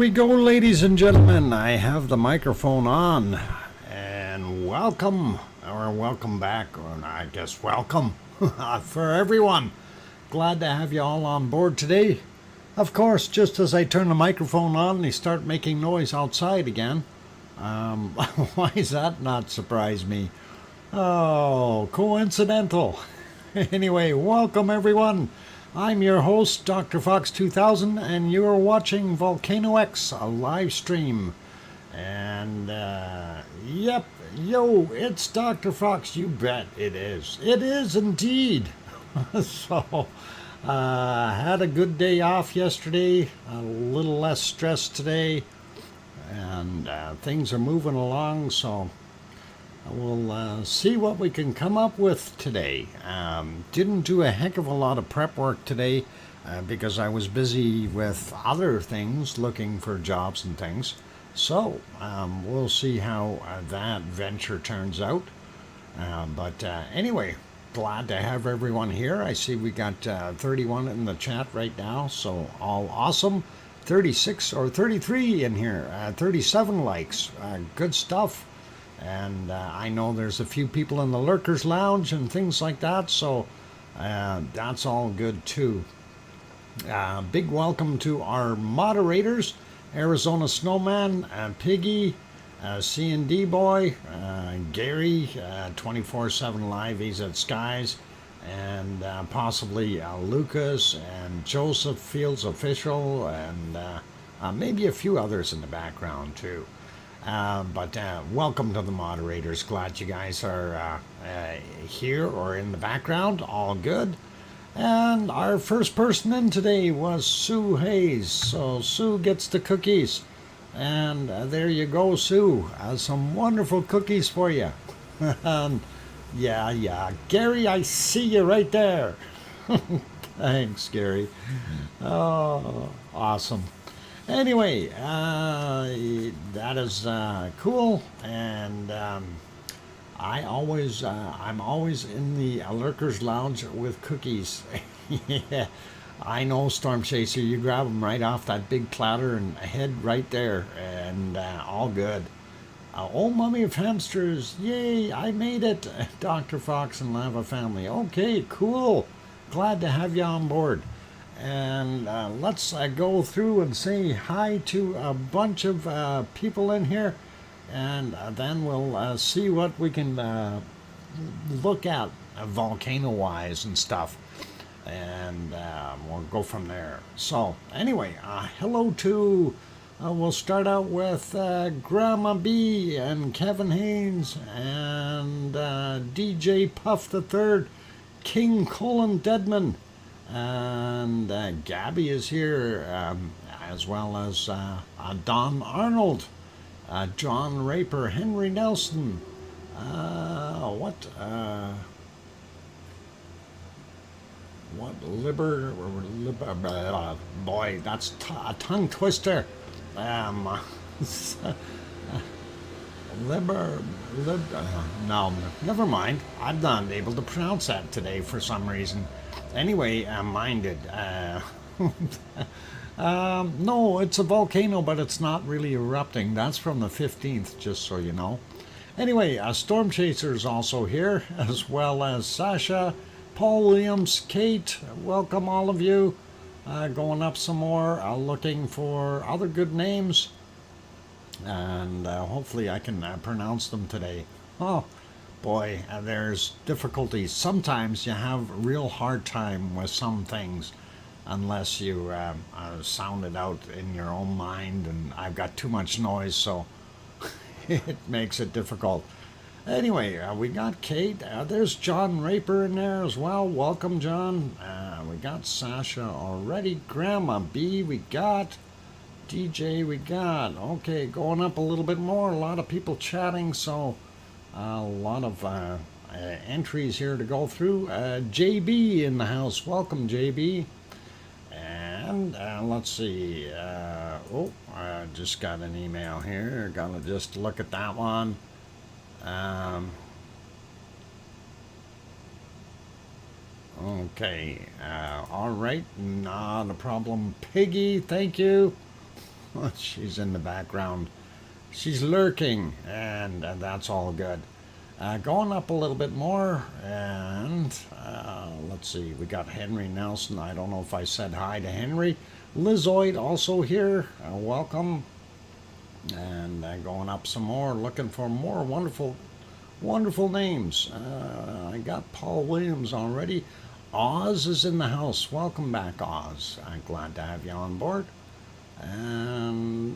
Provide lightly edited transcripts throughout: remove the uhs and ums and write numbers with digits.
we go, ladies and gentlemen. I have the microphone on, and welcome back, or I guess welcome for everyone. Glad to have you all on board today. Of course, just as I turn the microphone on, they start making noise outside again. Why does that not surprise me? Oh, coincidental. Anyway, welcome everyone. I'm your host, DrFox2000, and you're watching VolcanoX, a live stream. And, yep, it's Dr. Fox, you bet it is. It is indeed. So, had a good day off yesterday, a little less stress today, and things are moving along, so we'll see what we can come up with today. Didn't do a heck of a lot of prep work today because I was busy with other things, looking for jobs and things. So we'll see how that venture turns out. But anyway, glad to have everyone here. I see we got 31 in the chat right now, so all awesome. 36 or 33 in here, 37 likes, good stuff. And I know there's a few people in the Lurkers Lounge and things like that, so that's all good too. Big welcome to our moderators, Arizona Snowman, Piggy, C&D Boy, Gary, 24/7 Live, he's at Skies, and possibly Lucas and Joseph Fields Official, and maybe a few others in the background too. But welcome to the moderators. Glad you guys are here or in the background. All good. And our first person in today was Sue Hayes. So Sue gets the cookies. And there you go, Sue. Some wonderful cookies for you. Yeah. Gary, I see you right there. Thanks, Gary. Oh, awesome. Anyway, that is cool, and I'm always in the Lurkers Lounge with cookies. Yeah, I know, Storm Chaser. You grab them right off that big platter and head right there, and all good. Oh, Mummy of Hamsters! Yay! I made it, Dr. Fox and Lava Family. Okay, cool. Glad to have you on board. And let's go through and say hi to a bunch of people in here, and then we'll see what we can look at volcano-wise and stuff, and we'll go from there. So anyway, hello to, we'll start out with Grandma B and Kevin Haynes and DJ Puff the Third, King Colin Deadman, and Gabby is here, as well as Don Arnold, John Raper, Henry Nelson, boy, that's a tongue twister. No, never mind. I'm not able to pronounce that today for some reason. Anyway, minded. No, it's a volcano, but it's not really erupting. That's from the 15th, just so you know. Anyway, Storm Chaser is also here, as well as Sasha, Paul Williams, Kate. Welcome, all of you. Going up some more, looking for other good names. And hopefully I can pronounce them today. Oh, boy, there's difficulties. Sometimes you have a real hard time with some things unless you sound it out in your own mind, and I've got too much noise, so it makes it difficult. Anyway, we got Kate. There's John Raper in there as well. Welcome, John. We got Sasha already. Grandma B, we got DJ, we got. Okay, going up a little bit more. A lot of people chatting, so a lot of entries here to go through. JB in the house. Welcome, JB. And let's see. I just got an email here. Gotta just look at that one. Okay. All right. Not a problem. Piggy, thank you. She's in the background. She's lurking, and that's all good. Going up a little bit more, and let's see, we got Henry Nelson. I don't know if I said hi to Henry. Lizoid also here. Welcome. And going up some more, looking for more wonderful names. I got Paul Williams already. Oz is in the house. Welcome back, Oz. I'm glad to have you on board. And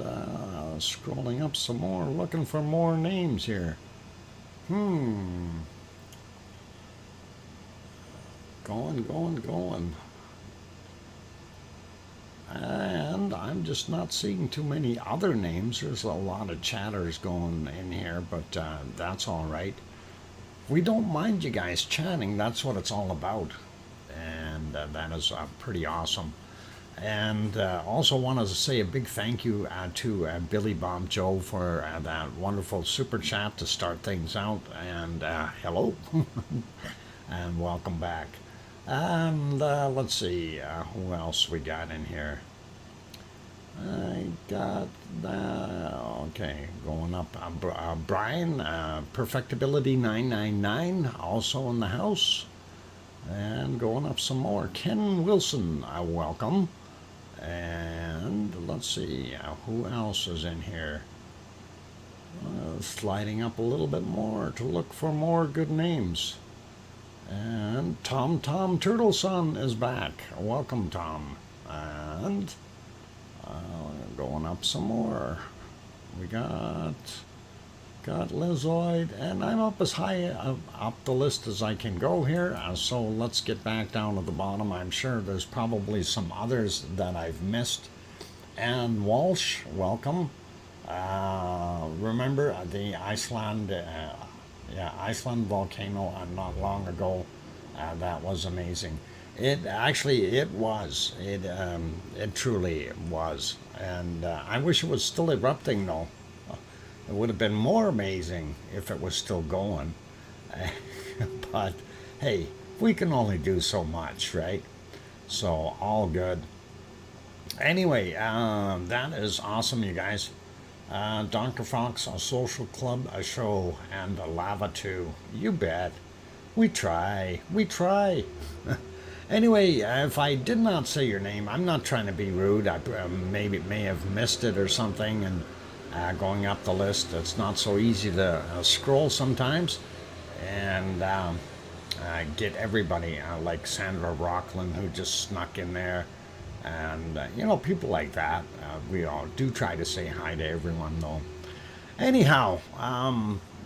scrolling up some more, looking for more names here. Going. And I'm just not seeing too many other names. There's a lot of chatters going in here, but that's all right. We don't mind you guys chatting. That's what it's all about. And that is pretty awesome. And also wanted to say a big thank you to Billy Bob Joe for that wonderful super chat to start things out. And hello. And welcome back. And let's see, who else we got in here? I got that. Okay, going up. Brian, Perfectibility 999, also in the house. And going up some more. Ken Wilson, welcome. And let's see, who else is in here? Sliding up a little bit more to look for more good names. And Tom Turtleson is back. Welcome, Tom. And going up some more. We got Lizoid, and I'm up as high up the list as I can go here. So let's get back down to the bottom. I'm sure there's probably some others that I've missed. And Walsh, welcome. Remember the Iceland volcano not long ago. That was amazing. It truly was. And I wish it was still erupting though. It would have been more amazing if it was still going. But hey, we can only do so much, right? So all good. Anyway, that is awesome, you guys. Dr. Fox, a social club, a show, and a lava too. You bet. We try. Anyway, if I did not say your name, I'm not trying to be rude. I may have missed it or something, and going up the list, it's not so easy to scroll sometimes, and get everybody, like Sandra Rockland, who just snuck in there, and people like that. We all do try to say hi to everyone though. Anyhow,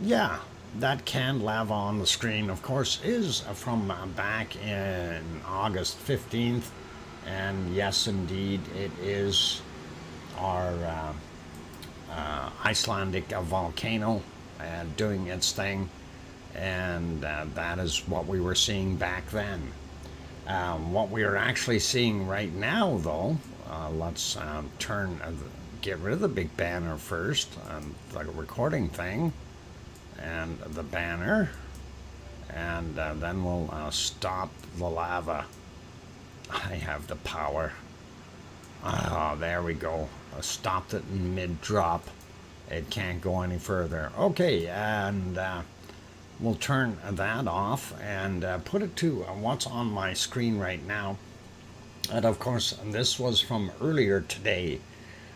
yeah, that canned lava on the screen, of course, is from back in August 15th, and yes, indeed, it is our Icelandic volcano doing its thing, and that is what we were seeing back then. What we are actually seeing right now, though, let's get rid of the big banner first, the recording thing, and the banner, and then we'll stop the lava. I have the power. Oh, there we go. I stopped it in mid-drop. It can't go any further. Okay, and we'll turn that off and put it to what's on my screen right now. And of course, this was from earlier today,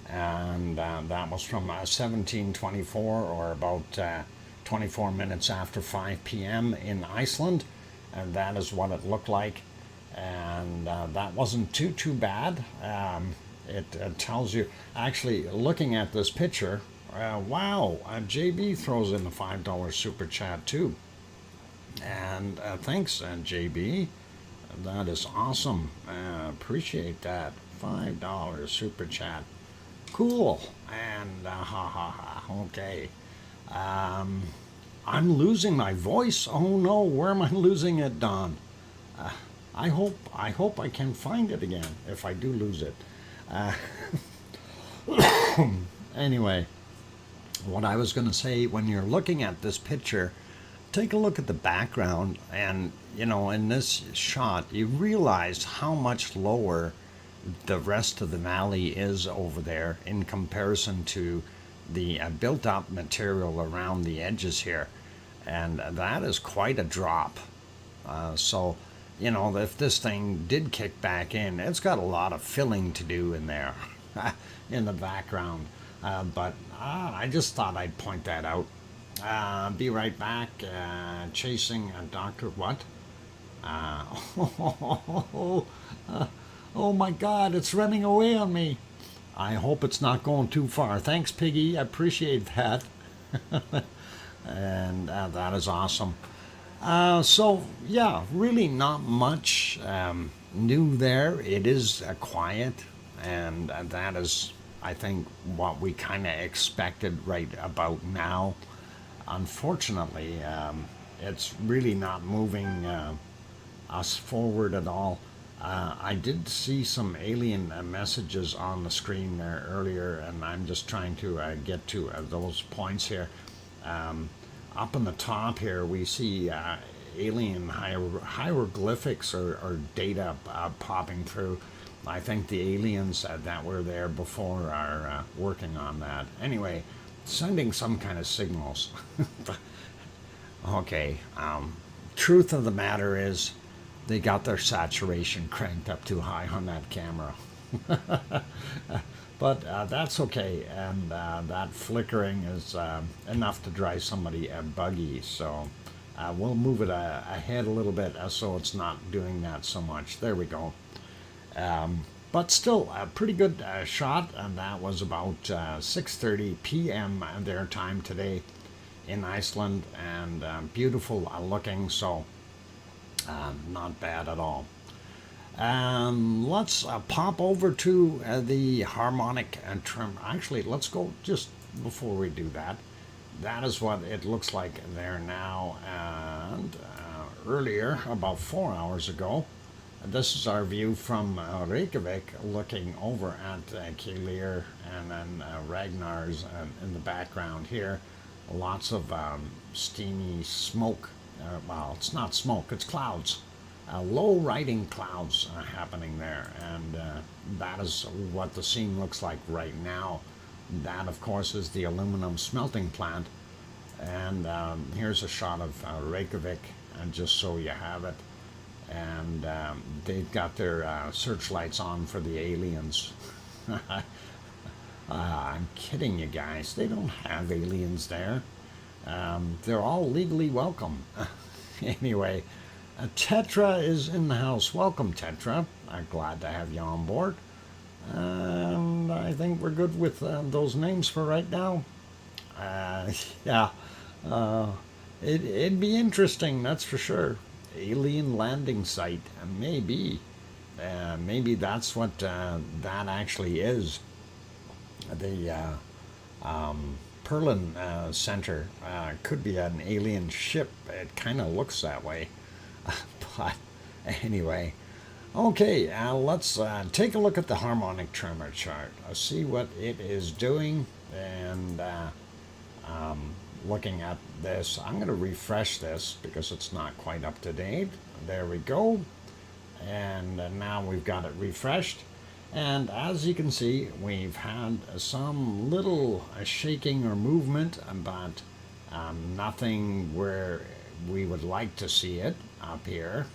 and that was from 1724, or about 24 minutes after 5 p.m. in Iceland, and that is what it looked like. And that wasn't too bad. It tells you, actually, looking at this picture, wow, JB throws in a $5 super chat too. And thanks, JB. That is awesome. Appreciate that. $5 super chat. Cool. And okay. I'm losing my voice. Oh no, where am I losing it, Don? I hope I can find it again if I do lose it. Anyway, what I was going to say, when you're looking at this picture, take a look at the background, and in this shot you realize how much lower the rest of the valley is over there in comparison to the built up material around the edges here. And that is quite a drop. So, you know, if this thing did kick back in, it's got a lot of filling to do in there in the background. But I just thought I'd point that out. Be right back. Chasing a doctor. What? Oh my God, it's running away on me. I hope it's not going too far. Thanks, Piggy. I appreciate that. And that is awesome. So, yeah, really not much new there. It is quiet, and that is, I think, what we kind of expected right about now. Unfortunately, it's really not moving us forward at all. I did see some alien messages on the screen there earlier, and I'm just trying to get to those points here. Up in the top here, we see alien hieroglyphics or data popping through. I think the aliens that were there before are working on that. Anyway, sending some kind of signals. Okay, truth of the matter is, they got their saturation cranked up too high on that camera. But that's okay, and that flickering is enough to drive somebody buggy, so we'll move it ahead a little bit so it's not doing that so much. There we go. But still, a pretty good shot, and that was about 6:30 p.m. their time today in Iceland, and beautiful looking, so not bad at all. Let's pop over to the harmonic trim. Actually, let's go just before we do that. That is what it looks like there now, and earlier, about 4 hours ago. This is our view from Reykjavik, looking over at Keilir and then Ragnar's in the background here. Lots of steamy smoke. Well, it's not smoke, it's clouds. Low riding clouds happening there, and that is what the scene looks like right now. That, of course, is the aluminum smelting plant, and here's a shot of Reykjavik, and just so you have it. And they've got their searchlights on for the aliens. I'm kidding you guys, they don't have aliens there. They're all legally welcome. Anyway, Tetra is in the house. Welcome, Tetra. I'm glad to have you on board. And I think we're good with those names for right now. Yeah, it'd be interesting, that's for sure. Alien landing site, maybe. Maybe that's what that actually is. The Perlin Center could be an alien ship. It kind of looks that way. But anyway, okay, let's take a look at the harmonic tremor chart. See what it is doing, and looking at this, I'm going to refresh this because it's not quite up to date. There we go, and now we've got it refreshed. And as you can see, we've had some little shaking or movement, but nothing where we would like to see it up here.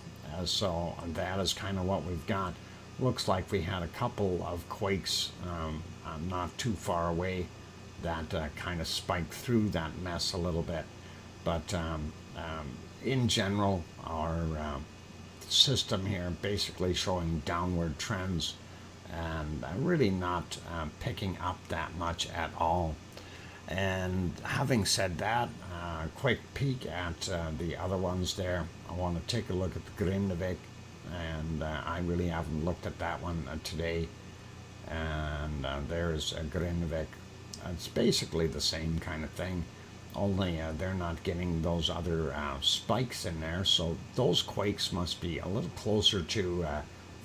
So that is kind of what we've got. Looks like we had a couple of quakes not too far away that kind of spiked through that mess a little bit. But in general, our system here basically showing downward trends, and really not picking up that much at all. And having said that, quick peek at the other ones there. I want to take a look at the Grindavik, and I really haven't looked at that one today. And there's a Grindavik. It's basically the same kind of thing, only they're not getting those other spikes in there, so those quakes must be a little closer to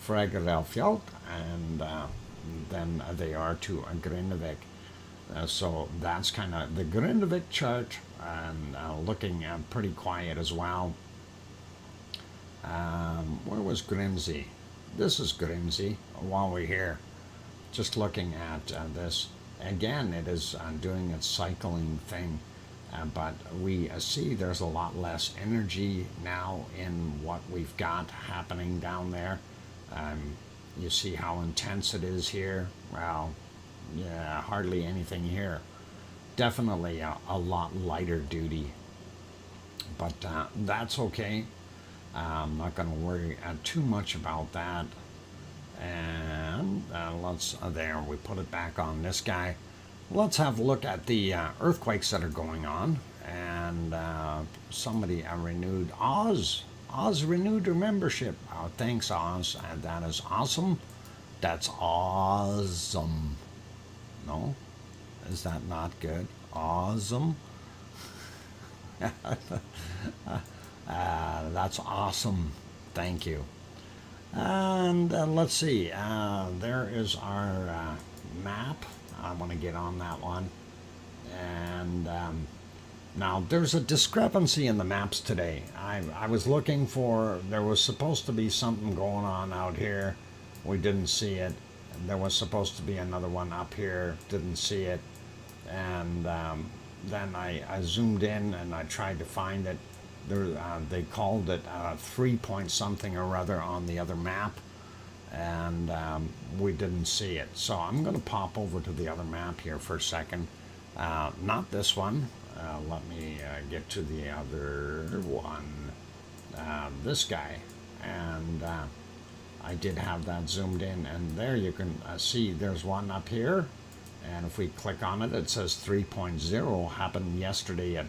Fregarelfjall and than they are to a Grindavik. So that's kind of the Grindavik chart, and looking pretty quiet as well. Where was Grimsey? this is Grimsey while we're here. Just looking at this. Again, it is doing its cycling thing. But we see there's a lot less energy now in what we've got happening down there. You see how intense it is here? Well, yeah, hardly anything here. Definitely a lot lighter duty. But that's okay. I'm not going to worry too much about that. And let's, there, we put it back on this guy. Let's have a look at the earthquakes that are going on. And somebody renewed, Oz renewed her membership. Thanks, Oz. That is awesome. That's awesome. No? Is that not good? Awesome. That's awesome. Thank you. And let's see. There is our map. I want to get on that one. And now there's a discrepancy in the maps today. I was looking for, there was supposed to be something going on out here. We didn't see it. And there was supposed to be another one up here. Didn't see it. And then I zoomed in and I tried to find it. There, they called it 3 point something or other on the other map, and we didn't see it. So I'm going to pop over to the other map here for a second. Not this one. Let me get to the other one. This guy. And I did have that zoomed in, and there you can see there's one up here. And if we click on it, it says 3.0 happened yesterday at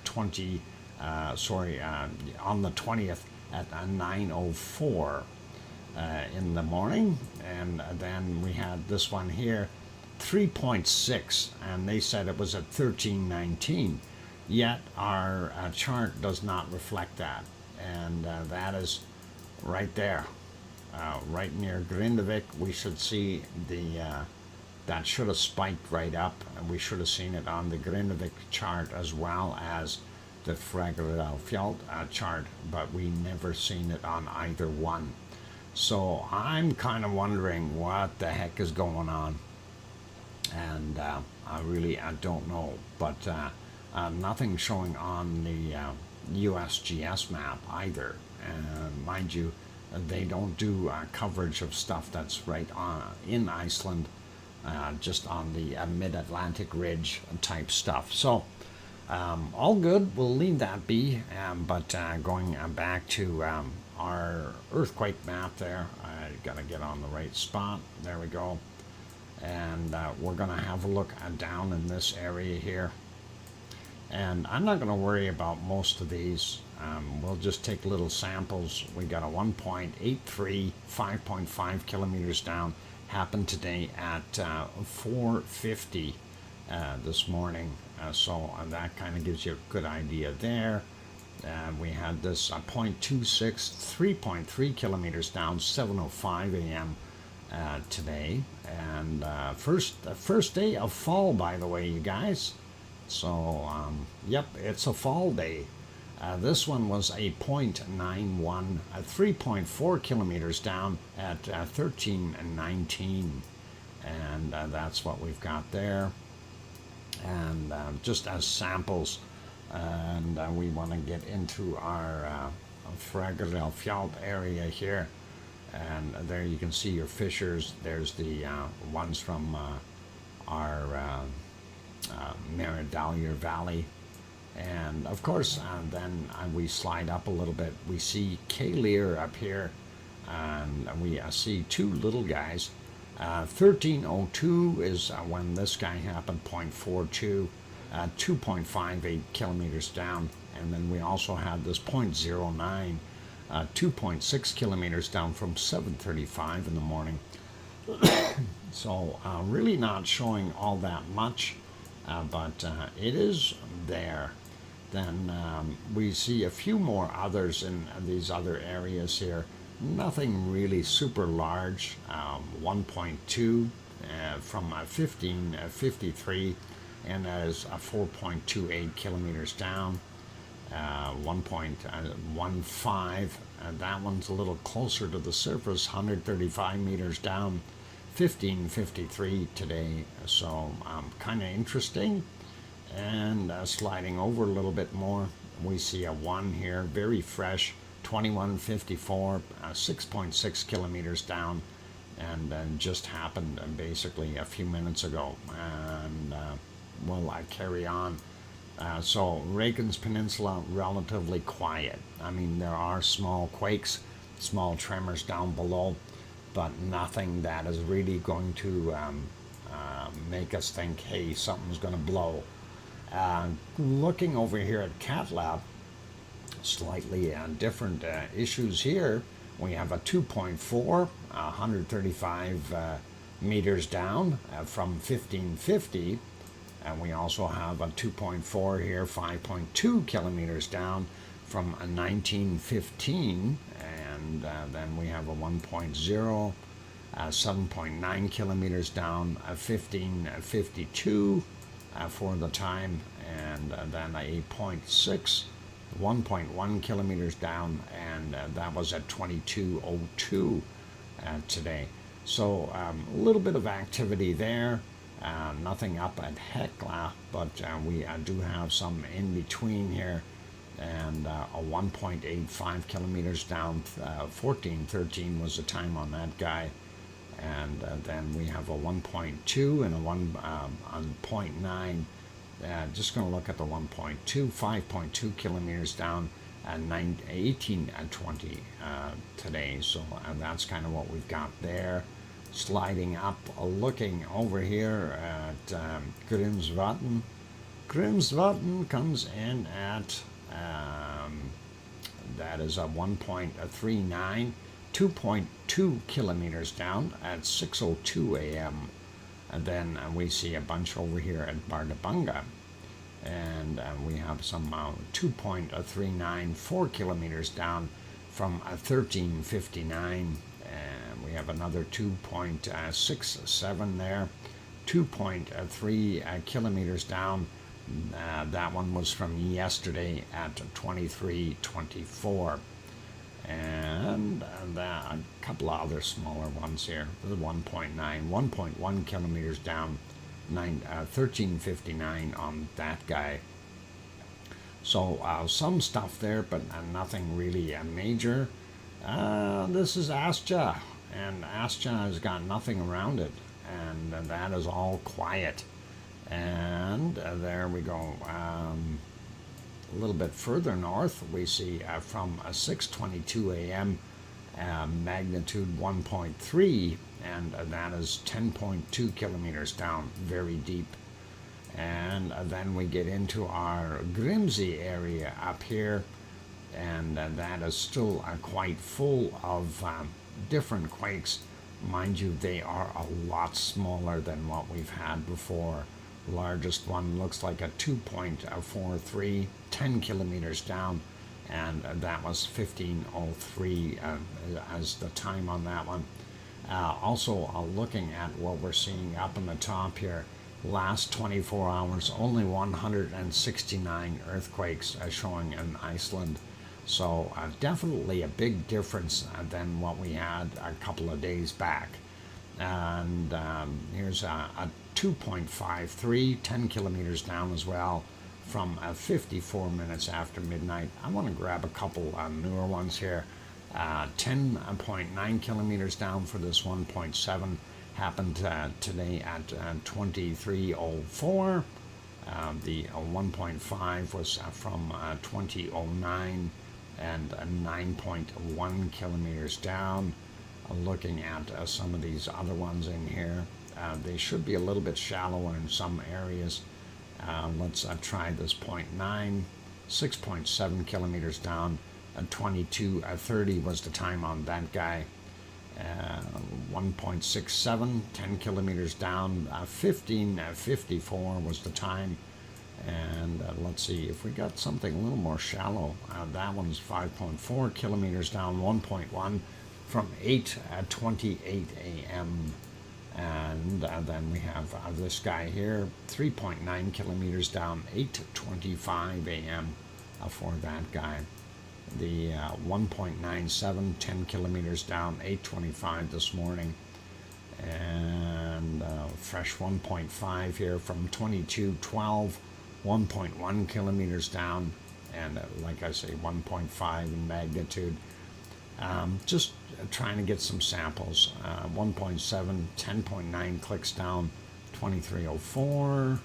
on the 20th at 9:04 in the morning. And then we had this one here, 3.6, and they said it was at 13:19. Yet our chart does not reflect that. And that is right there, right near Grindavik. We should see the that should have spiked right up, and we should have seen it on the Grindavik chart as well as the Frageralfjord chart, but we never seen it on either one. So I'm kind of wondering what the heck is going on, and I don't know. But nothing showing on the USGS map either. And mind you, they don't do coverage of stuff that's right on in Iceland. Just on the mid-Atlantic ridge type stuff. So all good, we'll leave that be. But going back to our earthquake map there, I gotta get on the right spot. There we go. And we're gonna have a look down in this area here. And I'm not gonna worry about most of these. We'll just take little samples. We got a 1.83, 5.5 kilometers down. Happened today at 4:50 this morning, so that kind of gives you a good idea there. We had this 0.26, 3.3 kilometers down, 7:05 a.m. Today, and first day of fall, by the way, you guys. So yep, it's a fall day. This one was a 0.91, 3.4 kilometers down at 13:19, and that's what we've got there. And just as samples, and we want to get into our Frageralfjord area here, and there you can see your fissures. There's the ones from our Meridalier Valley. And of course, then we slide up a little bit. We see Kalir up here, and we see two little guys. 13:02 is when this guy happened, 0.42, 2.58 kilometers down. And then we also had this 0.09, 2.6 kilometers down from 7:35 in the morning. So really not showing all that much, but it is there. Then we see a few more others in these other areas here. Nothing really super large. 1.2 from 1553, and that is 4.28 kilometers down. 1.15 that one's a little closer to the surface, 135 meters down, 1553 today. So kind of interesting. And sliding over a little bit more, we see a 1 here, very fresh, 2154, 6.6 kilometers down, and just happened basically a few minutes ago. And I carry on. So Reagan's Peninsula, relatively quiet. I mean, there are small quakes, small tremors down below, but nothing that is really going to make us think, hey, something's going to blow. Looking over here at CatLab, slightly different issues here. We have a 2.4, 135 meters down from 1550. And we also have a 2.4 here, 5.2 kilometers down from 1915. And then we have a 1.0, 7.9 kilometers down, 1552 for the time. And then a 8.6, 1.1 kilometers down, and that was at 2202 today. So a little bit of activity there. Nothing up at Hecla, but we do have some in between here, and a 1.85 kilometers down, 1413 was the time on that guy, and then we have a 1.2 and a 1.9. Just going to look at the 1.2, 5.2 kilometers down, and 1820 today. So that's kind of what we've got there. Sliding up, looking over here at Grimsvatn. Grimsvatn comes in at, that is a 1.39, 2.2 kilometers down at 6:02 a.m. And then we see a bunch over here at Bardabunga. And we have some 2.39, 4 kilometers down from 1359. And we have another 2.67 there, 2.3 kilometers down. That one was from yesterday at 2324. And a couple of other smaller ones here. The 1.9, 1.1 kilometers down, 1359 on that guy. So some stuff there, but nothing really major. This is Astja, and Astja has got nothing around it, and that is all quiet. And there we go. A little bit further north, we see from 6:22 a.m. Magnitude 1.3, and that is 10.2 kilometers down, very deep. And then we get into our Grimsey area up here, and that is still quite full of different quakes. Mind you, they are a lot smaller than what we've had before. Largest one looks like a 2.43, 10 kilometers down, and that was 1503 as the time on that one. Also looking at what we're seeing up in the top here, last 24 hours, only 169 earthquakes showing in Iceland. So definitely a big difference than what we had a couple of days back. And here's a 2.53, 10 kilometers down as well, from 54 minutes after midnight. I want to grab a couple newer ones here. 10.9 kilometers down for this 1.7 happened today at 2304. The 1.5 was from 2009 and 9.1 kilometers down. Looking at some of these other ones in here, they should be a little bit shallower in some areas. Let's try this 0.9, 6.7 kilometers down, 2230 was the time on that guy. 1.67, 10 kilometers down, 1554 was the time. And let's see if we got something a little more shallow. That one's 5.4 kilometers down, 1.1 from 8:28 a.m. And then we have this guy here, 3.9 kilometers down, 8:25 a.m. For that guy. The 1.97, 10 kilometers down, 8:25 this morning. And fresh 1.5 here from 2212, 1.1 kilometers down, and like I say, 1.5 in magnitude. Just trying to get some samples. 1.7, 10.9 clicks down, 2304,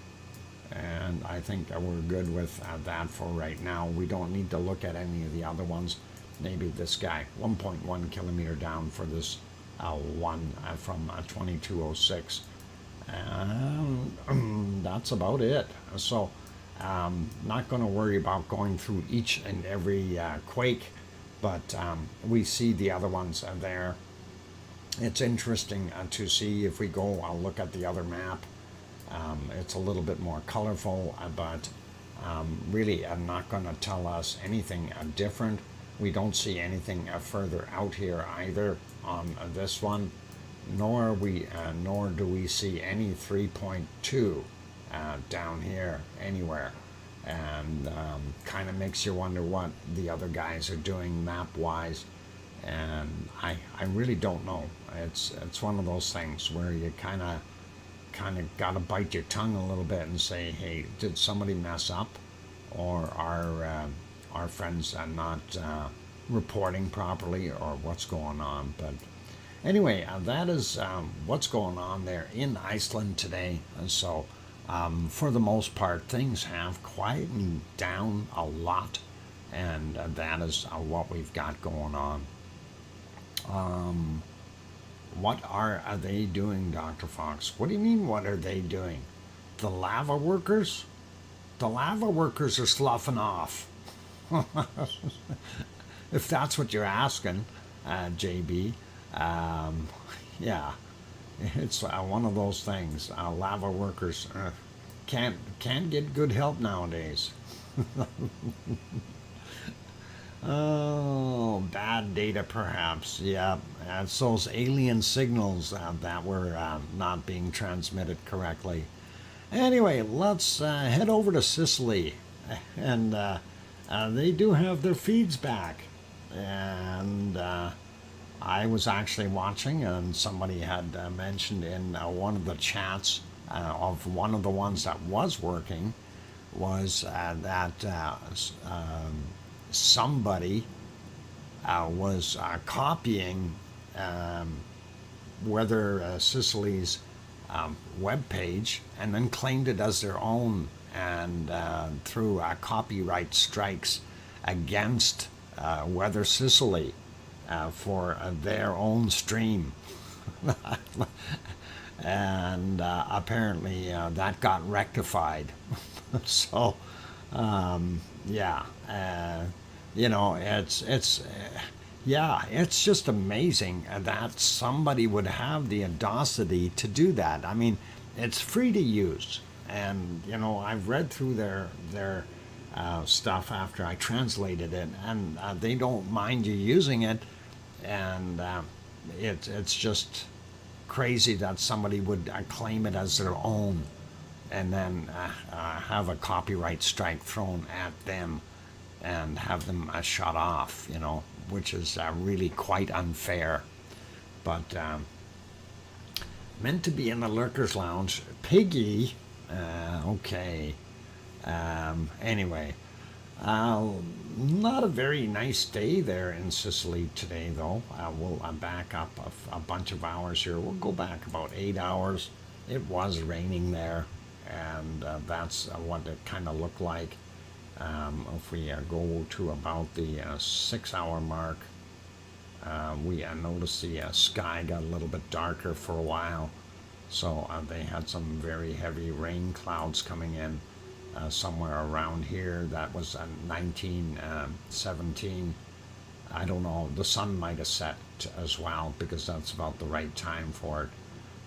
and I think we're good with that for right now. We don't need to look at any of the other ones. Maybe this guy, 1.1 kilometer down for this one from 2206. That's about it. So not going to worry about going through each and every quake, but we see the other ones there. It's interesting to see if we go, I'll look at the other map. It's a little bit more colorful, but really not going to tell us anything different. We don't see anything further out here either on this one, nor do we see any 3.2 down here anywhere, and kind of makes you wonder what the other guys are doing map wise, and I really don't know. It's one of those things where you kind of got to bite your tongue a little bit and say, hey, did somebody mess up, or are our friends are not reporting properly, or what's going on? But anyway, that is what's going on there in Iceland today. And so for the most part, things have quietened down a lot, and that is what we've got going on. What are they doing, Dr. Fox? What do you mean, what are they doing? The lava workers? The lava workers are sloughing off. If that's what you're asking, JB. Yeah, it's one of those things. Lava workers can't get good help nowadays. Oh, bad data perhaps. Yeah, it's those alien signals that were not being transmitted correctly. Anyway, let's head over to Sicily, and they do have their feeds back. And I was actually watching, and somebody had mentioned in one of the chats of one of the ones that was working was that somebody was copying Weather Sicily's web page and then claimed it as their own, and through copyright strikes against Weather Sicily for their own stream. And apparently that got rectified. So yeah, it's just amazing that somebody would have the audacity to do that. I mean, it's free to use, and I've read through their stuff after I translated it, and they don't mind you using it, and it's just crazy that somebody would claim it as their own and then have a copyright strike thrown at them and have them shut off, which is really quite unfair. But meant to be in the Lurkers Lounge. Piggy, okay. Anyway, not a very nice day there in Sicily today, though. We'll back up a bunch of hours here. We'll go back about 8 hours. It was raining there, and that's what it kind of looked like. If we go to about the 6 hour mark, we noticed the sky got a little bit darker for a while. So they had some very heavy rain clouds coming in somewhere around here. That was 1917. I don't know, the sun might have set as well, because that's about the right time for it.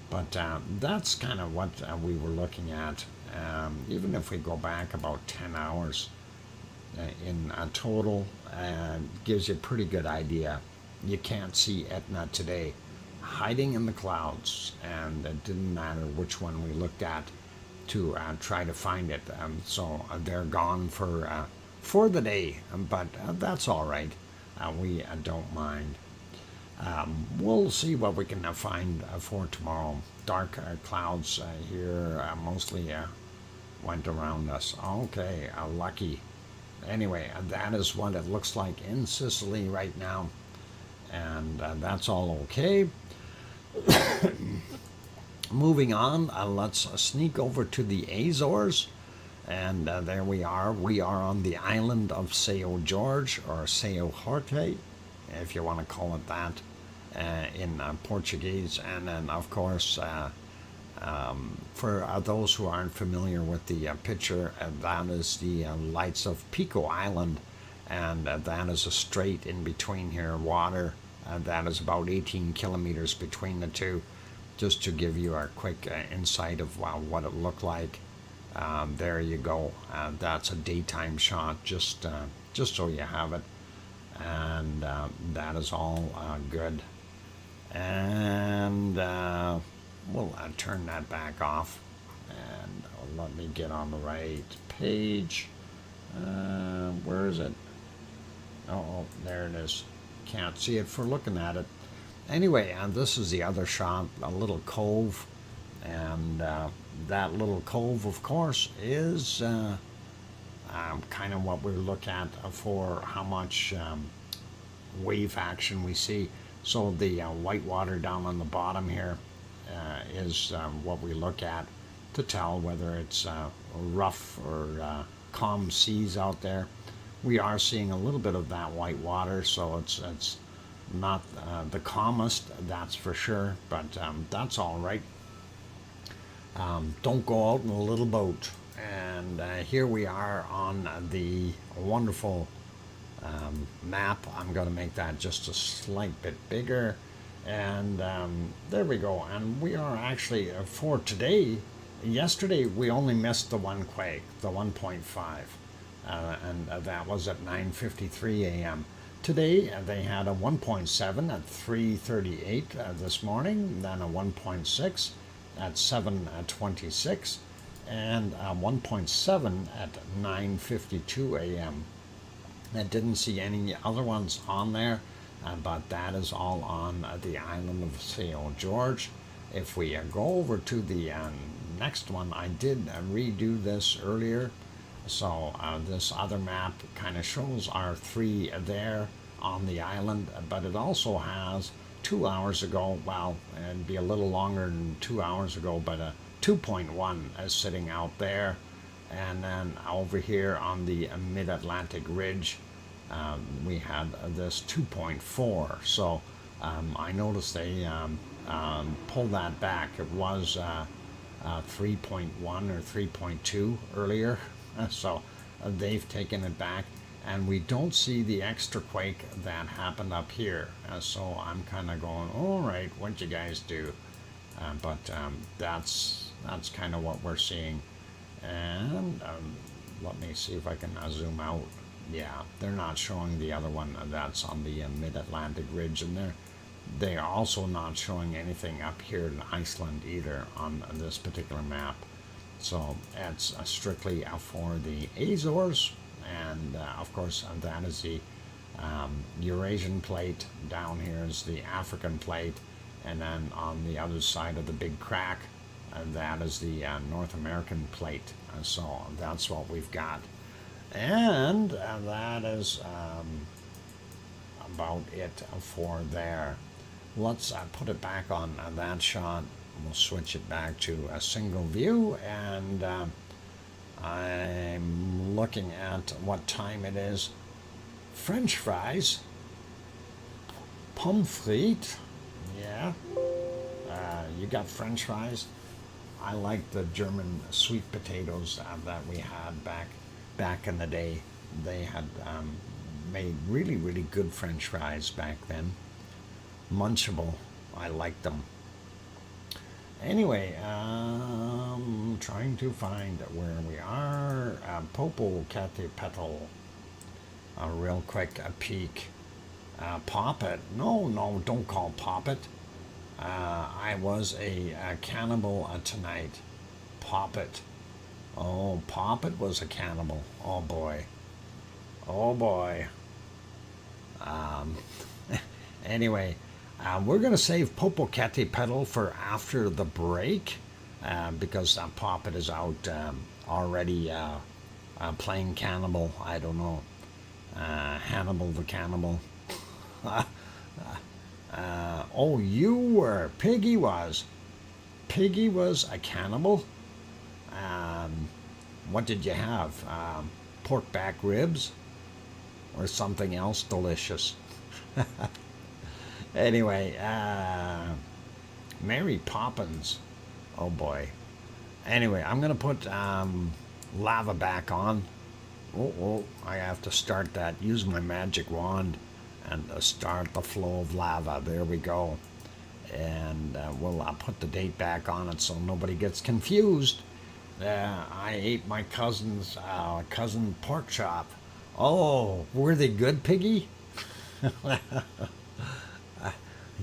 But that's kind of what we were looking at. Even if we go back about 10 hours in total, gives you a pretty good idea. You can't see Etna today, hiding in the clouds, and it didn't matter which one we looked at to try to find it. So they're gone for for the day, but that's all right. We don't mind. We'll see what we can find for tomorrow. Dark clouds here mostly went around us. Okay, lucky. Anyway, that is what it looks like in Sicily right now, and that's all okay. Moving on, let's sneak over to the Azores, and there we are. We are on the island of São Jorge, or São Jorge, if you want to call it that, in Portuguese. And then, of course, for those who aren't familiar with the picture, that is the lights of Pico Island, and that is a strait in between here, water. That is about 18 kilometers between the two, just to give you a quick insight of what it looked like. There you go. That's a daytime shot, just so you have it. And that is all good. And we'll turn that back off. And let me get on the right page. Where is it? Oh, there it is. Can't see it for looking at it. Anyway, and this is the other shot, a little cove. And that little cove, of course, is kind of what we look at for how much wave action we see. So the white water down on the bottom here is what we look at to tell whether it's rough or calm seas out there. We are seeing a little bit of that white water, so it's not the calmest, that's for sure, but that's all right. Don't go out in a little boat. And here we are on the wonderful map. I'm going to make that just a slight bit bigger. And there we go. And we are actually, for today, yesterday we only missed the one quake, the 1.5. And that was at 9:53 a.m. Today they had a 1.7 at 3:38 this morning, then a 1.6 at 7:26, and 1.7 at 9:52 a.m. I didn't see any other ones on there, but that is all on the island of São Jorge. If we go over to the next one, I did redo this earlier, so this other map kind of shows our three there on the island, but it also has 2 hours ago, well, it'd be a little longer than 2 hours ago, but a 2.1 is sitting out there. And then over here on the mid-Atlantic ridge, we had this 2.4. So I noticed they pulled that back. It was 3.1 or 3.2 earlier, so they've taken it back. And we don't see the extra quake that happened up here. So I'm kind of going, all right, what you guys do? But that's kind of what we're seeing. And let me see if I can zoom out. Yeah, they're not showing the other one that's on the mid-Atlantic ridge, and they're also not showing anything up here in Iceland either on this particular map. So it's strictly for the Azores. And of course, that is the Eurasian plate. Down here is the African plate, and then on the other side of the big crack, that is the North American plate. So that's what we've got, and that is about it for there. Let's put it back on that shot. We'll switch it back to a single view, and I'm looking at what time it is. French fries, pommes frites, yeah. You got French fries? I like the German sweet potatoes that we had back in the day. They had made really, really good French fries back then. Munchable. I liked them. Anyway, trying to find where we are. Popocatépetl. A real quick peek. Poppet. No, don't call Poppet. I was a cannibal tonight. Poppet. Oh, Poppet was a cannibal. Oh boy. Oh boy. Um, anyway, we're going to save Popocatépetl for after the break because Poppet is out already playing Cannibal. I don't know. Hannibal the Cannibal. Oh, you were. Piggy was. Piggy was a cannibal? What did you have? Pork back ribs? Or something else delicious? Anyway, Mary Poppins. Oh boy. Anyway, I'm going to put lava back on. Oh, I have to start that. Use my magic wand and start the flow of lava. There we go. And I'll put the date back on it so nobody gets confused. I ate my cousin's cousin pork chop. Oh, were they good, Piggy?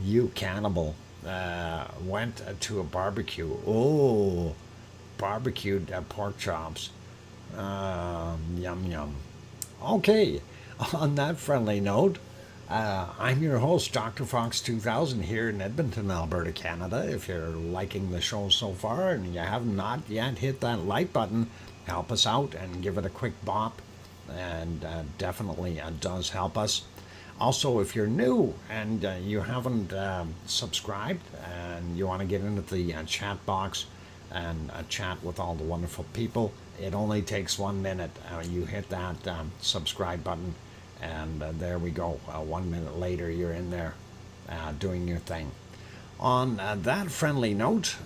You cannibal. Went to a barbecue. Oh, barbecued pork chops. Yum yum. Okay, on that friendly note, I'm your host, DrFox2000, here in Edmonton, Alberta, Canada. If you're liking the show so far and you have not yet hit that like button, help us out and give it a quick bop, and definitely does help us. Also, if you're new and you haven't subscribed and you want to get into the chat box and chat with all the wonderful people, it only takes 1 minute. You hit that subscribe button, and there we go. 1 minute later, you're in there doing your thing. On that friendly note,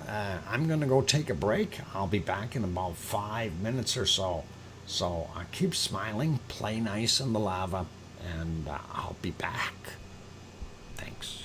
I'm going to go take a break. I'll be back in about 5 minutes or so. So keep smiling, play nice in the lava, and I'll be back. Thanks.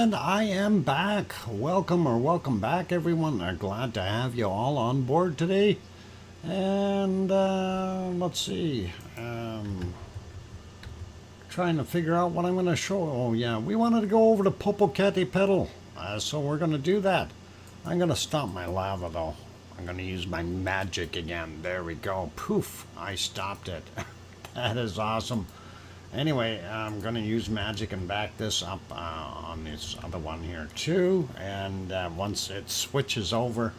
And I am back. Welcome back, everyone. Glad to have you all on board today. And let's see. Trying to figure out what I'm going to show. Oh, yeah, we wanted to go over to Popocatépetl. So we're going to do that. I'm going to stop my lava, though. I'm going to use my magic again. There we go. Poof, I stopped it. That is awesome. Anyway, I'm going to use magic and back this up on this other one here too. And once it switches over,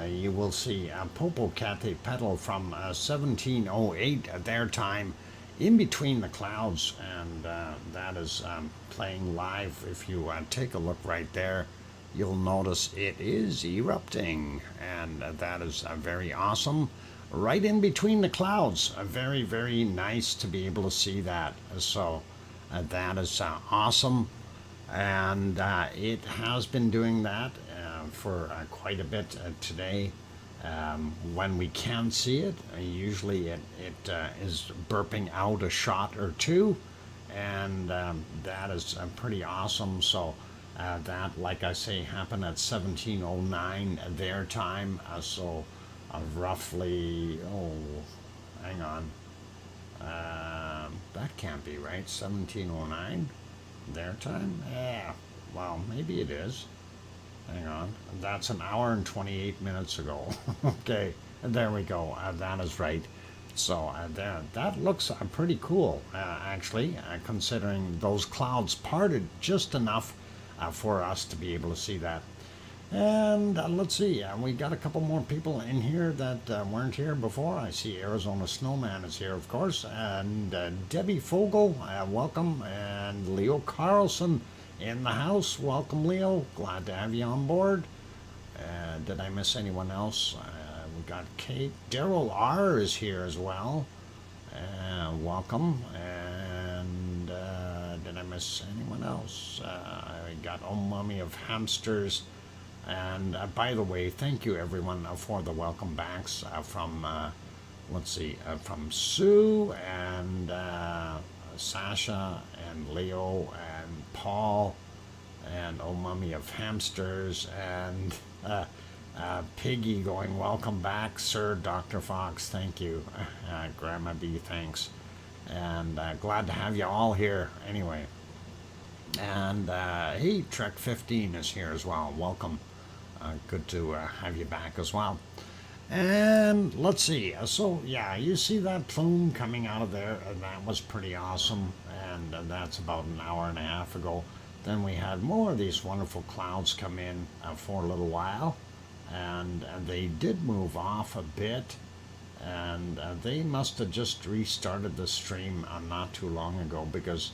you will see Popocatépetl from 1708 their time, in between the clouds. And that is playing live. If you take a look right there, you'll notice it is erupting. And that is very awesome. Right in between the clouds. Very, very nice to be able to see that. So that is awesome. And it has been doing that for quite a bit today. When we can see it, usually it is burping out a shot or two. And that is pretty awesome. So that, like I say, happened at 1709 their time. So roughly, hang on, that can't be right, 1709 their time. Yeah, well, maybe it is. Hang on, that's an hour and 28 minutes ago. Okay, there we go. That is right. So that looks pretty cool, actually, considering those clouds parted just enough for us to be able to see that. And let's see, we got a couple more people in here that weren't here before. I see Arizona Snowman is here, of course, and Debbie Fogel, welcome, and Leo Carlson in the house. Welcome, Leo. Glad to have you on board. Did I miss anyone else? We got Kate. Daryl R is here as well. Welcome. And did I miss anyone else? I got Oh Mummy of Hamsters. And by the way, thank you everyone for the welcome backs from, let's see, from Sue and Sasha and Leo and Paul and Oh Mummy of Hamsters and Piggy going, welcome back, Sir Dr. Fox, thank you. Grandma B, thanks. And glad to have you all here anyway. And hey, Trek 15 is here as well, welcome. Good to have you back as well. And let's see. So, yeah, you see that plume coming out of there, and that was pretty awesome. And that's about an hour and a half ago. Then we had more of these wonderful clouds come in for a little while. And they did move off a bit. And they must have just restarted the stream not too long ago, because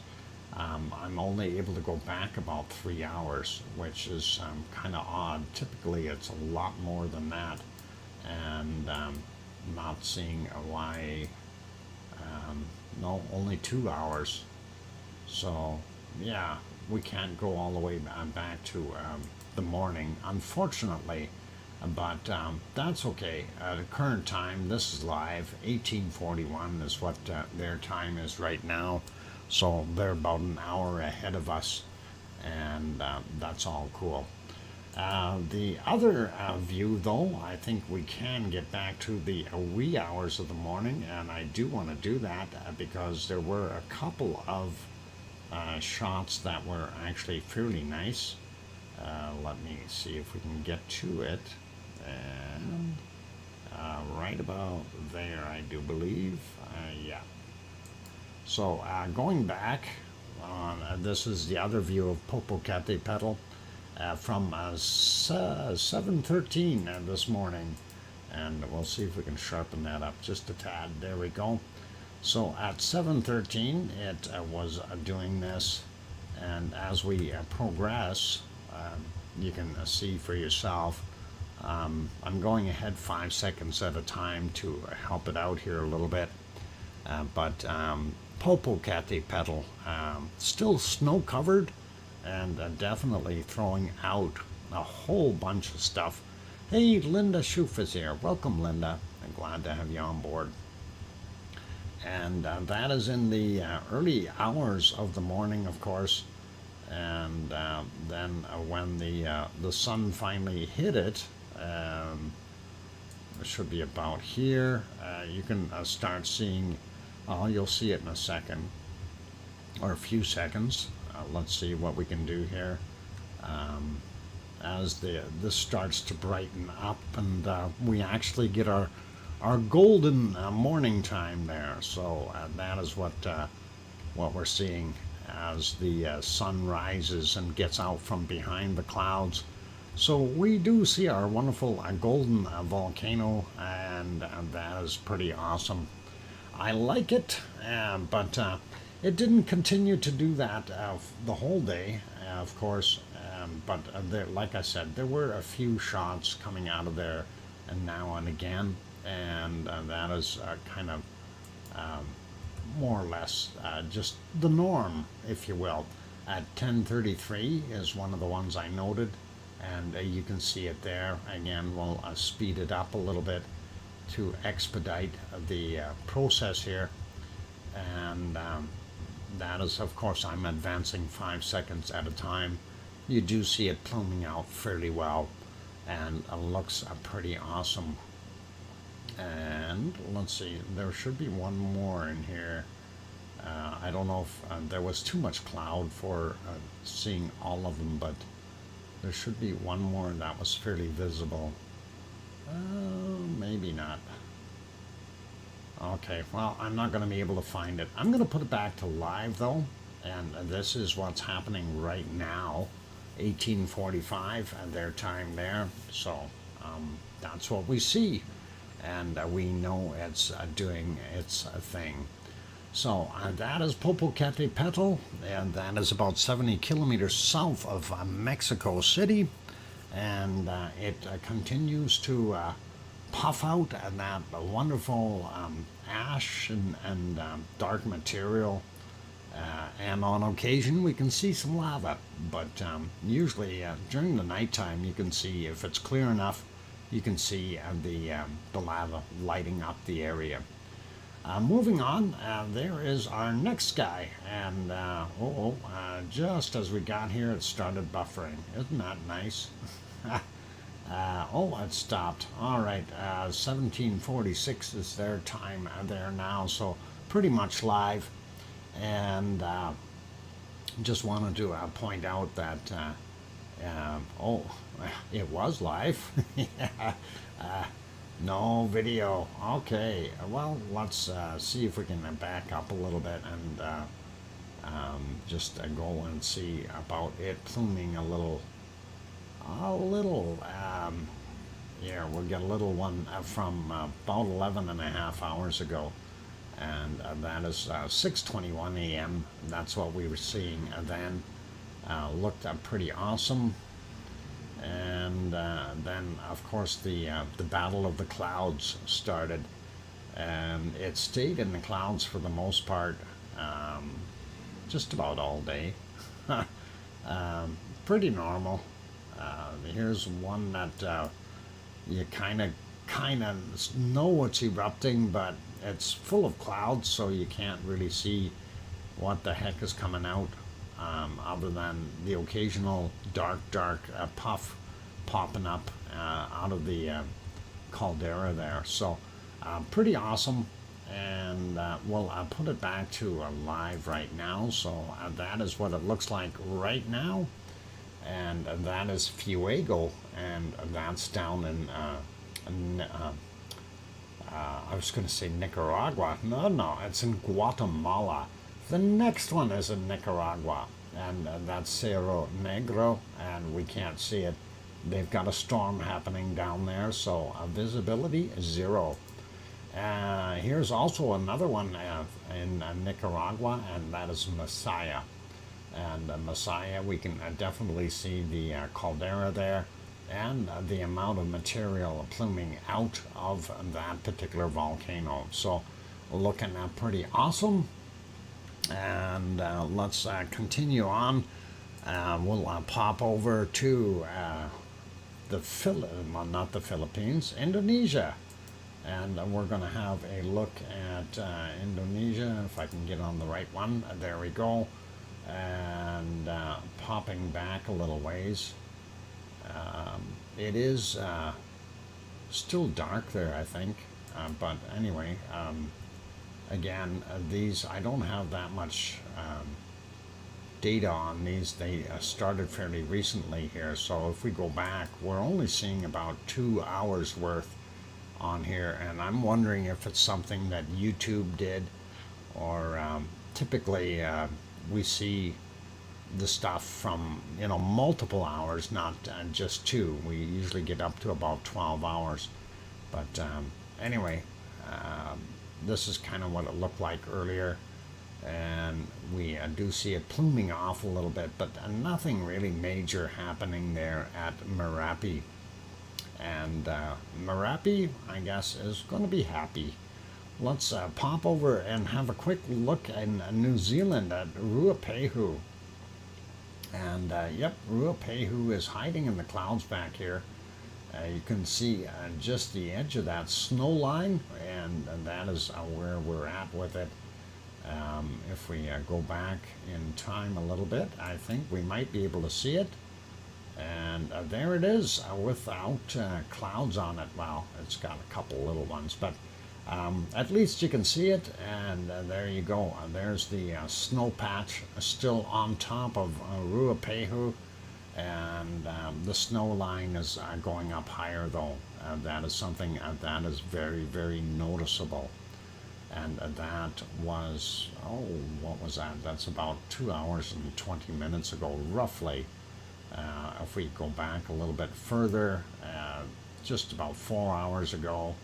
I'm only able to go back about 3 hours, which is kind of odd. Typically, it's a lot more than that, and not seeing why. No, only 2 hours. So, yeah, we can't go all the way back to the morning, unfortunately. But that's okay. At the current time, this is live. 1841 is what their time is right now. So they're about an hour ahead of us, and that's all cool. The other view, though, I think we can get back to the wee hours of the morning, and I do want to do that because there were a couple of shots that were actually fairly nice. Let me see if we can get to it. And right about there, I do believe. Yeah. So going back, this is the other view of Popocatépetl from 7:13 this morning, and we'll see if we can sharpen that up just a tad. There we go. So at 7:13 it was doing this, and as we progress, you can see for yourself. I'm going ahead 5 seconds at a time to help it out here a little bit, but Popocatépetl, still snow covered, and definitely throwing out a whole bunch of stuff. Hey, Linda Schoof is here. Welcome, Linda. I'm glad to have you on board. And that is in the early hours of the morning, of course. and then when the sun finally hit it, it should be about here. You can start seeing. Oh, you'll see it in a second, or a few seconds. Let's see what we can do here. As this starts to brighten up, and we actually get our golden morning time there. So that is what we're seeing as the sun rises and gets out from behind the clouds. So we do see our wonderful golden volcano, and that is pretty awesome. I like it, but it didn't continue to do that the whole day, of course. But there, like I said, there were a few shots coming out of there, and now and again, and that is kind of more or less just the norm, if you will. At 10:33 is one of the ones I noted, and you can see it there. Again, we'll speed it up a little bit to expedite the process here, and that is, of course, I'm advancing 5 seconds at a time. You do see it pluming out fairly well, and it looks pretty awesome. And let's see, there should be one more in here. I don't know if there was too much cloud for seeing all of them, but there should be one more that was fairly visible. Maybe not. Okay, well, I'm not going to be able to find it. I'm going to put it back to live, though, and this is what's happening right now, 1845 at their time there. So that's what we see, and we know it's doing its thing. So that is Popocatépetl, and that is about 70 kilometers south of Mexico City, and it continues to puff out that wonderful ash and dark material, and on occasion we can see some lava, but usually during the nighttime you can see, if it's clear enough, you can see the lava lighting up the area. Moving on, there is our next guy, and just as we got here it started buffering. Isn't that nice? Oh, it stopped. All right, 1746 is their time there now, so pretty much live. And just wanted to point out that, it was live. No video. Okay, well, let's see if we can back up a little bit and just go and see about it pluming a little. Yeah, we'll get a little one from about 11 and a half hours ago, and that is 6:21 a.m. That's what we were seeing then. Looked pretty awesome, and then of course the battle of the clouds started, and it stayed in the clouds for the most part, just about all day. Pretty normal. Here's one that you kind of know it's erupting, but it's full of clouds, so you can't really see what the heck is coming out, other than the occasional dark puff popping up out of the caldera there. So pretty awesome, and we'll put it back to live right now. So that is what it looks like right now. And that is Fuego, and that's down in, I was going to say Nicaragua. No, it's in Guatemala. The next one is in Nicaragua, and that's Cerro Negro, and we can't see it. They've got a storm happening down there, so visibility is 0. Here's also another one in Nicaragua, and that is Messiah. And Messiah, we can definitely see the caldera there, and the amount of material pluming out of that particular volcano. So looking pretty awesome. And let's continue on. We'll pop over to not the Philippines, Indonesia. And we're going to have a look at Indonesia, if I can get on the right one. There we go. and popping back a little ways. It is still dark there, I think, but anyway, again, these, I don't have that much data on these. They started fairly recently here, so if we go back, we're only seeing about 2 hours worth on here, and I'm wondering if it's something that YouTube did, or typically we see the stuff from, you know, multiple hours, not just 2. We usually get up to about 12 hours, but anyway, this is kind of what it looked like earlier, and we do see it pluming off a little bit, but nothing really major happening there at Merapi. And Merapi, I guess, is going to be happy. Let's pop over and have a quick look in New Zealand at Ruapehu. And yep, Ruapehu is hiding in the clouds back here. You can see just the edge of that snow line, and that is where we're at with it. If we go back in time a little bit, I think we might be able to see it. And there it is, without clouds on it. Well, it's got a couple little ones, but at least you can see it, and there you go. There's the snow patch still on top of Ruapehu, and the snow line is going up higher, though. That is something that is very, very noticeable. And that was, oh, what was that? That's about 2 hours and 20 minutes ago, roughly. If we go back a little bit further, just about 4 hours ago,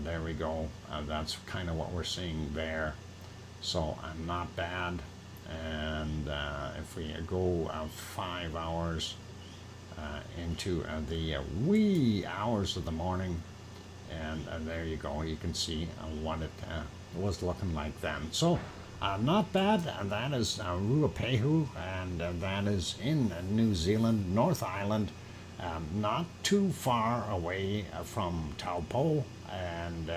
there we go. That's kind of what we're seeing there. So not bad. And if we go 5 hours into the wee hours of the morning, and there you go, you can see what it was looking like then. So not bad. That is Ruapehu, and that is in New Zealand, North Island, not too far away from Taupo, and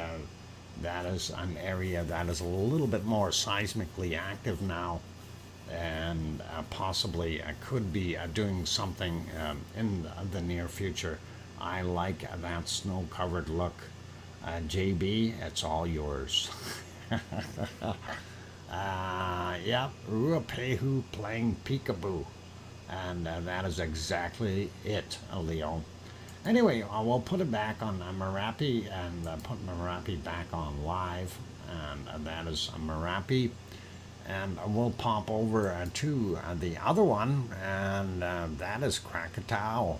that is an area that is a little bit more seismically active now, and possibly could be doing something in the near future. I like that snow-covered look. JB, it's all yours. Yeah, Ruapehu playing peekaboo. And that is exactly it, Leo. Anyway, we'll put it back on Merapi, and put Merapi back on live. And that is Merapi. And we'll pop over to the other one, and that is Krakatau.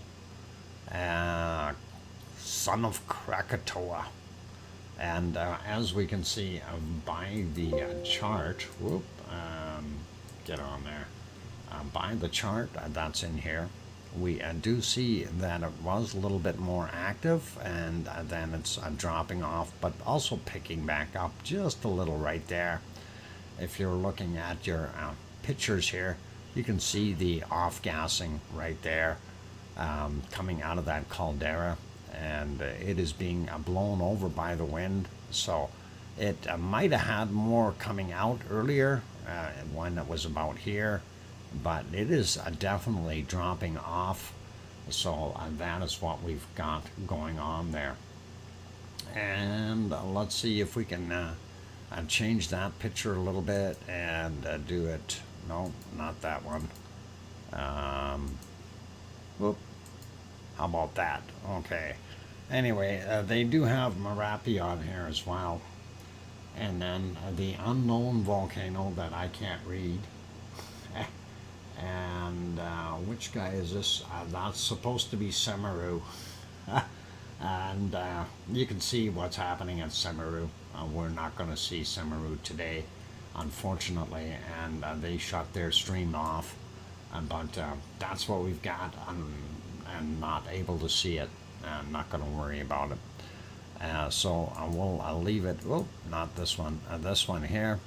Son of Krakatoa. And as we can see by the chart, get on there, by the chart that's in here, we do see that it was a little bit more active, and then it's dropping off, but also picking back up just a little right there. If you're looking at your pictures here, you can see the off-gassing right there, coming out of that caldera, and it is being blown over by the wind. So it might have had more coming out earlier when it was about here, but it is definitely dropping off. So that is what we've got going on there. And let's see if we can change that picture a little bit and do it. No, not that one. Whoop. How about that? Okay. Anyway, they do have Merapi on here as well. And then the unknown volcano that I can't read. And which guy is this? That's supposed to be Semeru. And you can see what's happening at Semeru. We're not going to see Semeru today, unfortunately, and they shut their stream off. But that's what we've got, and not able to see it. I'm not going to worry about it. So I'll leave it. Oh, not this one. This one here.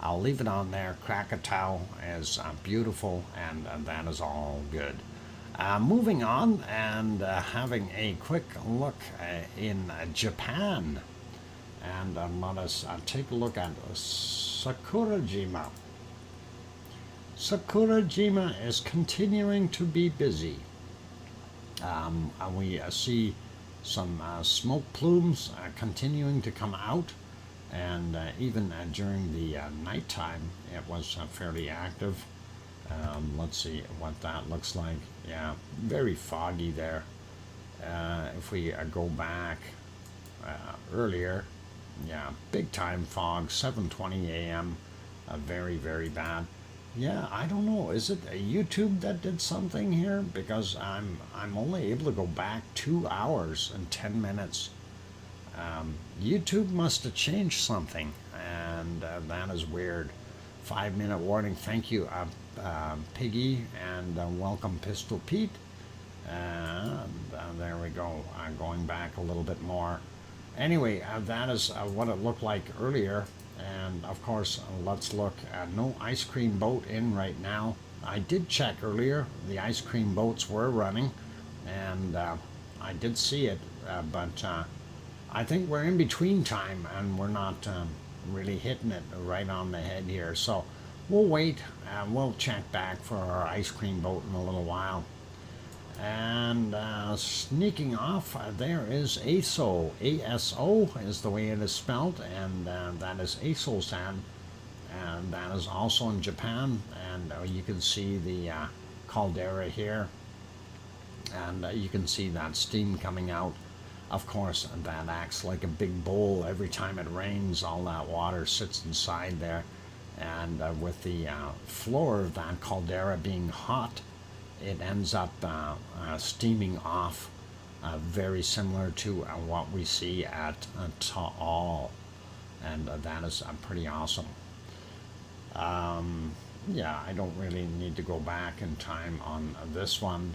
I'll leave it on there. Krakatau is beautiful, and that is all good. Moving on and having a quick look in Japan. And let us take a look at Sakurajima. Sakurajima is continuing to be busy. We see some smoke plumes continuing to come out, and even during the nighttime it was fairly active. Let's see what that looks like. Yeah, very foggy there. If we go back earlier, yeah, big time fog, 7:20 a.m. Very, very bad. Yeah, I don't know. Is it YouTube that did something here? Because I'm only able to go back 2 hours and 10 minutes. YouTube must have changed something, and that is weird. 5-minute warning. Thank you, Piggy, and welcome, Pistol Pete. There we go. Going back a little bit more. Anyway, that is what it looked like earlier. And of course, let's look at no ice cream boat in right now. I did check earlier. The ice cream boats were running, and I did see it, but I think we're in between time, and we're not really hitting it right on the head here. So we'll wait, and we'll check back for our ice cream boat in a little while. And sneaking off, there is ASO. ASO is the way it is spelled, and that is Aso-san. And that is also in Japan, and you can see the caldera here, and you can see that steam coming out. Of course, that acts like a big bowl. Every time it rains, all that water sits inside there, and with the floor of that caldera being hot, it ends up steaming off, very similar to what we see at Taal, and that is pretty awesome. Yeah, I don't really need to go back in time on this one,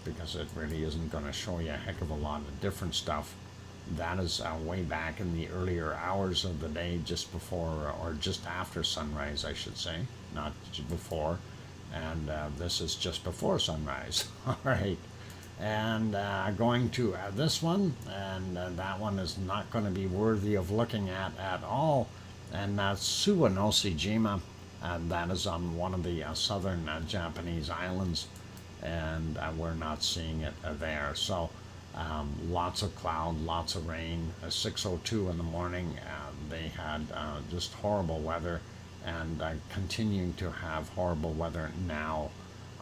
because it really isn't going to show you a heck of a lot of different stuff. That is way back in the earlier hours of the day, just before, or just after sunrise, I should say, not before. And this is just before sunrise. All right, and going to this one, and that one is not going to be worthy of looking at all, and that's Suwanoshijima, and that is on one of the southern Japanese islands, and we're not seeing it there. So lots of cloud, lots of rain. 6:02 in the morning, they had just horrible weather, and continuing to have horrible weather now.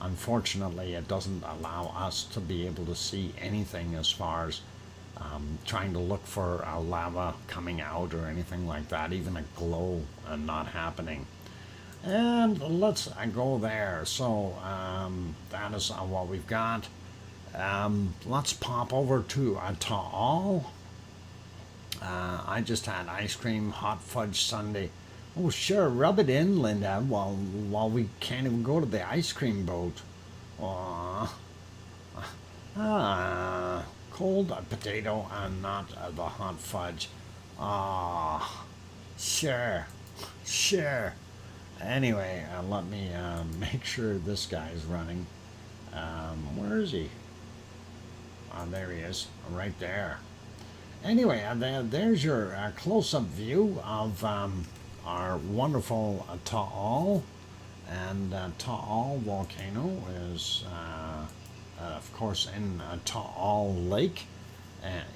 Unfortunately, it doesn't allow us to be able to see anything as far as trying to look for lava coming out or anything like that, even a glow not happening. And let's go there. So that is what we've got. Let's pop over to Taal. I just had ice cream, hot fudge sundae. Oh, sure, rub it in, Linda, while we can't even go to the ice cream boat. Aww. Cold potato and not the hot fudge. Sure. Anyway, let me make sure this guy's running. Where is he? There he is, right there. Anyway, there's your close-up view of our wonderful Taal, and Taal volcano is of course in Taal Lake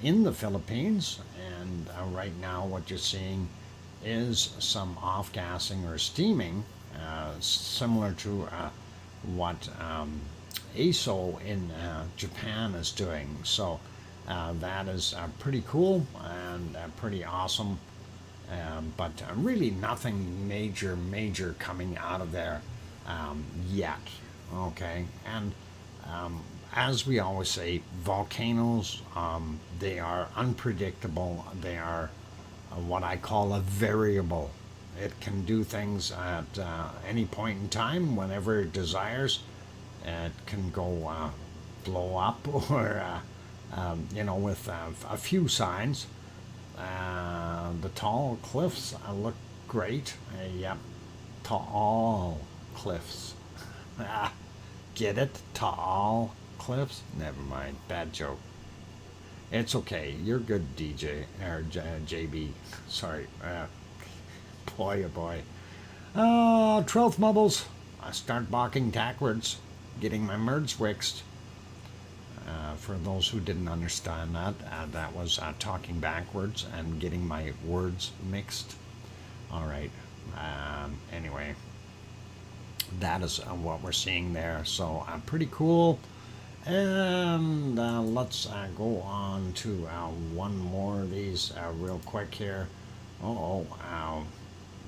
in the Philippines, and right now what you're seeing is some off-gassing or steaming, similar to what ASO in Japan is doing. So that is pretty cool and pretty awesome. But really nothing major coming out of there yet. Okay, and as we always say, volcanoes, they are unpredictable. They are what I call a variable. It can do things at any point in time, whenever it desires. It can go blow up, or with a few signs. The tall cliffs look great. Yep, tall cliffs. Get it? Tall cliffs? Never mind. Bad joke. It's okay. You're good, DJ or JB. Sorry. Boy, oh boy. 12th Mubbles. I start barking backwards, getting my words fixed. For those who didn't understand that, that was talking backwards and getting my words mixed. All right. Anyway, that is what we're seeing there. So pretty cool. And let's go on to one more of these real quick here.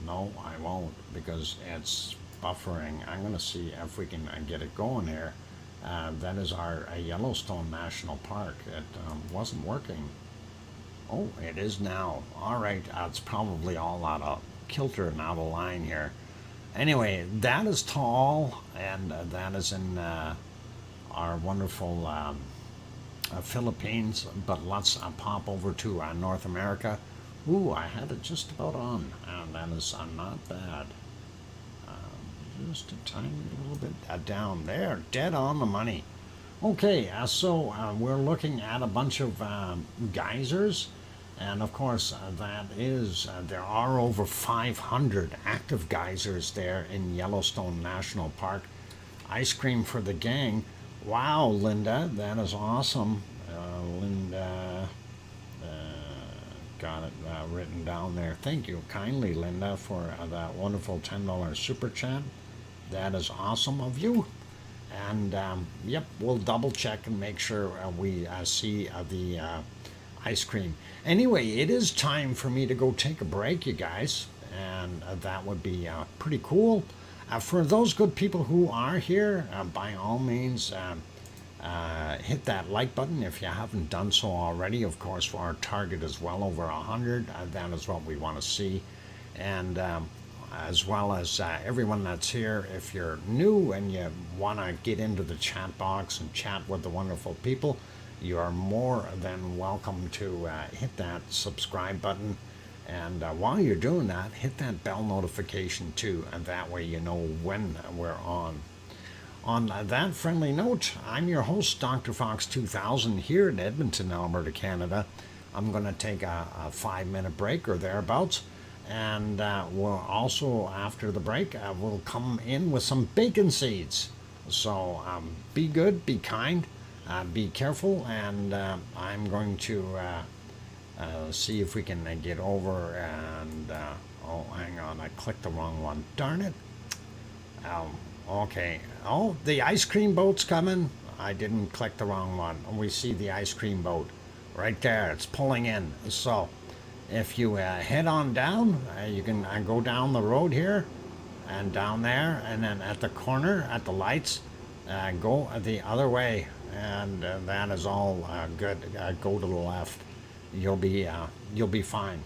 No, I won't, because it's buffering. I'm going to see if we can get it going here. That is our Yellowstone National Park. It wasn't working. Oh, it is now. All right, it's probably all out of kilter and out of line here. Anyway, that is tall, and that is in our wonderful Philippines. But let's pop over to North America. Ooh, I had it just about on, and that is not bad. Just a tiny little bit down there, dead on the money. Okay, so we're looking at a bunch of geysers, and of course that is, there are over 500 active geysers there in Yellowstone National Park. Ice cream for the gang. Wow, Linda, that is awesome. Linda got it written down there. Thank you kindly, Linda, for that wonderful $10 super chat. That is awesome of you. And yep, we'll double check and make sure we see the ice cream. Anyway, it is time for me to go take a break, you guys, and that would be pretty cool. For those good people who are here, by all means, hit that like button if you haven't done so already. Of course, our target is well over 100. That is what we want to see. And as well as everyone that's here, if you're new and you want to get into the chat box and chat with the wonderful people, you are more than welcome to hit that subscribe button. And while you're doing that, hit that bell notification too, and that way you know when we're on. On that friendly note, I'm your host, DrFox2000, here in Edmonton, Alberta, Canada. I'm going to take a 5-minute break or thereabouts. And we'll also, after the break, we'll come in with some bacon seeds. So be good, be kind, be careful, and I'm going to see if we can get over and, oh, hang on, I clicked the wrong one. Darn it. Okay. Oh, the ice cream boat's coming. I didn't click the wrong one. We see the ice cream boat right there. It's pulling in. So if you head on down, you can go down the road here and down there, and then at the corner at the lights, go the other way, and that is all good. Go to the left. You'll be fine.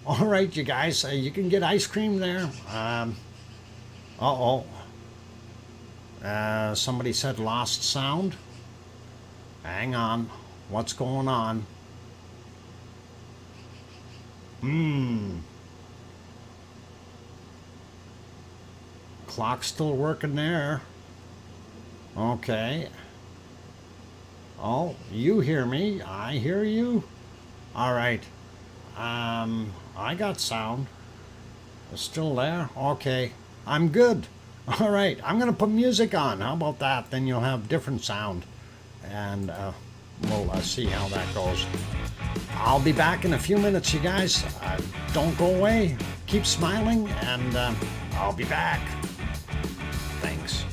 All right, you guys, you can get ice cream there. Somebody said lost sound. Hang on, what's going on? Clock's still working there. Okay. Oh, you hear me. I hear you. All right. I got sound. It's still there. Okay. I'm good. All right. I'm going to put music on. How about that? Then you'll have different sound. And we'll see how that goes. I'll be back in a few minutes, you guys. Don't go away. Keep smiling, and I'll be back. Thanks.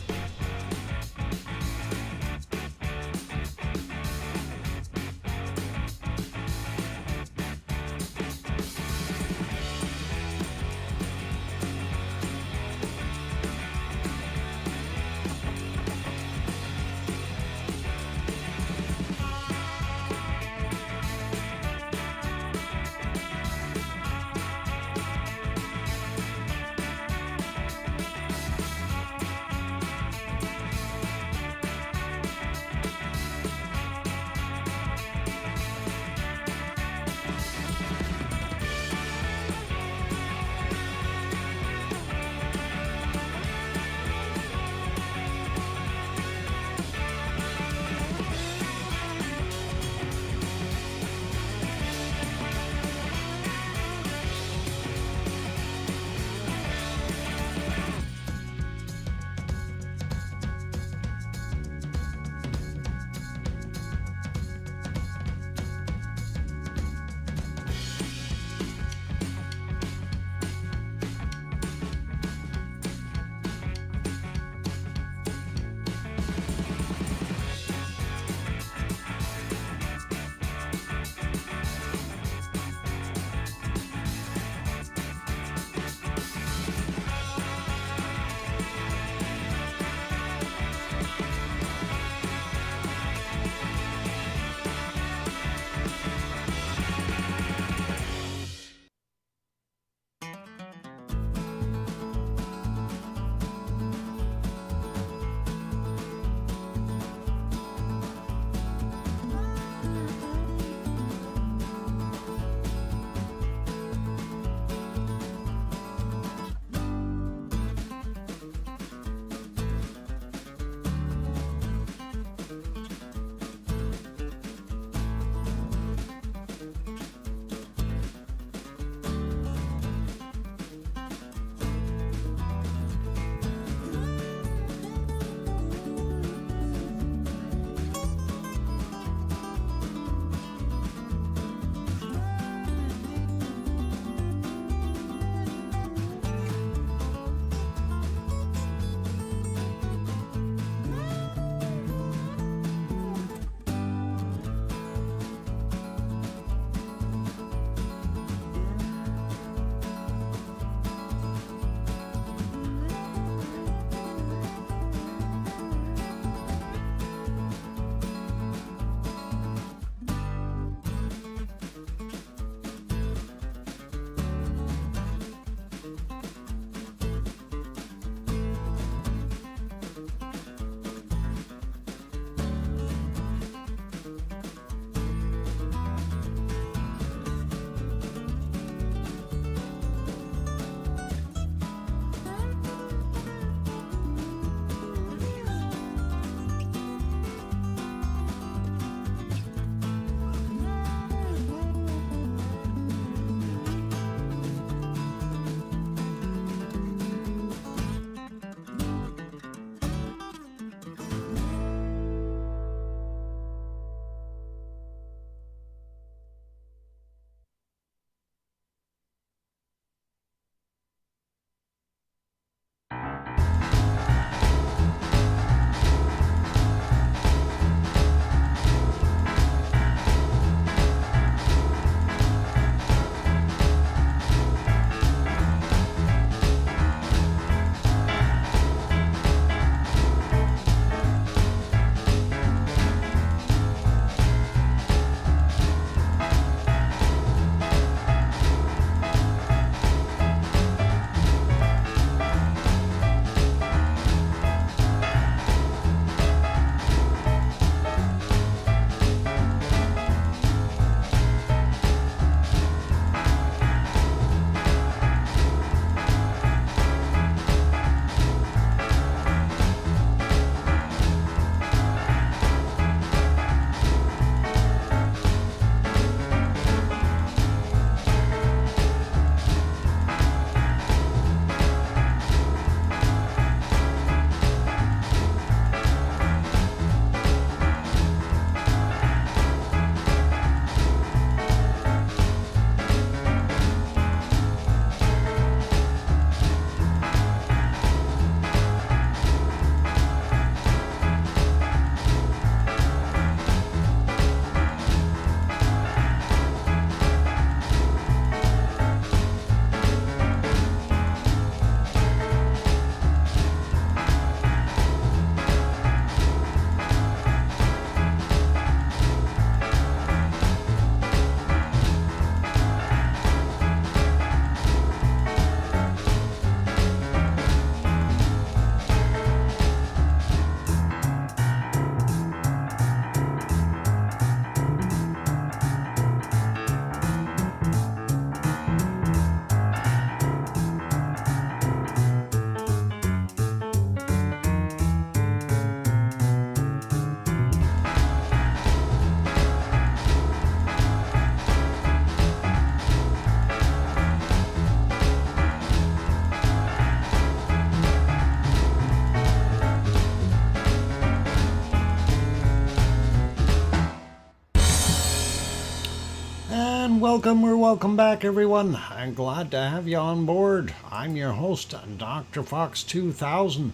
welcome back, everyone. I'm glad to have you on board. I'm your host, DrFox2000.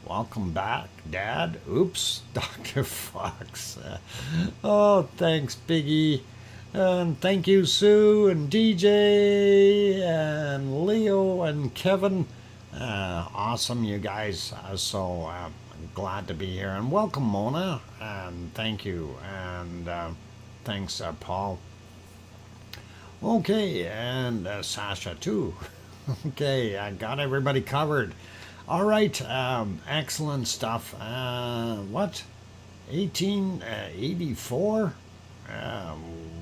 Welcome back, Dad. Oops, Dr. Fox. Oh, thanks, Biggie. And thank you, Sue and DJ and Leo and Kevin. Awesome, you guys. I'm glad to be here. And welcome, Mona. And thank you. And thanks, Paul. Okay, and Sasha, too. Okay, I got everybody covered. All right, excellent stuff. What? 1884?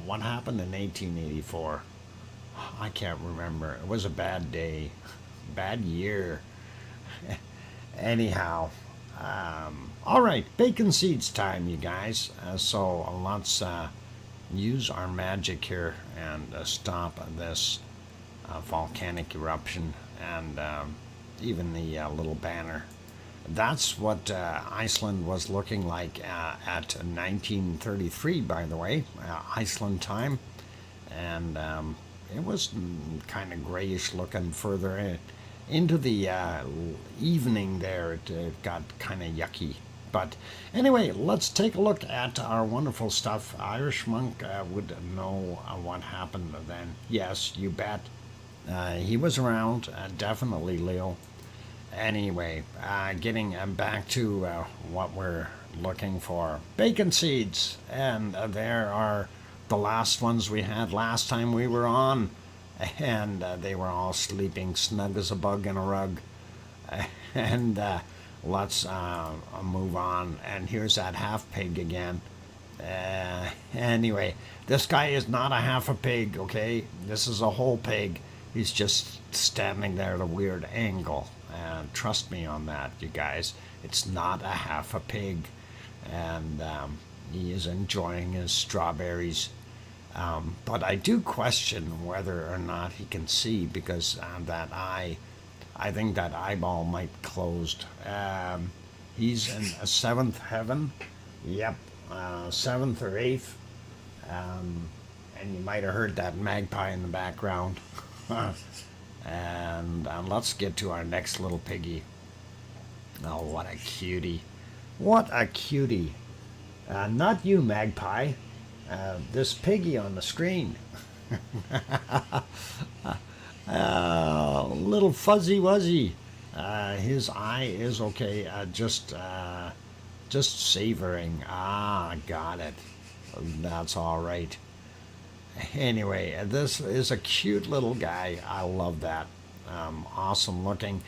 What happened in 1884? I can't remember. It was a bad day, bad year. Anyhow, all right, bacon seeds time, you guys. So let's use our magic here and stop this volcanic eruption and even the little banner. That's what Iceland was looking like at 1933, by the way, Iceland time. And it was kind of grayish looking further into the evening there. It got kind of yucky. But anyway, let's take a look at our wonderful stuff. Irish Monk would know what happened then. Yes, you bet. He was around, definitely, Leo. Anyway, getting back to what we're looking for. Bacon seeds. And there are the last ones we had last time we were on. And they were all sleeping snug as a bug in a rug. And let's move on. And here's that half pig again. Anyway, this guy is not a half a pig, okay? This is a whole pig. He's just standing there at a weird angle. And trust me on that, you guys. It's not a half a pig. And he is enjoying his strawberries. But I do question whether or not he can see because that eye, I think that eyeball might be closed. He's in a seventh heaven. Yep, seventh or eighth. And you might have heard that magpie in the background. And let's get to our next little piggy. Oh, what a cutie. What a cutie. Not you, magpie. This piggy on the screen. Little fuzzy wuzzy. His eye is okay. Just savoring. Got it. That's all right. Anyway, this is a cute little guy. I love that. Awesome looking.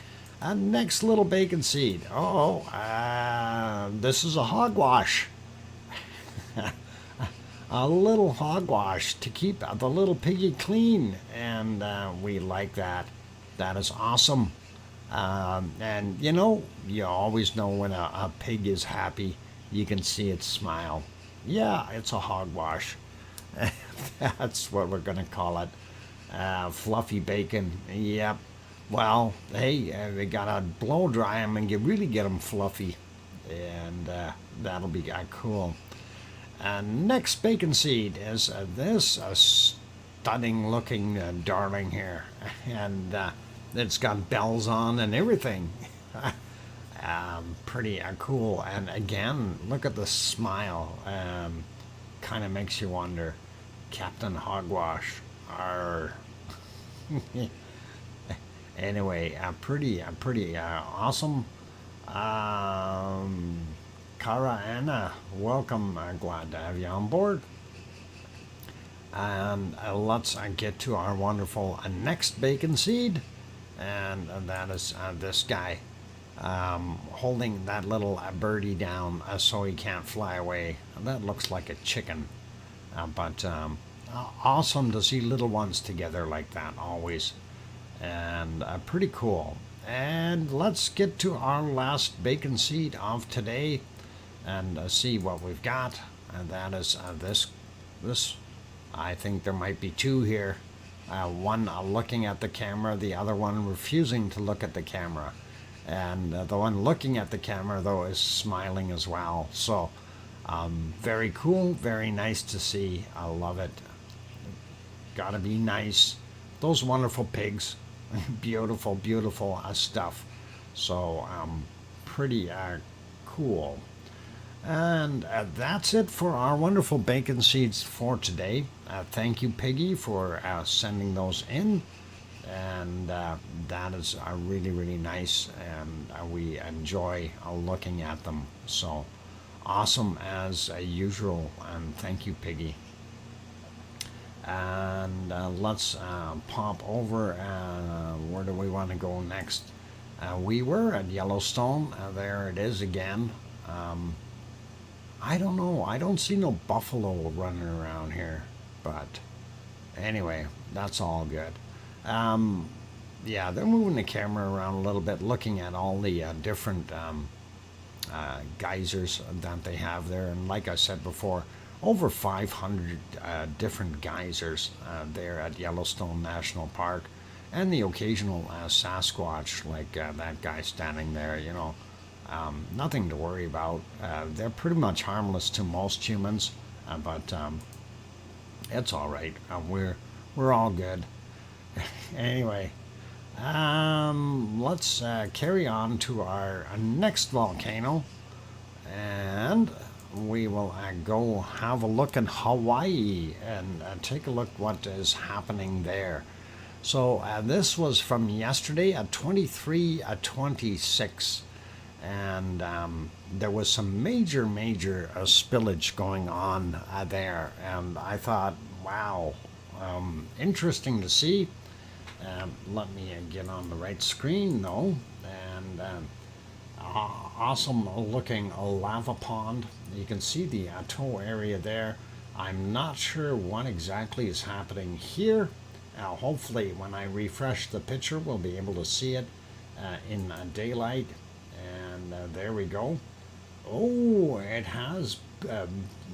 Next little bacon seed. This is a hogwash. A little hogwash to keep the little piggy clean. And we like that. That is awesome. And you know, you always know when a pig is happy. You can see it smile. Yeah, it's a hogwash. That's what we're going to call it. Fluffy bacon. Yep. Well, hey, we got to blow dry them and really get them fluffy. And that'll be cool. Next bacon seed is this stunning looking darling here. And it's got bells on and everything. Pretty cool. And again, look at the smile. Kind of makes you wonder. Captain Hogwash. Arr. Anyway, pretty awesome. Kara Anna, welcome. Glad to have you on board. And let's get to our wonderful next bacon seed. And that is this guy holding that little birdie down so he can't fly away. That looks like a chicken. But awesome to see little ones together like that always. And pretty cool. And let's get to our last bacon seed of today and see what we've got. And that is this. I think there might be two here. One looking at the camera, the other one refusing to look at the camera. And the one looking at the camera, though, is smiling as well. So very cool, very nice to see. I love it. gotta be nice. Those wonderful pigs. Beautiful, beautiful stuff. So pretty cool. And that's it for our wonderful bacon seeds for today. Thank you, Piggy, for sending those in. And that is really, really nice. And we enjoy looking at them. So awesome as usual. And thank you, Piggy. And let's pop over. Where do we want to go next? We were at Yellowstone. There it is again. I don't know. I don't see no buffalo running around here. But anyway, that's all good. Yeah, they're moving the camera around a little bit, looking at all the different geysers that they have there. And like I said before, over 500 different geysers there at Yellowstone National Park, and the occasional Sasquatch, like that guy standing there, you know. Nothing to worry about. They're pretty much harmless to most humans, but it's all right. We're all good. Anyway, let's carry on to our next volcano, and we will go have a look in Hawaii and take a look what is happening there. So this was from yesterday at 23:26. And there was some major spillage going on there, and I thought, wow, interesting to see. Let me get on the right screen though. And awesome looking lava pond. You can see the atoll area there. I'm not sure what exactly is happening here. Hopefully when I refresh the picture we'll be able to see it in daylight. And there we go. Oh, it has,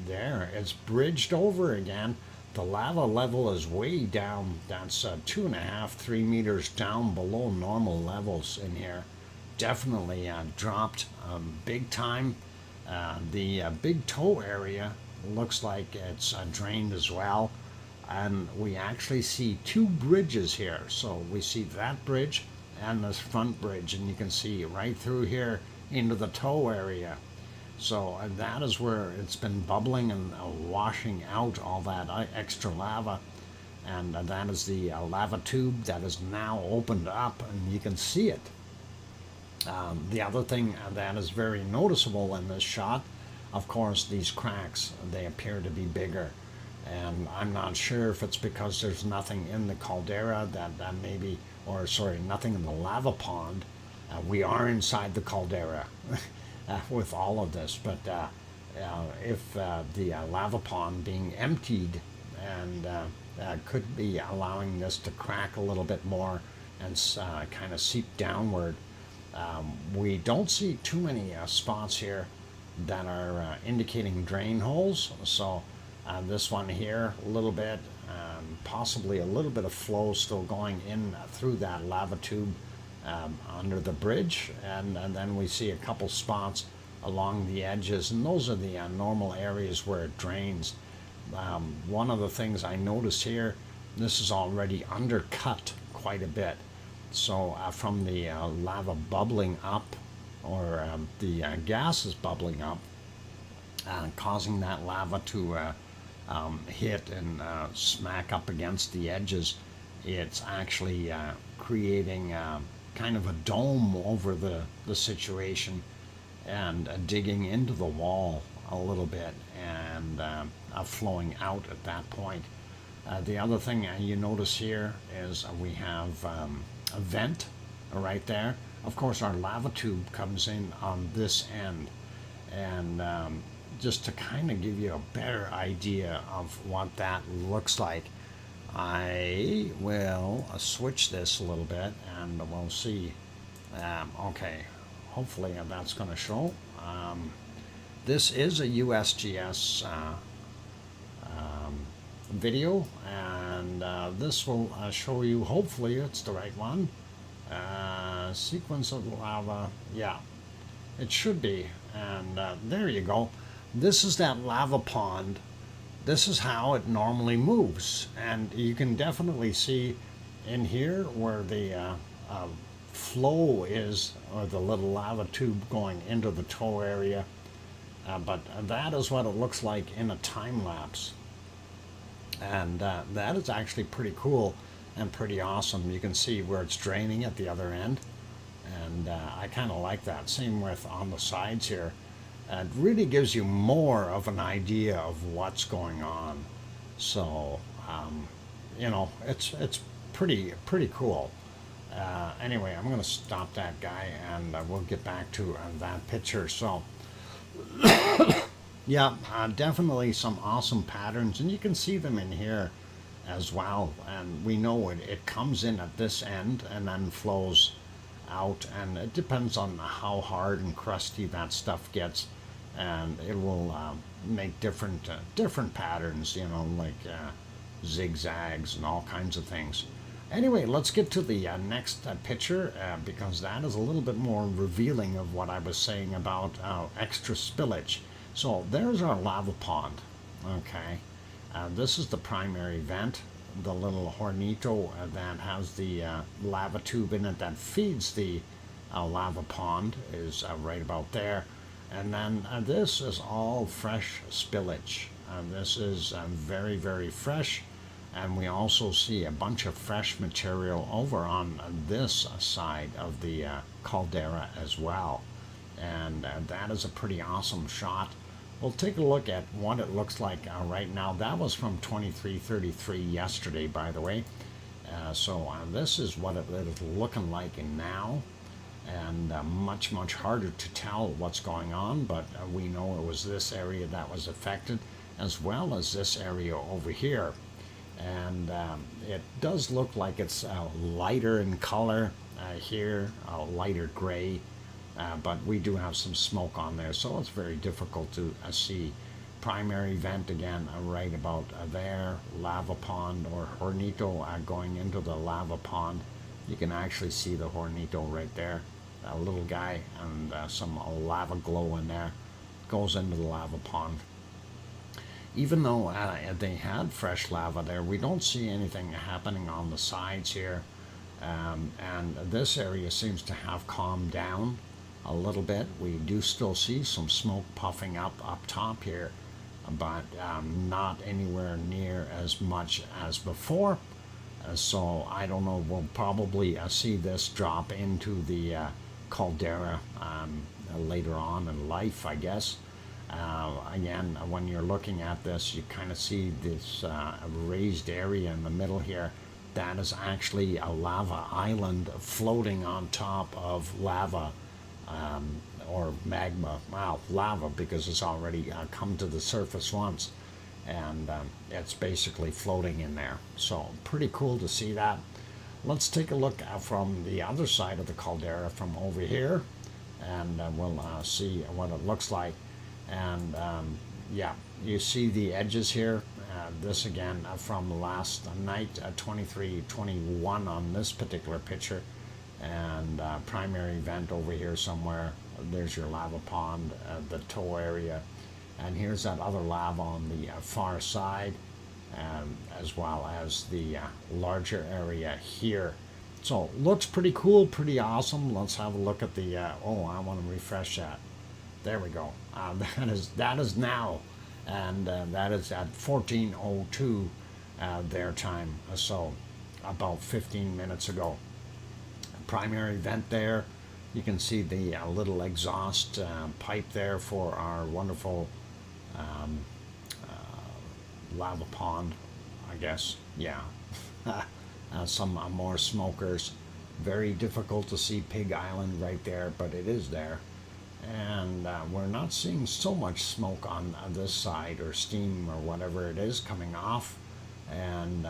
there, it's bridged over again. The lava level is way down. That's 2.5, 3 meters down below normal levels in here. Definitely dropped big time. The big toe area looks like it's drained as well. And we actually see two bridges here. So we see that bridge and this front bridge, and you can see right through here into the toe area. So that is where it's been bubbling and washing out all that extra lava, and that is the lava tube that is now opened up, and you can see it. The other thing that is very noticeable in this shot, of course, these cracks, they appear to be bigger. And I'm not sure if it's because there's nothing in the caldera that maybe, or sorry, nothing in the lava pond. We are inside the caldera with all of this, but if the lava pond being emptied and could be allowing this to crack a little bit more and kind of seep downward. We don't see too many spots here that are indicating drain holes, so this one here, a little bit, possibly a little bit of flow still going in through that lava tube under the bridge, and then we see a couple spots along the edges, and those are the normal areas where it drains. One of the things I noticed here, this is already undercut quite a bit, so from the lava bubbling up, or the gases bubbling up, causing that lava to hit and smack up against the edges. It's actually creating kind of a dome over the situation, and digging into the wall a little bit, and flowing out at that point. The other thing you notice here is we have a vent right there. Of course, our lava tube comes in on this end, and just to kind of give you a better idea of what that looks like, I will switch this a little bit and we'll see. Okay, hopefully that's going to show. This is a USGS video, and this will show you, hopefully it's the right one, sequence of lava. Yeah, it should be. And there you go. This is that lava pond this is how it normally moves. And you can definitely see in here where the flow is, or the little lava tube going into the toe area. But that is what it looks like in a time lapse. And that is actually pretty cool and pretty awesome. You can see where it's draining at the other end. And I kind of like that. Same with on the sides here. It really gives you more of an idea of what's going on. So, you know, it's pretty cool. Anyway, I'm going to stop that guy, and we'll get back to that picture. So, yeah, definitely some awesome patterns, and you can see them in here as well. And we know it comes in at this end and then flows out, and it depends on how hard and crusty that stuff gets, and it will make different patterns, you know, like zigzags and all kinds of things. Anyway, let's get to the next picture, because that is a little bit more revealing of what I was saying about extra spillage. So there's our lava pond. Okay, this is the primary vent, the little hornito that has the lava tube in it that feeds the lava pond is right about there. And then this is all fresh spillage. This is very fresh. And we also see a bunch of fresh material over on this side of the caldera as well. And that is a pretty awesome shot. We'll take a look at what it looks like right now. That was from 2333 yesterday, by the way. So this is what it is looking like now. And much harder to tell what's going on, but we know it was this area that was affected, as well as this area over here. And it does look like it's lighter in color here, lighter gray, but we do have some smoke on there, so it's very difficult to see. Primary vent again right about there, lava pond or hornito going into the lava pond. You can actually see the hornito right there, a little guy, and some lava glow in there, goes into the lava pond. Even though they had fresh lava there, we don't see anything happening on the sides here. And this area seems to have calmed down a little bit. We do still see some smoke puffing up top here, but not anywhere near as much as before. So I don't know, we'll probably see this drop into the caldera later on in life, I guess. Again, when you're looking at this, you kind of see this raised area in the middle here. That is actually a lava island floating on top of lava, or magma. Well, lava, because it's already come to the surface once, and it's basically floating in there. So pretty cool to see that. Let's take a look from the other side of the caldera from over here, and we'll see what it looks like. And yeah, you see the edges here. This again from last night, 2321 on this particular picture. And primary vent over here somewhere. There's your lava pond, the toe area. And here's that other lava on the far side, as well as the larger area here. So looks pretty cool, pretty awesome. Let's have a look at the, oh, I want to refresh that. There we go. That is now, and that is at 14:02 their time, so about 15 minutes ago. Primary vent there. You can see the little exhaust pipe there for our wonderful lava pond, I guess. Yeah. Some more smokers. Very difficult to see Pig Island right there, but it is there. And we're not seeing so much smoke on this side, or steam or whatever it is coming off, and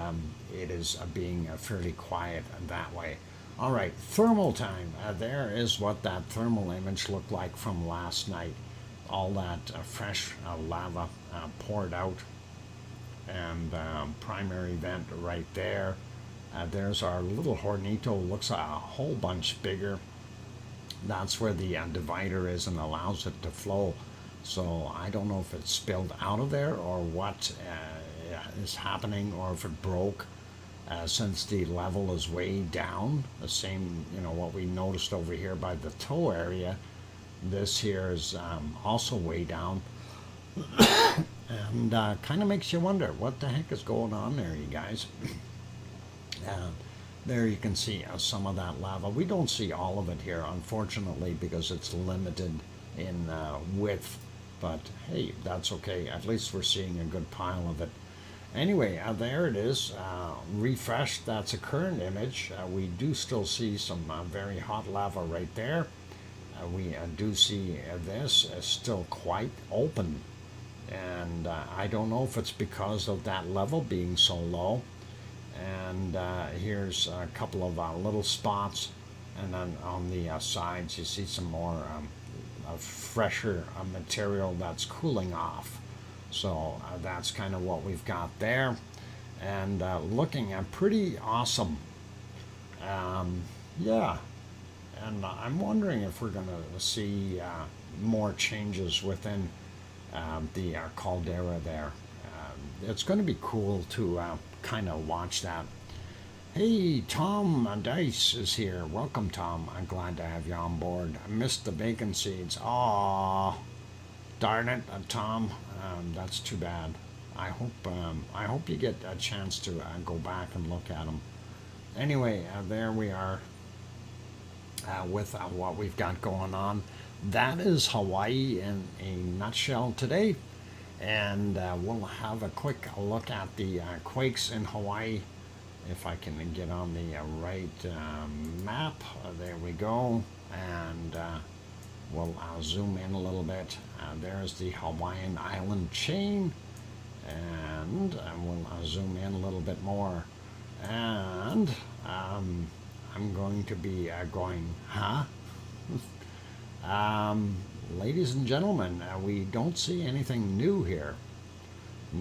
it is being fairly quiet that way. All right, thermal time. There is what that thermal image looked like from last night. All that fresh lava poured out, and primary vent right there. There's our little hornito, looks a whole bunch bigger. That's where the divider is and allows it to flow So I don't know if it spilled out of there or what is happening, or if it broke. Since the level is way down, the same, what we noticed over here by the toe area, this here is also way down. And kind of makes you wonder what the heck is going on there, you guys. There you can see some of that lava. We don't see all of it here, unfortunately, because it's limited in width. But hey, that's okay. At least we're seeing a good pile of it. Anyway, there it is. Refreshed, that's a current image. We do still see some very hot lava right there. We do see this is still quite open. And I don't know if it's because of that level being so low. And here's a couple of little spots. And then on the sides, you see some more fresher material that's cooling off. So that's kind of what we've got there, and looking at pretty awesome. Yeah, and I'm wondering if we're going to see more changes within the caldera there. It's going to be cool to kind of watch that. Hey, Tom Dice is here. Welcome, Tom. I'm glad to have you on board. I missed the bacon seeds. Aww. Darn it, Tom. That's too bad. I hope you get a chance to go back and look at them. Anyway, there we are with what we've got going on. That is Hawaii in a nutshell today. And we'll have a quick look at the quakes in Hawaii. If I can get on the right map. There we go. And we'll zoom in a little bit. There's the Hawaiian island chain, and we'll zoom in a little bit more. And I'm going to be going, ladies and gentlemen, we don't see anything new here.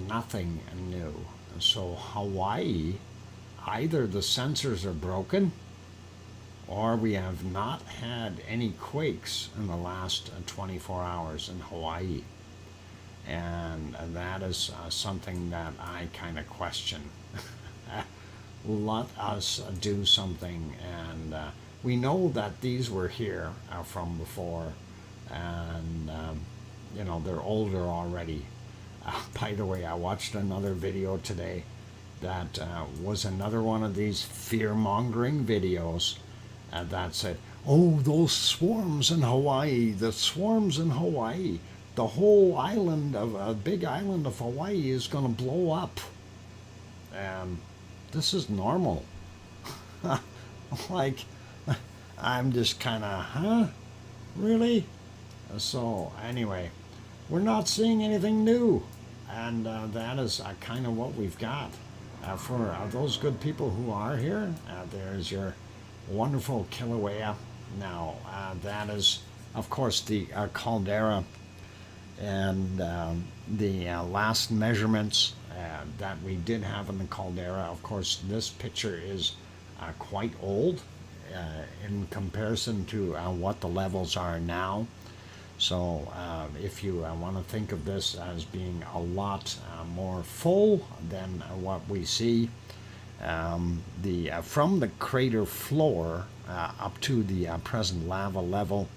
Nothing new. So Hawaii, either the sensors are broken, or we have not had any quakes in the last 24 hours in Hawaii. And that is something that I kind of question. Let us do something. And we know that these were here from before. And, they're older already. By the way, I watched another video today that was another one of these fear-mongering videos. That said, oh, those swarms in Hawaii, the swarms in Hawaii, the whole island of big island of Hawaii is going to blow up. This is normal. Like, I'm just kind of, really? So anyway, we're not seeing anything new, and that is kind of what we've got. For those good people who are here, there's your wonderful Kilauea. Now that is, of course, the caldera, and the last measurements that we did have in the caldera. Of course, this picture is quite old in comparison to what the levels are now. So if you want to think of this as being a lot more full than what we see, from the crater floor up to the present lava level,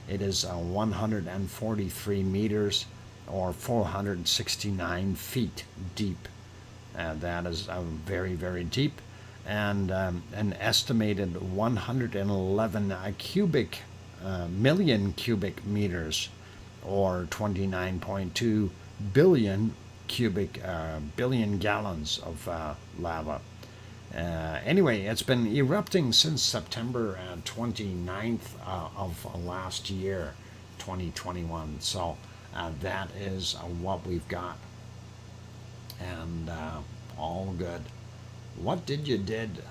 it is 143 meters or 469 feet deep. That is very, very deep, and an estimated 111 million cubic meters, or 29.2 billion billion gallons of lava. Anyway, it's been erupting since September 29th of last year, 2021. So that is what we've got, and all good. What did you did?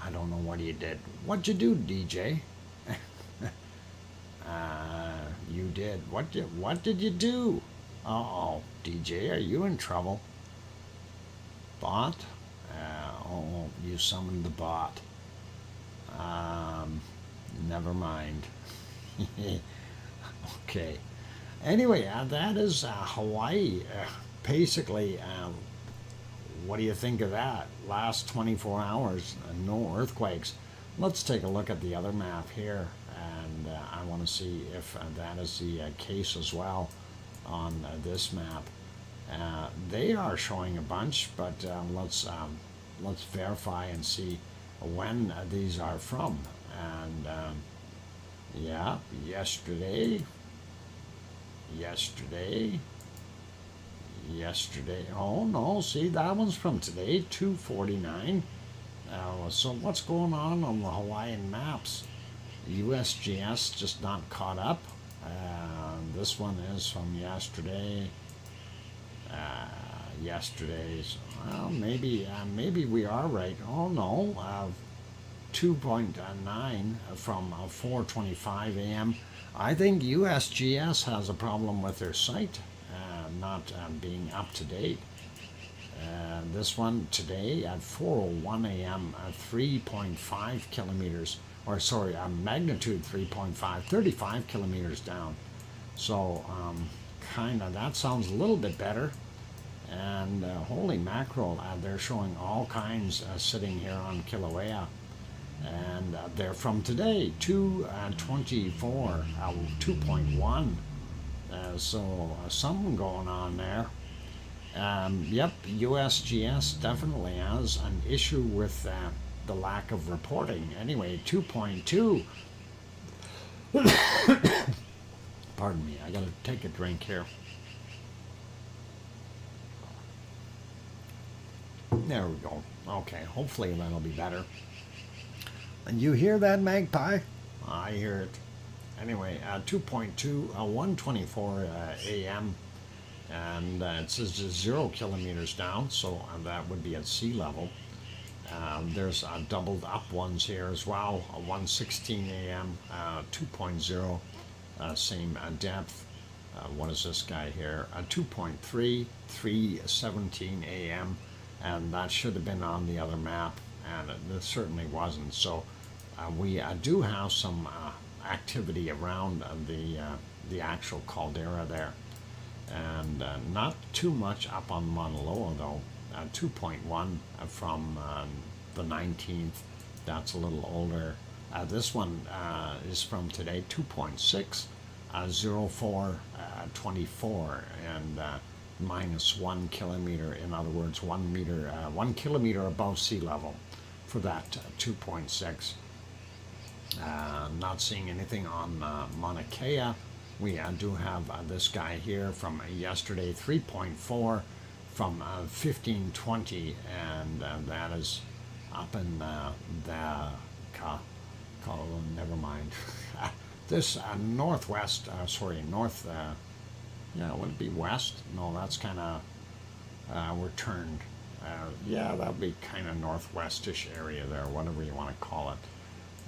I don't know what you did. What'd you do, DJ? You did. What did you do? Uh-oh, DJ, are you in trouble? Bot? Oh, you summoned the bot. Never mind. Okay. Anyway, that is Hawaii. Basically, what do you think of that? Last 24 hours, no earthquakes. Let's take a look at the other map here, and I want to see if that is the case as well on this map. They are showing a bunch, but let's verify and see when these are from. And yeah, yesterday. Oh no, see, that one's from today, 249. So what's going on the Hawaiian maps? USGS just not caught up. This one is from yesterday. Yesterday's. Well, maybe we are right. Oh no, 2.9 from 4:25 a.m. I think USGS has a problem with their site not being up to date. This one today at 4:01 a.m. 3.5 kilometers, or sorry, magnitude 3.5, 35 kilometers down. So kind of, that sounds a little bit better. And holy mackerel, they're showing all kinds sitting here on Kilauea. And they're from today, 2:24, 2.1. So something going on there. Yep, USGS definitely has an issue with the lack of reporting. Anyway, 2.2. Pardon me, I gotta take a drink here. There we go. Okay, hopefully that'll be better. And you hear that, Magpie? I hear it. Anyway, 2.2, 1:24 a.m. And it says just 0 kilometers down, so that would be at sea level. There's doubled up ones here as well. 1:16 a.m. 2.0, same depth. What is this guy here? 2.3, 3:17 a.m. And that should have been on the other map, and it certainly wasn't. So we do have some activity around the actual caldera there, and not too much up on Mauna Loa though. 2.1 from the 19th. That's a little older. This one is from today, 2.6, 0424, and minus 1 kilometer. In other words, 1 meter, 1 kilometer above sea level for that 2.6. Not seeing anything on Mauna Kea. We do have this guy here from yesterday, 3.4 from 1520, and that is up in never mind. This northwest, north, yeah, would it be west? No, that's kind of, we're turned. Yeah, that would be kind of northwestish area there, whatever you want to call it.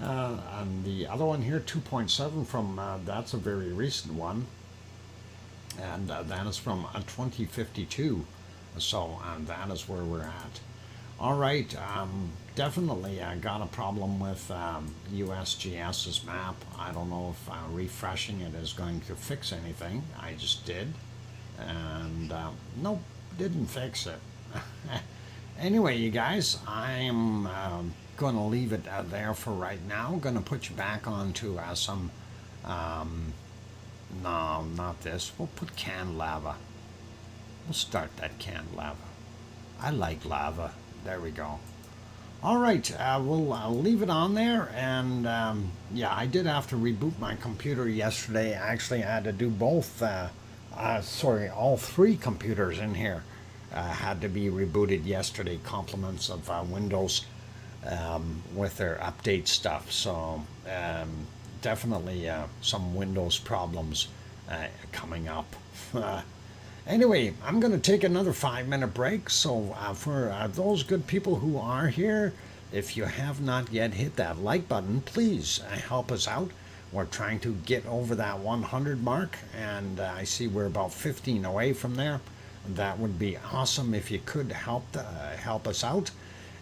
And the other one here, 2.7 from, that's a very recent one. And that is from 2052. So that is where we're at. All right, definitely got a problem with USGS's map. I don't know if refreshing it is going to fix anything. I just did. And nope, didn't fix it. Anyway, you guys, I'm going to leave it there for right now. Going to put you back onto some, no, not this. We'll put canned lava. We'll start that canned lava. I like lava. There we go. All right, we'll leave it on there. And yeah, I did have to reboot my computer yesterday. Actually, I had to do both, all three computers in here had to be rebooted yesterday. Compliments of Windows with their update stuff. So definitely some Windows problems coming up. Anyway, I'm going to take another 5-minute break. So for those good people who are here, if you have not yet hit that like button, please help us out. We're trying to get over that 100 mark, and I see we're about 15 away from there. That would be awesome if you could help us out.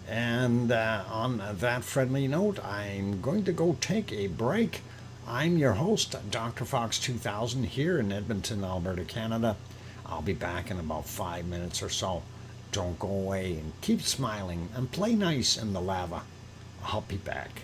And on that friendly note, I'm going to go take a break. I'm your host, DrFox2000, here in Edmonton, Alberta, Canada. I'll be back in about 5 minutes or so. Don't go away and keep smiling and play nice in the lava. I'll be back.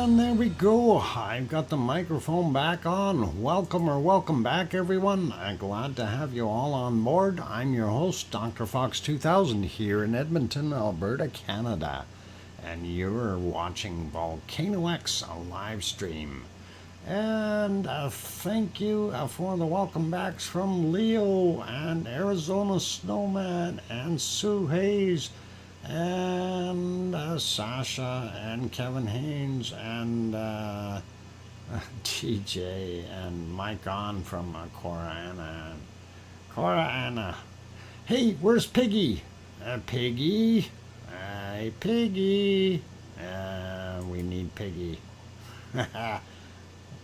And there we go. I've got the microphone back on. Welcome back, everyone. I'm glad to have you all on board. I'm your host, DrFox2000, here in Edmonton, Alberta, Canada. And you're watching VolcanoX, a live stream. And thank you for the welcome backs from Leo and Arizona Snowman and Sue Hayes and Sasha and Kevin Haynes and TJ and Mike on from Cora Anna. Hey, where's Piggy? Piggy? Hey, Piggy. We need Piggy.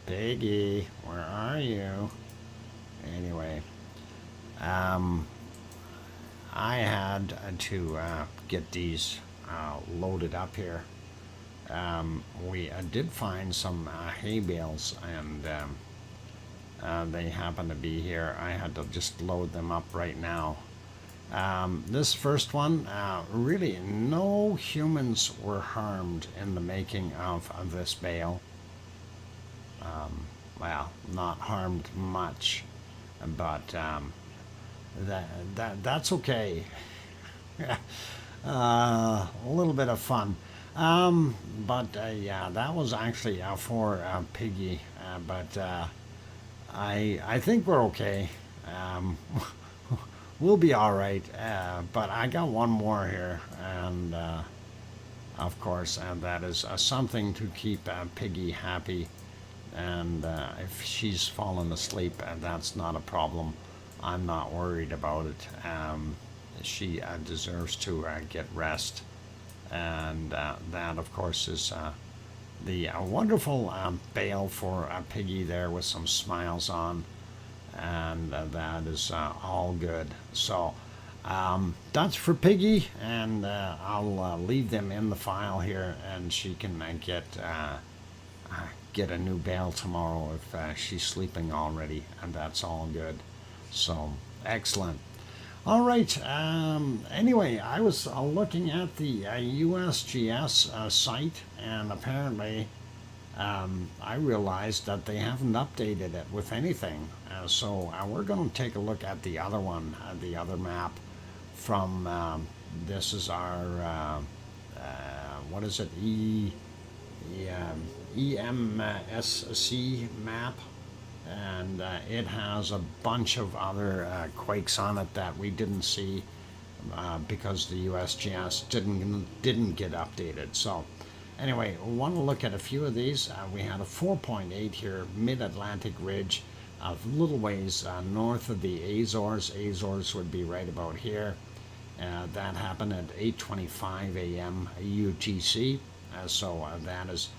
Piggy, where are you? Anyway, I had to get these loaded up here. We did find some hay bales, and they happen to be here. I had to just load them up right now. This first one, really no humans were harmed in the making of this bale. Well, not harmed much, but that's okay. A little bit of fun. But yeah, that was actually for Piggy. But I think we're okay. We'll be all right. But I got one more here, and of course, and that is something to keep Piggy happy. And if she's fallen asleep, that's not a problem. I'm not worried about it. She deserves to get rest. And that, of course, is the wonderful bale for Piggy there with some smiles on. And that is all good. So that's for Piggy. And I'll leave them in the file here, and she can get a new bale tomorrow if she's sleeping already, and that's all good. So excellent. All right. Anyway, I was looking at the USGS site, and apparently I realized that they haven't updated it with anything. So we're going to take a look at the other one, the other map from this is our what is it, EMSC map, and it has a bunch of other quakes on it that we didn't see because the USGS didn't get updated. So anyway, we want to look at a few of these. We had a 4.8 here, mid-Atlantic ridge, a little ways north of the Azores. Azores would be right about here. That happened at 8:25 a.m. UTC. So that is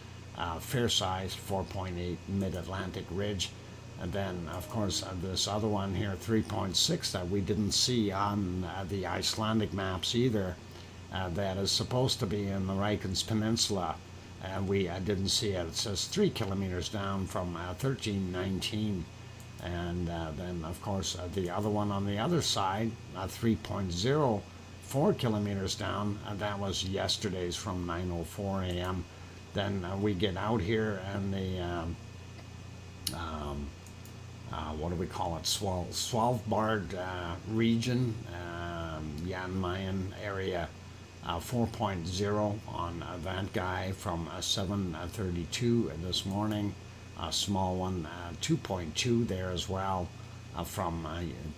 fair size, 4.8 mid-Atlantic ridge. And then, of course, this other one here, 3.6, that we didn't see on the Icelandic maps either. That is supposed to be in the Reykjanes Peninsula. We didn't see it. It says 3 kilometers down from 1319. And then, of course, the other one on the other side, 3.0, 4 kilometers down. That was yesterday's from 9:04 a.m. Then we get out here and the what do we call it? Svalbard region, Jan Mayen area, 4.0 on that guy from 7:32 this morning. A small one, 2.2 there as well from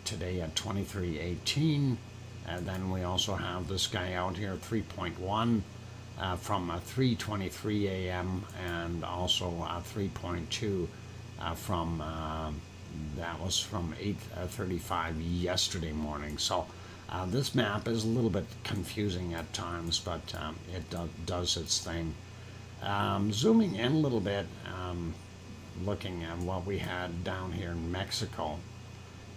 today at 23:18. And then we also have this guy out here, 3.1 from 3:23 a.m. and also 3.2 from that was from 8:35 yesterday morning. So this map is a little bit confusing at times, but it does its thing. Zooming in a little bit, looking at what we had down here in Mexico,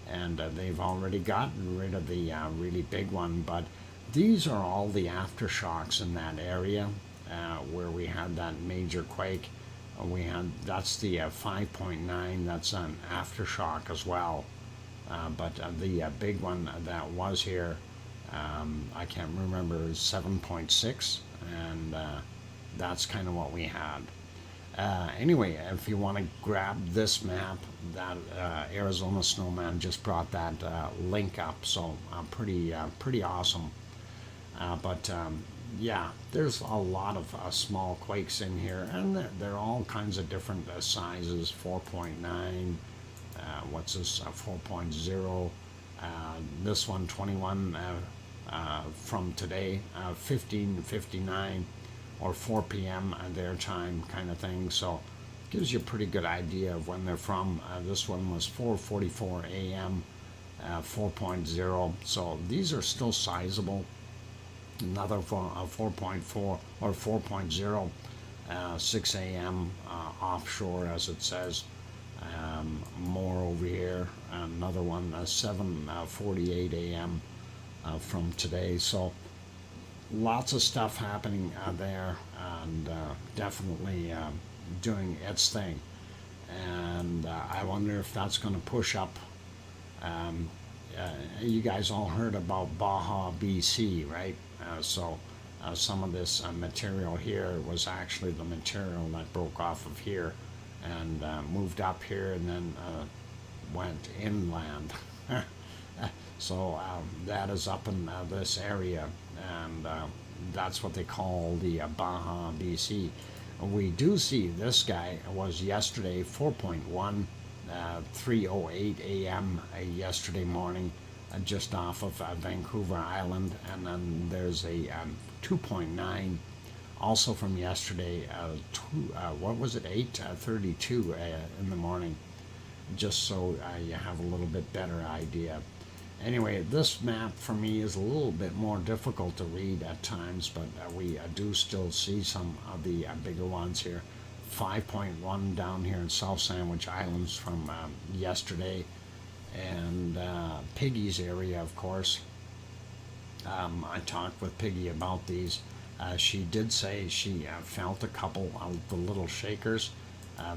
and they've already gotten rid of the really big one, but these are all the aftershocks in that area where we had that major quake. That's the 5.9, that's an aftershock as well. But the big one that was here, I can't remember, 7.6, and that's kind of what we had. Anyway, if you want to grab this map, that Arizona Snowman just brought that link up, so pretty awesome. But yeah, there's a lot of small quakes in here, and they're all kinds of different sizes. 4.9, what's this? 4.0. This one, 21 from today, 15:59 or 4 p.m. their time kind of thing. So gives you a pretty good idea of when they're from. This one was 4:44 a.m. 4.0. So these are still sizable. Another 4.4 or 4.0, 6 a.m. Offshore, as it says. More over here. Another one, 7:48 a.m. From today. So lots of stuff happening there, and definitely doing its thing. And I wonder if that's going to push up. You guys all heard about Baja, BC, right? So some of this material here was actually the material that broke off of here and moved up here and then went inland. So that is up in this area, and that's what they call the Baja, BC. We do see this guy was yesterday 4.1, 3:08 a.m. Yesterday morning, just off of Vancouver Island, and then there's a 2.9 also from yesterday. What was it? 8:32 in the morning. Just so you have a little bit better idea. Anyway, this map for me is a little bit more difficult to read at times, but we do still see some of the bigger ones here. 5.1 down here in South Sandwich Islands from yesterday, and Piggy's area, of course. I talked with Piggy about these. She did say she felt a couple of the little shakers.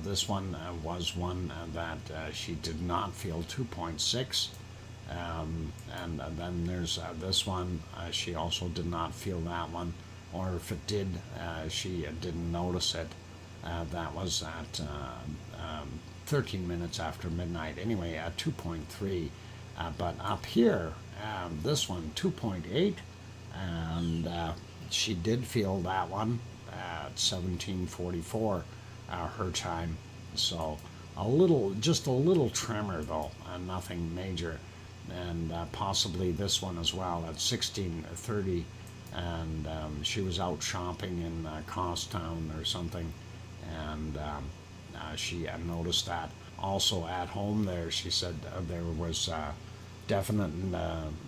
This one was one that she did not feel, 2.6. And then there's this one. She also did not feel that one, or if it did, she didn't notice it. That was at 13 minutes after midnight. Anyway, at 2.3. But up here, this one, 2.8, and she did feel that one at 17:44 her time. So just a little tremor though, nothing major. And possibly this one as well at 16:30, and she was out shopping in Cosstown or something, and she noticed that. Also at home there, she said there was definite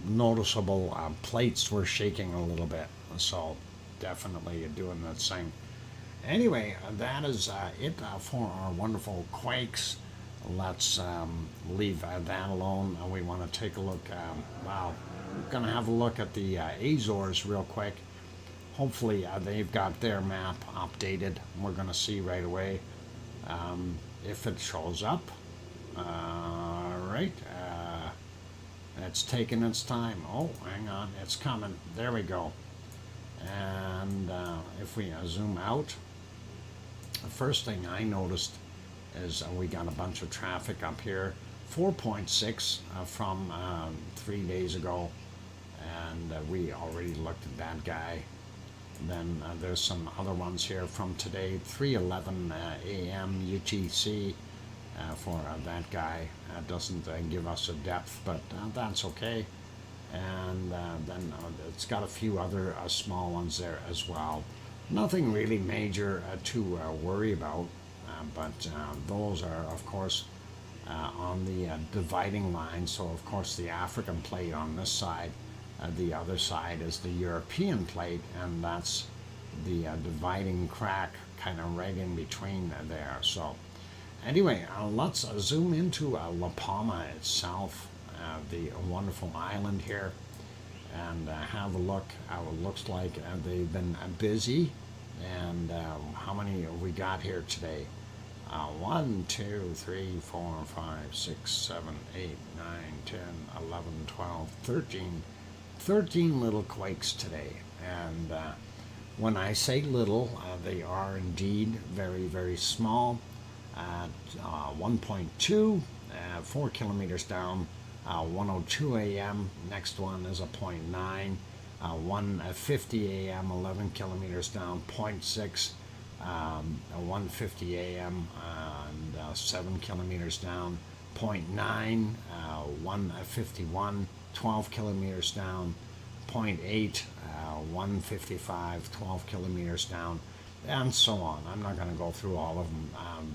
noticeable plates were shaking a little bit, so definitely doing that thing. Anyway, that is it for our wonderful quakes. Let's leave that alone. We want to take a look. Wow, we're going to have a look at the Azores real quick. Hopefully they've got their map updated. We're going to see right away if it shows up. Right. It's taking its time. Oh, hang on. It's coming. There we go. And if we zoom out, the first thing I noticed is we got a bunch of traffic up here. 4.6 from 3 days ago, and we already looked at that guy. Then there's some other ones here from today, 3:11 a.m. UTC for that guy. Doesn't give us a depth, but that's okay. And then it's got a few other small ones there as well. Nothing really major to worry about. But those are, of course, on the dividing line. So, of course, the African plate on this side, the other side is the European plate, and that's the dividing crack kind of right in between there. So, anyway, let's zoom into La Palma itself, the wonderful island here, and have a look how it looks like. They've been busy, and how many have we got here today? 1, 2, 3, 4, 5, 6, 7, 8, 9, 10, 11, 12, 13. 13 little quakes today. And When I say little, they are indeed very, very small. At 1.2, 4 kilometers down, 1:02 a.m. Next one is a 0.9, 1:50 a.m. 11 kilometers down, 0.6, 1:50 a.m. and 7 kilometers down, 0.9, 1:51, 12 kilometers down, 0.8, 1:55, 12 kilometers down, and so on. I'm not going to go through all of them.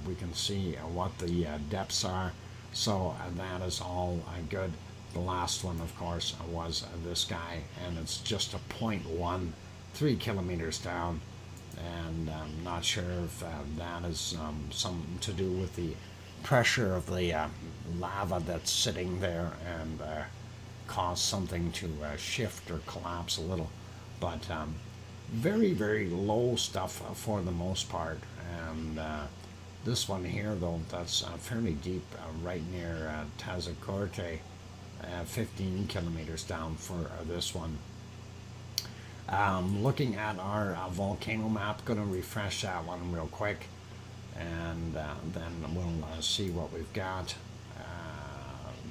We can see what the depths are, so that is all good. The last one, of course, was this guy, and it's just a 0.1, 3 kilometers down, and I'm not sure if that is something to do with the pressure of the lava that's sitting there and cause something to shift or collapse a little, but very, very low stuff for the most part. And this one here, though, that's fairly deep, right near Tazacorte, 15 kilometers down for this one. Looking at our volcano map, going to refresh that one real quick, and then we'll see what we've got.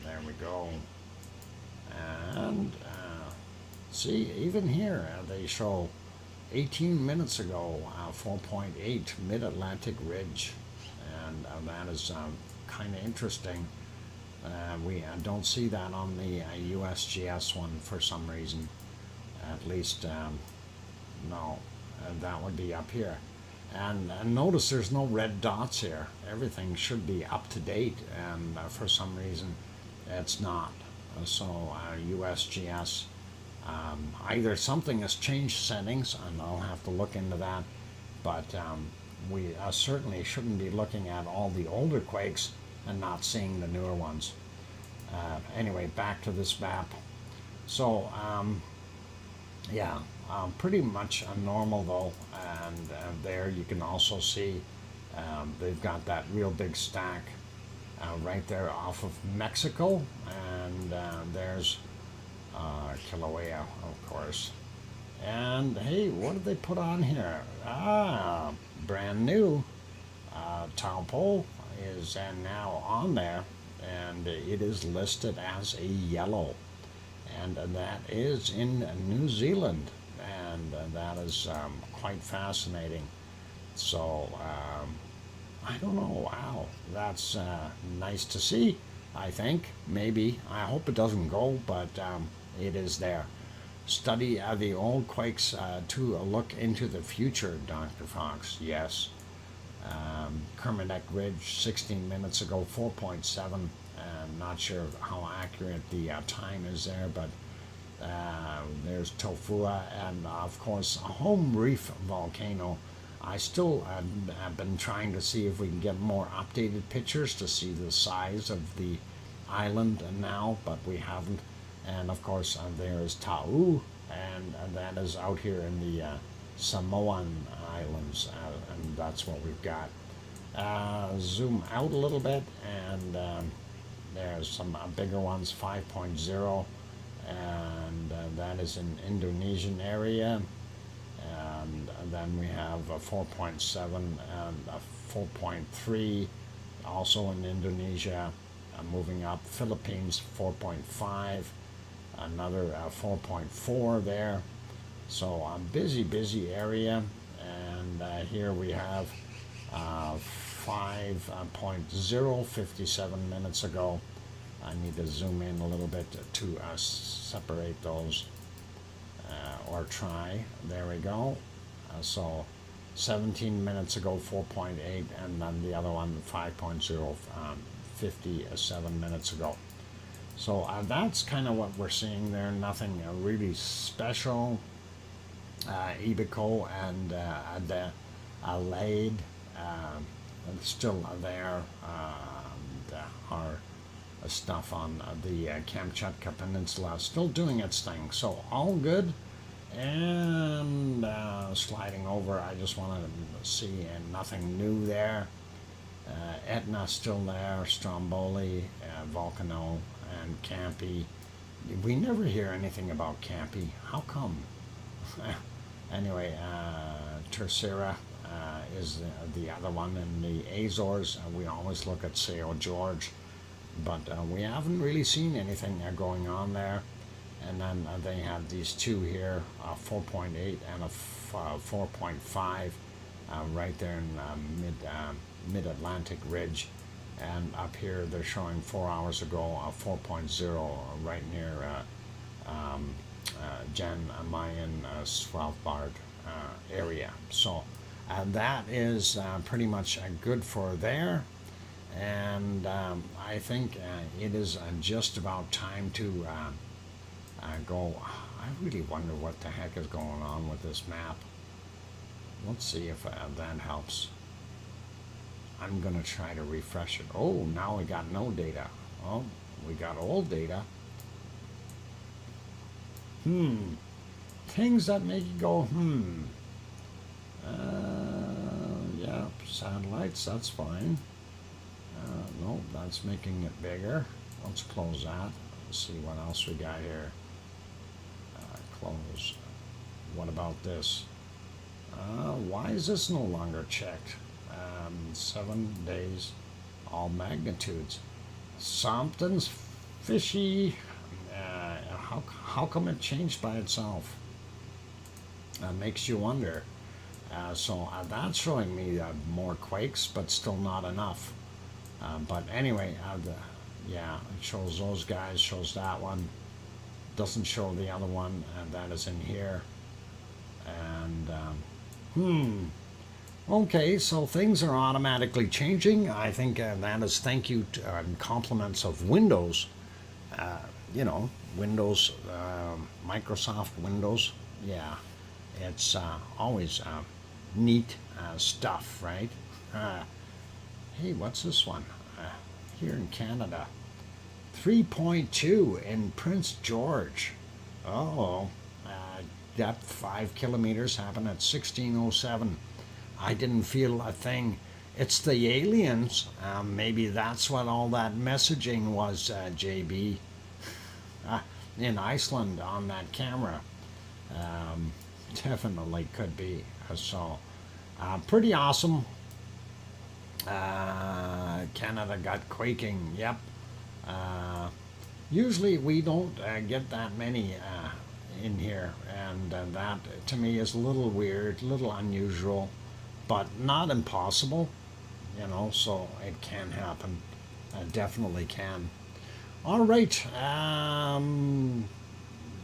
There we go. And see, even here they show 18 minutes ago 4.8 mid-Atlantic ridge, and that is kind of interesting. We don't see that on the USGS one for some reason. At least, no, that would be up here. And notice there's no red dots here. Everything should be up to date, and for some reason it's not. So USGS, either something has changed settings, and I'll have to look into that, but we certainly shouldn't be looking at all the older quakes and not seeing the newer ones. Anyway, back to this map. So yeah, pretty much normal though, and there you can also see they've got that real big stack right there off of Mexico, and there's Kilauea, of course. And hey, what did they put on here? Brand new. Taupo is now on there, and it is listed as a yellow, and that is in New Zealand, and that is quite fascinating. So I don't know. Wow, that's nice to see. I think maybe. I hope it doesn't go, but it is there. Study the old quakes to look into the future, Dr. Fox. Yes. Kermadec Ridge, 16 minutes ago, 4.7. I'm not sure how accurate the time is there, but there's Tofua, and of course, a home reef volcano. I still have been trying to see if we can get more updated pictures to see the size of the island now, but we haven't. And of course, there's Tau, and that is out here in the Samoan Islands, and that's what we've got. Zoom out a little bit, and there's some bigger ones, 5.0, and that is in Indonesian area. And then we have a 4.7 and a 4.3, also in Indonesia. Moving up, Philippines 4.5, another 4.4 there. So a busy area. And here we have 5.0, 57 minutes ago. I need to zoom in a little bit to separate those, or try. There we go. So 17 minutes ago, 4.8, and then the other one, 5.0, 57 minutes ago. So that's kind of what we're seeing there. Nothing really special. Ibico and Adelaide still there. Our stuff on the Kamchatka Peninsula still doing its thing. So all good. And sliding over, I just wanted to see, and nothing new there. Etna still there, Stromboli, Volcano, and Campi. We never hear anything about Campi. How come? Anyway, Tercera is the other one. In the Azores, we always look at Sao George, but we haven't really seen anything going on there. And then they have these two here, 4.8 and a 4.5, right there in mid-Atlantic ridge. And up here they're showing 4 hours ago a 4.0 right near Jan Mayen Svalbard area. So that is pretty much good for there. And I think it is just about time to go. I really wonder what the heck is going on with this map. Let's see if that helps. I'm gonna try to refresh it. Oh, now we got no data. Oh, we got old data. Things that make you go, yeah, satellites, that's fine. No, that's making it bigger. Let's close that. Let's see what else we got here. Close. What about this? Why is this no longer checked? 7 days, all magnitudes. Something's fishy. How come it changed by itself? Makes you wonder. So that's showing me more quakes, but still not enough. But anyway, yeah, it shows those guys, shows that one. Doesn't show the other one, and that is in here. And okay, so things are automatically changing. I think that is thank you to, and compliments of Windows. You know, Windows, Microsoft Windows. Yeah, it's always neat stuff, right? Hey, what's this one? Here in Canada. 3.2 in Prince George. Oh, depth 5 kilometers, happened at 1607. I didn't feel a thing. It's the aliens. Maybe that's what all that messaging was, JB. In Iceland on that camera. Definitely could be. So, pretty awesome. Canada got quaking. Yep. Usually we don't get that many in here, and that to me is a little weird, a little unusual, but not impossible, you know, so it can happen. Definitely can. All right,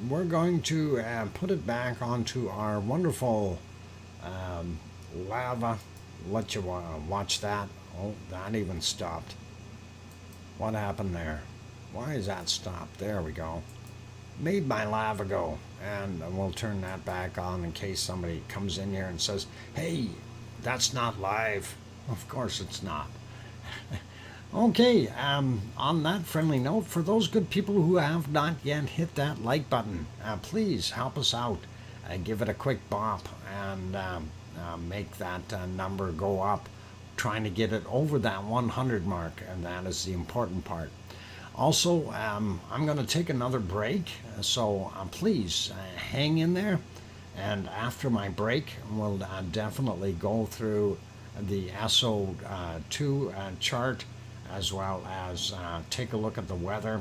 we're going to put it back onto our wonderful lava. Let you watch that. Oh, that even stopped. What happened there? Why is that stopped? There we go. Made my lava go. And we'll turn that back on in case somebody comes in here and says, hey, that's not live. Of course it's not. Okay, on that friendly note, for those good people who have not yet hit that like button, please help us out. Give it a quick bop and make that number go up. Trying to get it over that 100 mark, and that is the important part. Also, I'm going to take another break, so please hang in there. And after my break, we'll definitely go through the SO2 chart, as well as take a look at the weather,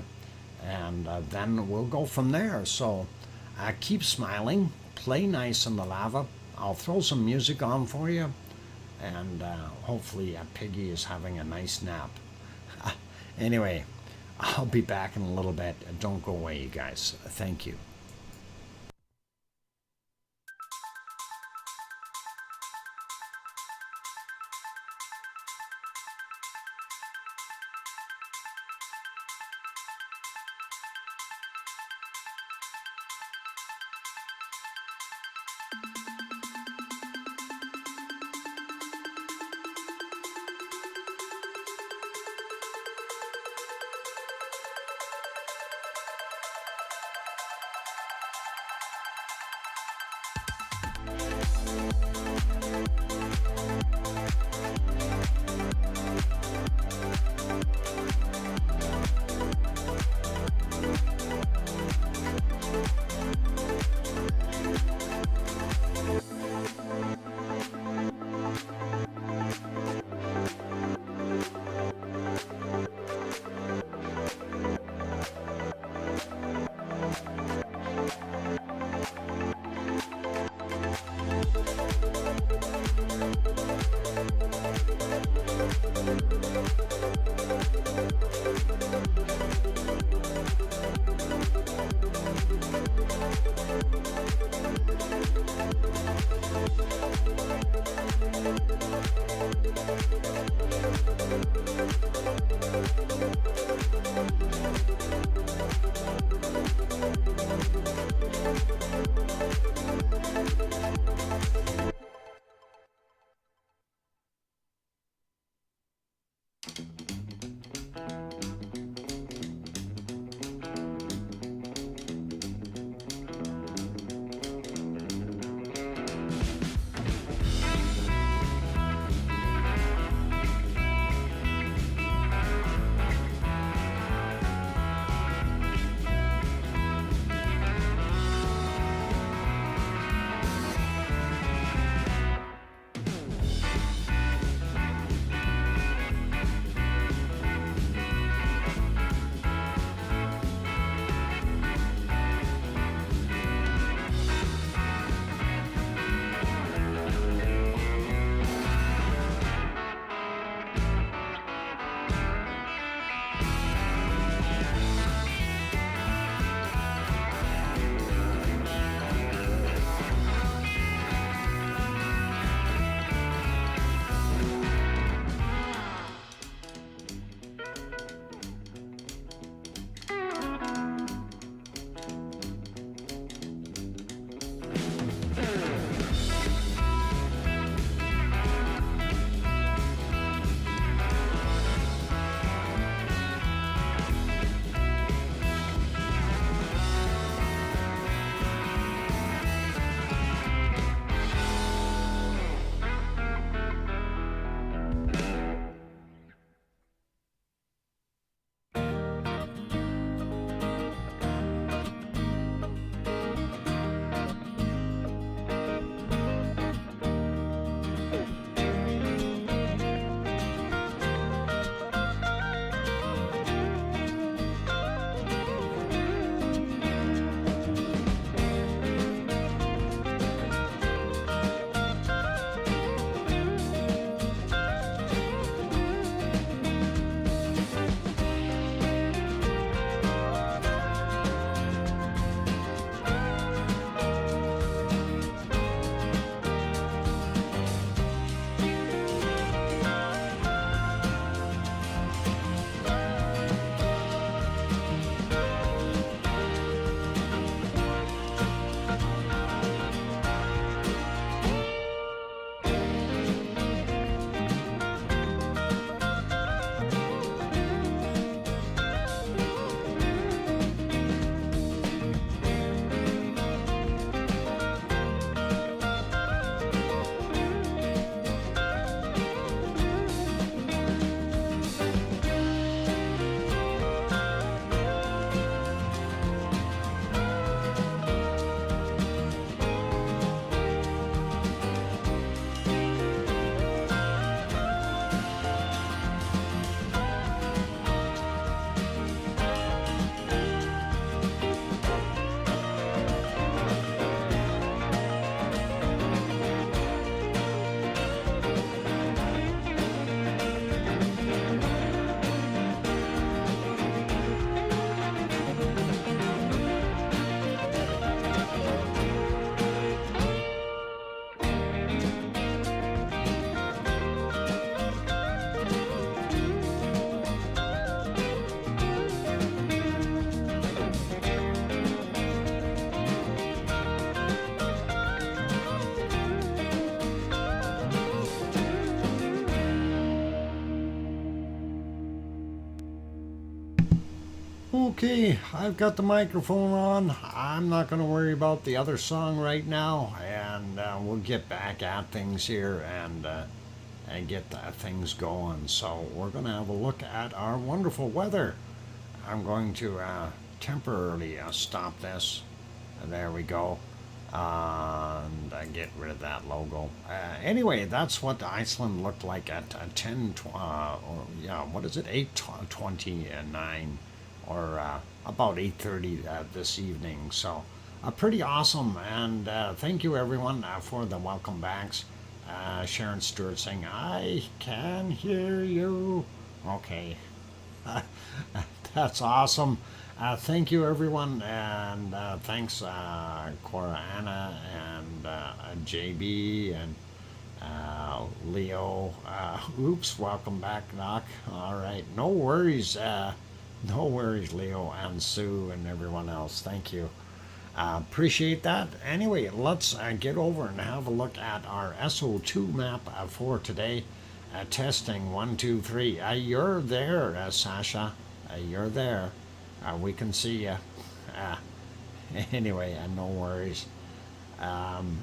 and then we'll go from there. So keep smiling, play nice in the lava. I'll throw some music on for you, and hopefully Piggy is having a nice nap. Anyway, I'll be back in a little bit. Don't go away, you guys. Thank you. Okay, I've got the microphone on. I'm not going to worry about the other song right now, and we'll get back at things here and get things going. So we're going to have a look at our wonderful weather. I'm going to temporarily stop this. There we go. And get rid of that logo. Anyway, that's what Iceland looked like at 10, or yeah, what is it, 8:29, or about 8:30 this evening. So pretty awesome, and thank you everyone for the welcome backs. Sharon Stewart saying, I can hear you. Okay. That's awesome. Thank you everyone, and thanks Cora Anna and JB and Leo, oops, welcome back, Doc. All right, no worries, Leo and Sue and everyone else. Thank you. Appreciate that. Anyway, let's get over and have a look at our SO2 map for today. Testing 1, 2, 3. You're there, Sasha. You're there. We can see you. Anyway, no worries.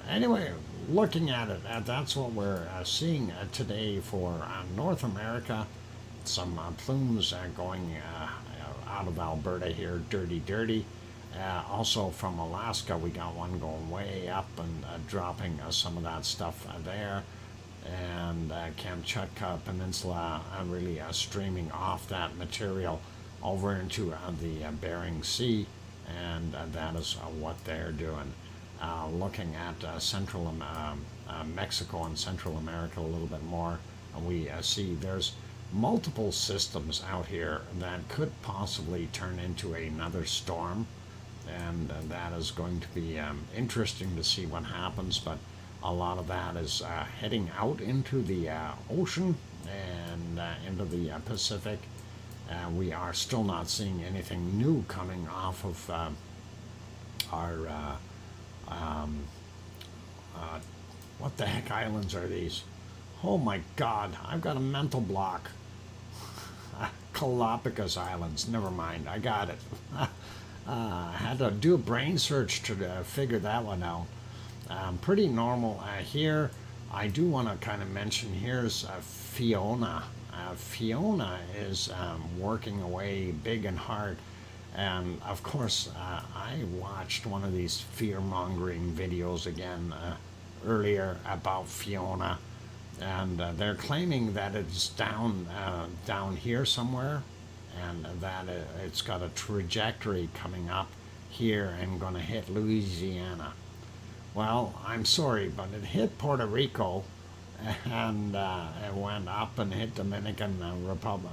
Anyway, looking at it, that's what we're seeing today for North America. Some plumes going out of Alberta here, dirty. Also from Alaska, we got one going way up and dropping some of that stuff there. And Kamchatka Peninsula really streaming off that material over into the Bering Sea. And that is what they're doing. Looking at Central Mexico and Central America a little bit more, we see there's multiple systems out here that could possibly turn into another storm, and that is going to be interesting to see what happens. But a lot of that is heading out into the ocean and into the Pacific. We are still not seeing anything new coming off of our what the heck islands are these? Oh my God, I've got a mental block. Galapagos Islands, never mind, I got it. I had to do a brain search to figure that one out. Pretty normal here. I do want to kind of mention here's Fiona. Fiona is working away big and hard. And of course, I watched one of these fear-mongering videos again earlier about Fiona, and they're claiming that it's down here somewhere, and that it's got a trajectory coming up here and going to hit Louisiana. Well, I'm sorry, but it hit Puerto Rico, and it went up and hit Dominican Republic.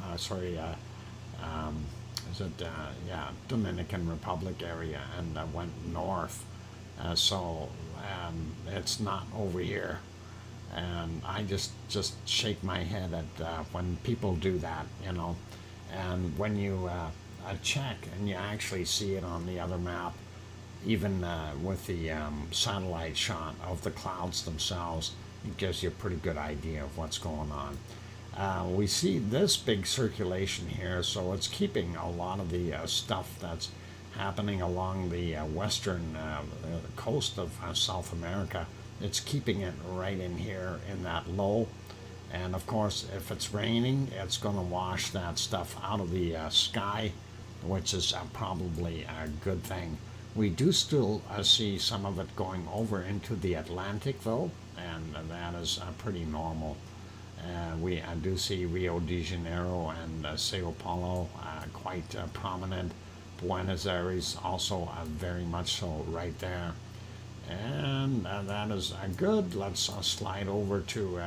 Dominican Republic area, and went north. So it's not over here. And I just shake my head at when people do that, you know. And when you check and you actually see it on the other map, even with the satellite shot of the clouds themselves, it gives you a pretty good idea of what's going on. We see this big circulation here, so it's keeping a lot of the stuff that's happening along the western coast of South America. It's keeping it right in here in that low. And of course, if it's raining, it's going to wash that stuff out of the sky, which is probably a good thing. We do still see some of it going over into the Atlantic, though, and that is pretty normal. We do see Rio de Janeiro and Sao Paulo quite prominent. Buenos Aires also very much so right there. And that is good. Let's slide over to,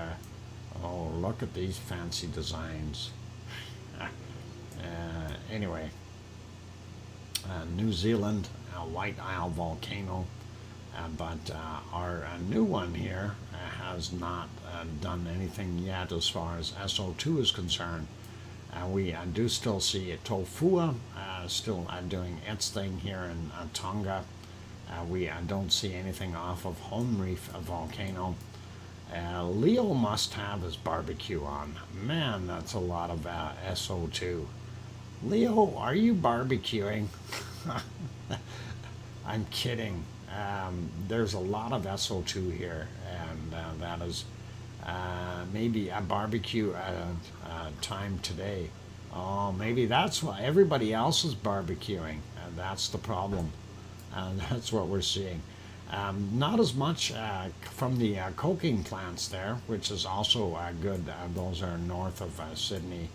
oh, look at these fancy designs. Anyway, New Zealand, White Isle volcano. But our new one here has not done anything yet as far as SO2 is concerned. We do still see Tofua still doing its thing here in Tonga. We don't see anything off of Home Reef volcano. Leo must have his barbecue on. Man, that's a lot of SO2. Leo, are you barbecuing? I'm kidding. There's a lot of SO2 here, and that is maybe a barbecue time today. Oh, maybe that's why everybody else is barbecuing, and that's the problem. That's what we're seeing. Not as much from the coking plants there, which is also good. Those are north of Sydney.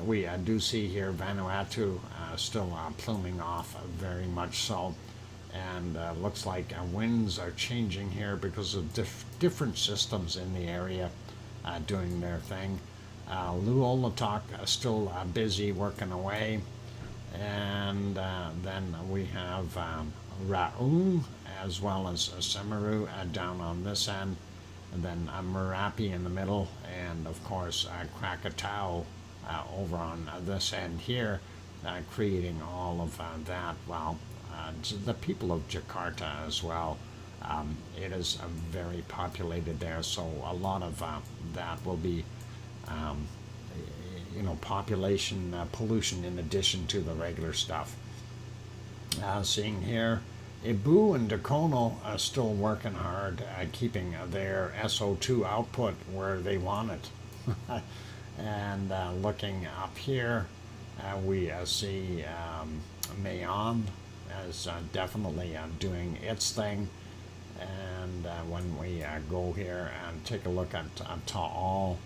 We do see here Vanuatu still pluming off very much so. And looks like winds are changing here because of different systems in the area doing their thing. Luolatok still busy working away. And then we have Raung as well as Semeru down on this end. and then Merapi in the middle, and of course Krakatau over on this end here, creating all of that. Well, the people of Jakarta as well. It is very populated there, so a lot of that will be, population pollution in addition to the regular stuff. Seeing here, Ibu and Dakono are still working hard at keeping their SO2 output where they want it. And looking up here, we see Mayon as definitely doing its thing. And when we go here and take a look at Taal,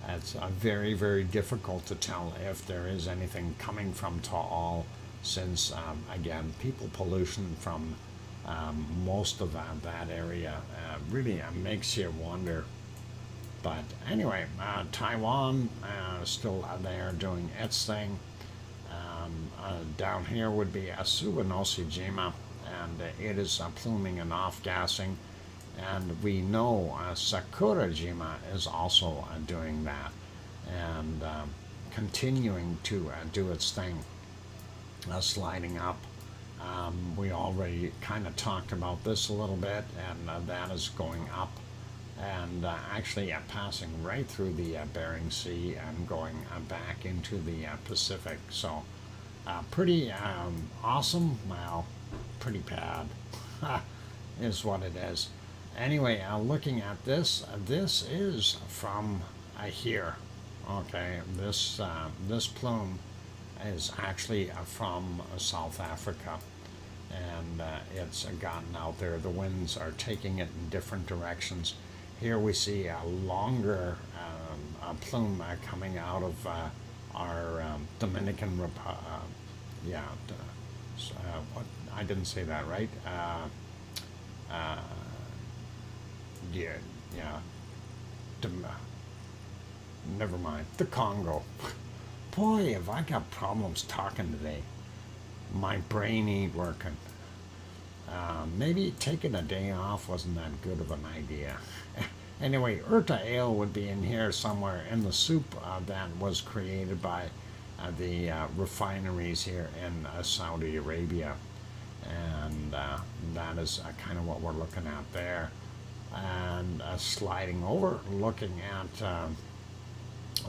it's very, very difficult to tell if there is anything coming from Taal, since, again, people pollution from most of that area really makes you wonder. But anyway, Taiwan still there doing its thing. Down here would be Suwanoshijima, and it is pluming and off-gassing. And we know Sakurajima is also doing that and continuing to do its thing, sliding up. We already kind of talked about this a little bit, and that is going up and actually passing right through the Bering Sea and going back into the Pacific. So pretty awesome. Well, pretty bad is what it is. Anyway, looking at this, this is from here. Okay, this plume is actually from South Africa, and it's gotten out there. The winds are taking it in different directions. Here we see a longer plume coming out of our Dominican Republic. What, I didn't say that right. Never mind. The Congo. Boy, have I got problems talking today. My brain ain't working. Maybe taking a day off wasn't that good of an idea. Anyway, Urta ale would be in here somewhere in the soup that was created by the refineries here in Saudi Arabia. And that is kind of what we're looking at there. And sliding over, looking at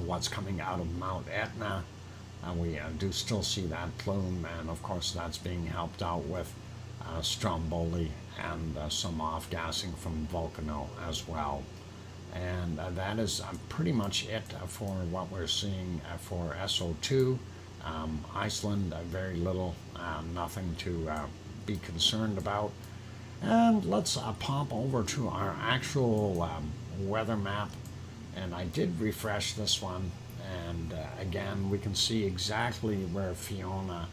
what's coming out of Mount Etna. We do still see that plume, and of course that's being helped out with Stromboli and some off-gassing from Volcano as well. And that is pretty much it for what we're seeing for SO2. Iceland, very little, nothing to be concerned about. And let's pop over to our actual weather map. And I did refresh this one, and again we can see exactly where Fiona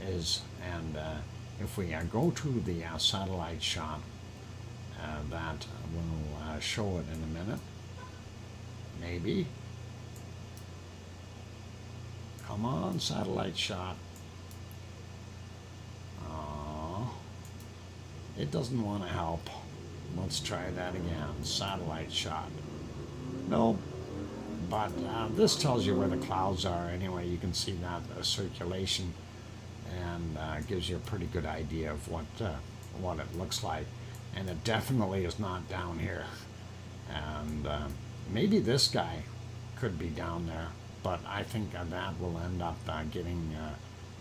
is. And if we go to the satellite shot, that will show it in a minute. Maybe. Come on, satellite shot. It doesn't want to help. Let's try that again. Satellite shot. No, but this tells you where the clouds are. Anyway, you can see that circulation, and gives you a pretty good idea of what it looks like. And it definitely is not down here. And maybe this guy could be down there, but I think that will end up getting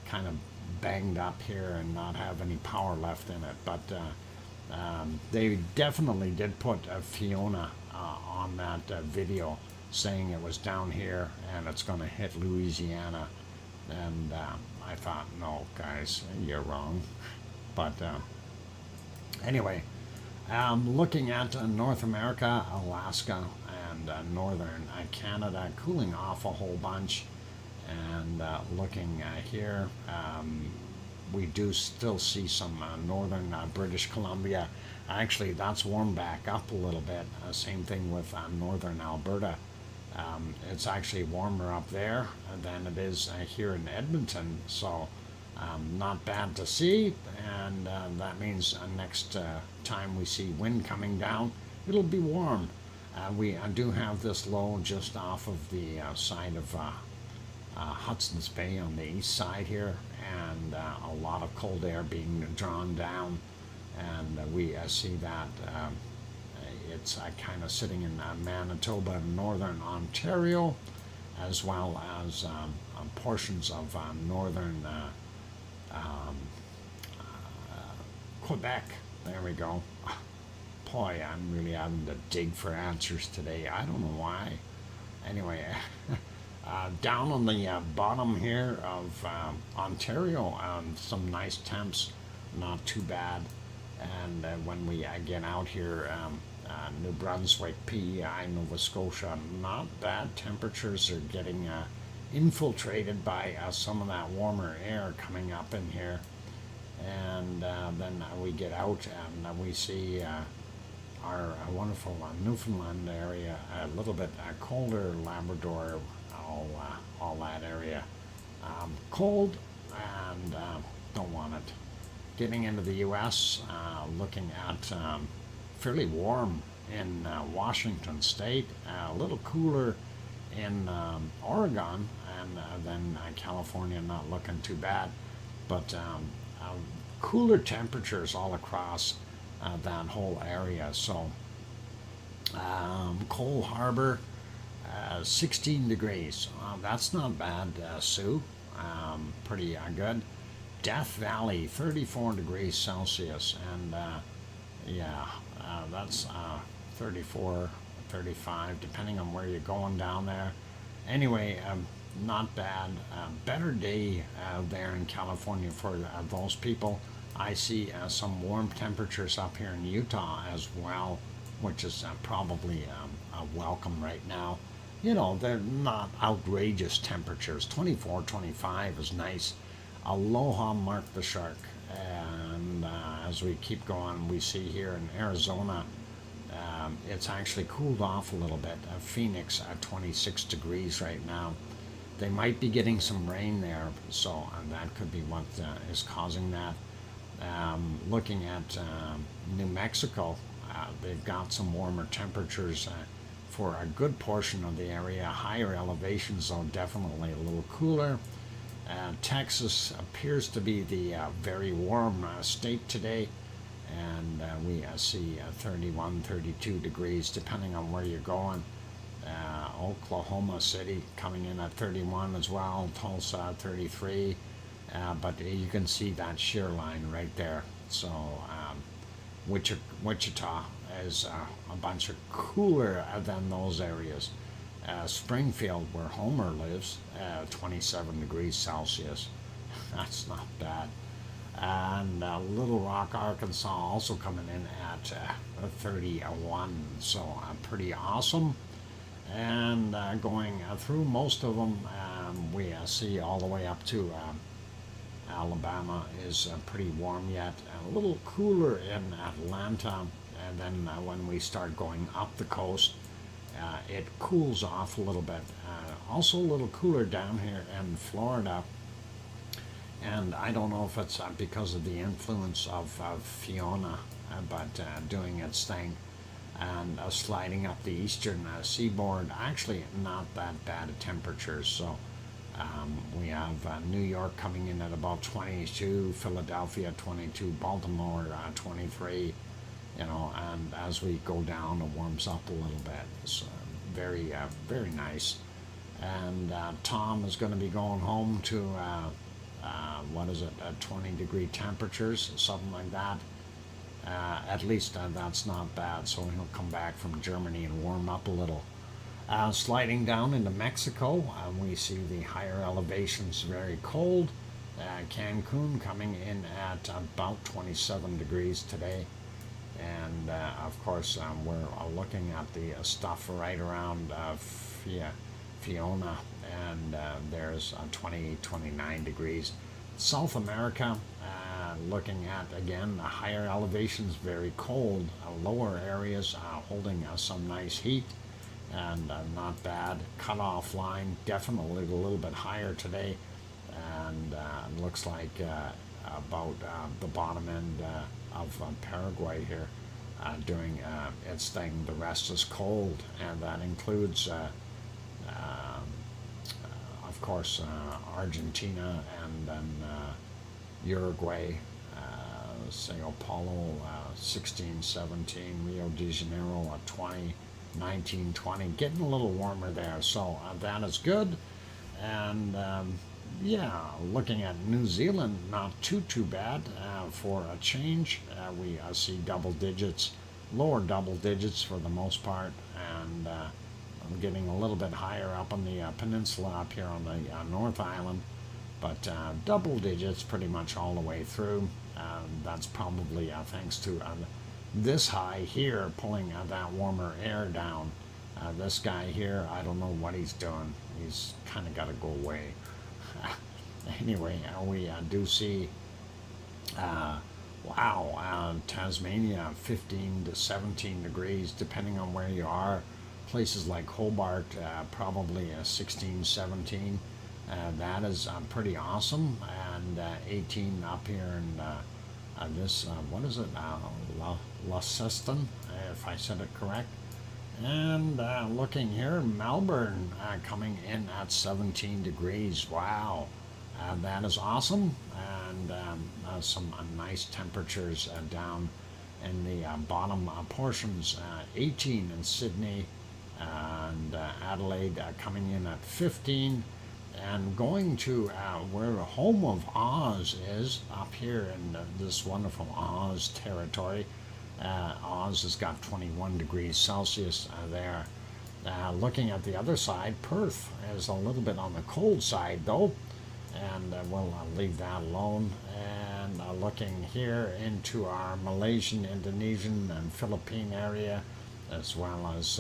kind of banged up here and not have any power left in it. But they definitely did put Fiona on that video, saying it was down here and it's going to hit Louisiana. And I thought, no, guys, you're wrong. But anyway, looking at North America, Alaska, and northern Canada cooling off a whole bunch. And looking here, we do still see some northern British Columbia. Actually, that's warmed back up a little bit. Same thing with northern Alberta. It's actually warmer up there than it is here in Edmonton. So not bad to see. And that means next time we see wind coming down, it'll be warm. We do have this low just off of the side of Hudson's Bay on the east side here, and a lot of cold air being drawn down, and we see that it's kind of sitting in Manitoba and northern Ontario, as well as portions of northern Quebec. There we go. Boy, I'm really having to dig for answers today. I don't know why. Anyway, down on the bottom here of Ontario, some nice temps, not too bad. And when we get out here, New Brunswick, PEI, Nova Scotia, not bad. Temperatures are getting infiltrated by some of that warmer air coming up in here. And then we get out and we see our wonderful Newfoundland area, a little bit colder, Labrador, all that area. Cold and don't want it. Getting into the U.S., looking at fairly warm in Washington State, a little cooler in Oregon, and then California not looking too bad, but cooler temperatures all across that whole area. So Cole Harbor, 16 degrees. That's not bad, Sue. Pretty good. Death Valley, 34 degrees Celsius, and that's 34, 35, depending on where you're going down there. Anyway, not bad. Better day there in California for those people. I see some warm temperatures up here in Utah as well, which is probably welcome right now. You know, they're not outrageous temperatures. 24, 25 is nice. Aloha Mark the Shark. And as we keep going, we see here in Arizona, it's actually cooled off a little bit. Phoenix at 26 degrees right now. They might be getting some rain there, so that could be what is causing that. Looking at New Mexico, they've got some warmer temperatures for a good portion of the area. Higher elevations, though, definitely a little cooler. Texas appears to be the very warm state today, and we see 31, 32 degrees depending on where you're going. Oklahoma City coming in at 31 as well, Tulsa 33, but you can see that shear line right there. So Wichita is a bunch of cooler than those areas. Springfield, where Homer lives, 27 degrees Celsius. That's not bad. And Little Rock, Arkansas, also coming in at 31. So pretty awesome. And going through most of them, we see all the way up to Alabama is pretty warm yet. A little cooler in Atlanta. And then when we start going up the coast, it cools off a little bit. Also a little cooler down here in Florida. And I don't know if it's because of the influence of Fiona, but doing its thing and sliding up the eastern seaboard. Actually, not that bad of temperatures. So we have New York coming in at about 22, Philadelphia 22, Baltimore 23. You know, and as we go down, it warms up a little bit. It's very, very nice. And Tom is going to be going home to, 20-degree temperatures, something like that. At least that's not bad. So he'll come back from Germany and warm up a little. Sliding down into Mexico, we see the higher elevations very cold. Cancun coming in at about 27 degrees today. And of course, we're looking at the stuff right around Fiona, and there's 29 degrees. South America, looking at again the higher elevations, very cold. Lower areas holding some nice heat, and not bad. Cutoff line definitely a little bit higher today, and looks like about the bottom end of Paraguay here. doing its thing. The rest is cold, and that includes, of course, Argentina, and then Uruguay, Sao Paulo, 16, 17, Rio de Janeiro, 20, 19, 20, getting a little warmer there. So that is good. And yeah, looking at New Zealand, not too bad for a change. We see double digits, lower double digits for the most part, and I'm getting a little bit higher up on the peninsula up here on the North Island, but double digits pretty much all the way through. That's probably thanks to this high here pulling that warmer air down. This guy here, I don't know what he's doing. He's kind of got to go away. Anyway, we do see, wow, Tasmania 15 to 17 degrees, depending on where you are. Places like Hobart, probably 16, 17. That is pretty awesome. And 18 up here in this, what is it, Launceston, if I said it correct. And looking here, Melbourne coming in at 17 degrees. Wow, that is awesome. And some nice temperatures down in the bottom portions. 18 in Sydney, and Adelaide coming in at 15. And going to where the home of Oz is, up here in this wonderful Oz territory. Oz has got 21 degrees Celsius there. Looking at the other side, Perth is a little bit on the cold side though, and we'll leave that alone. And looking here into our Malaysian, Indonesian, and Philippine area, as well as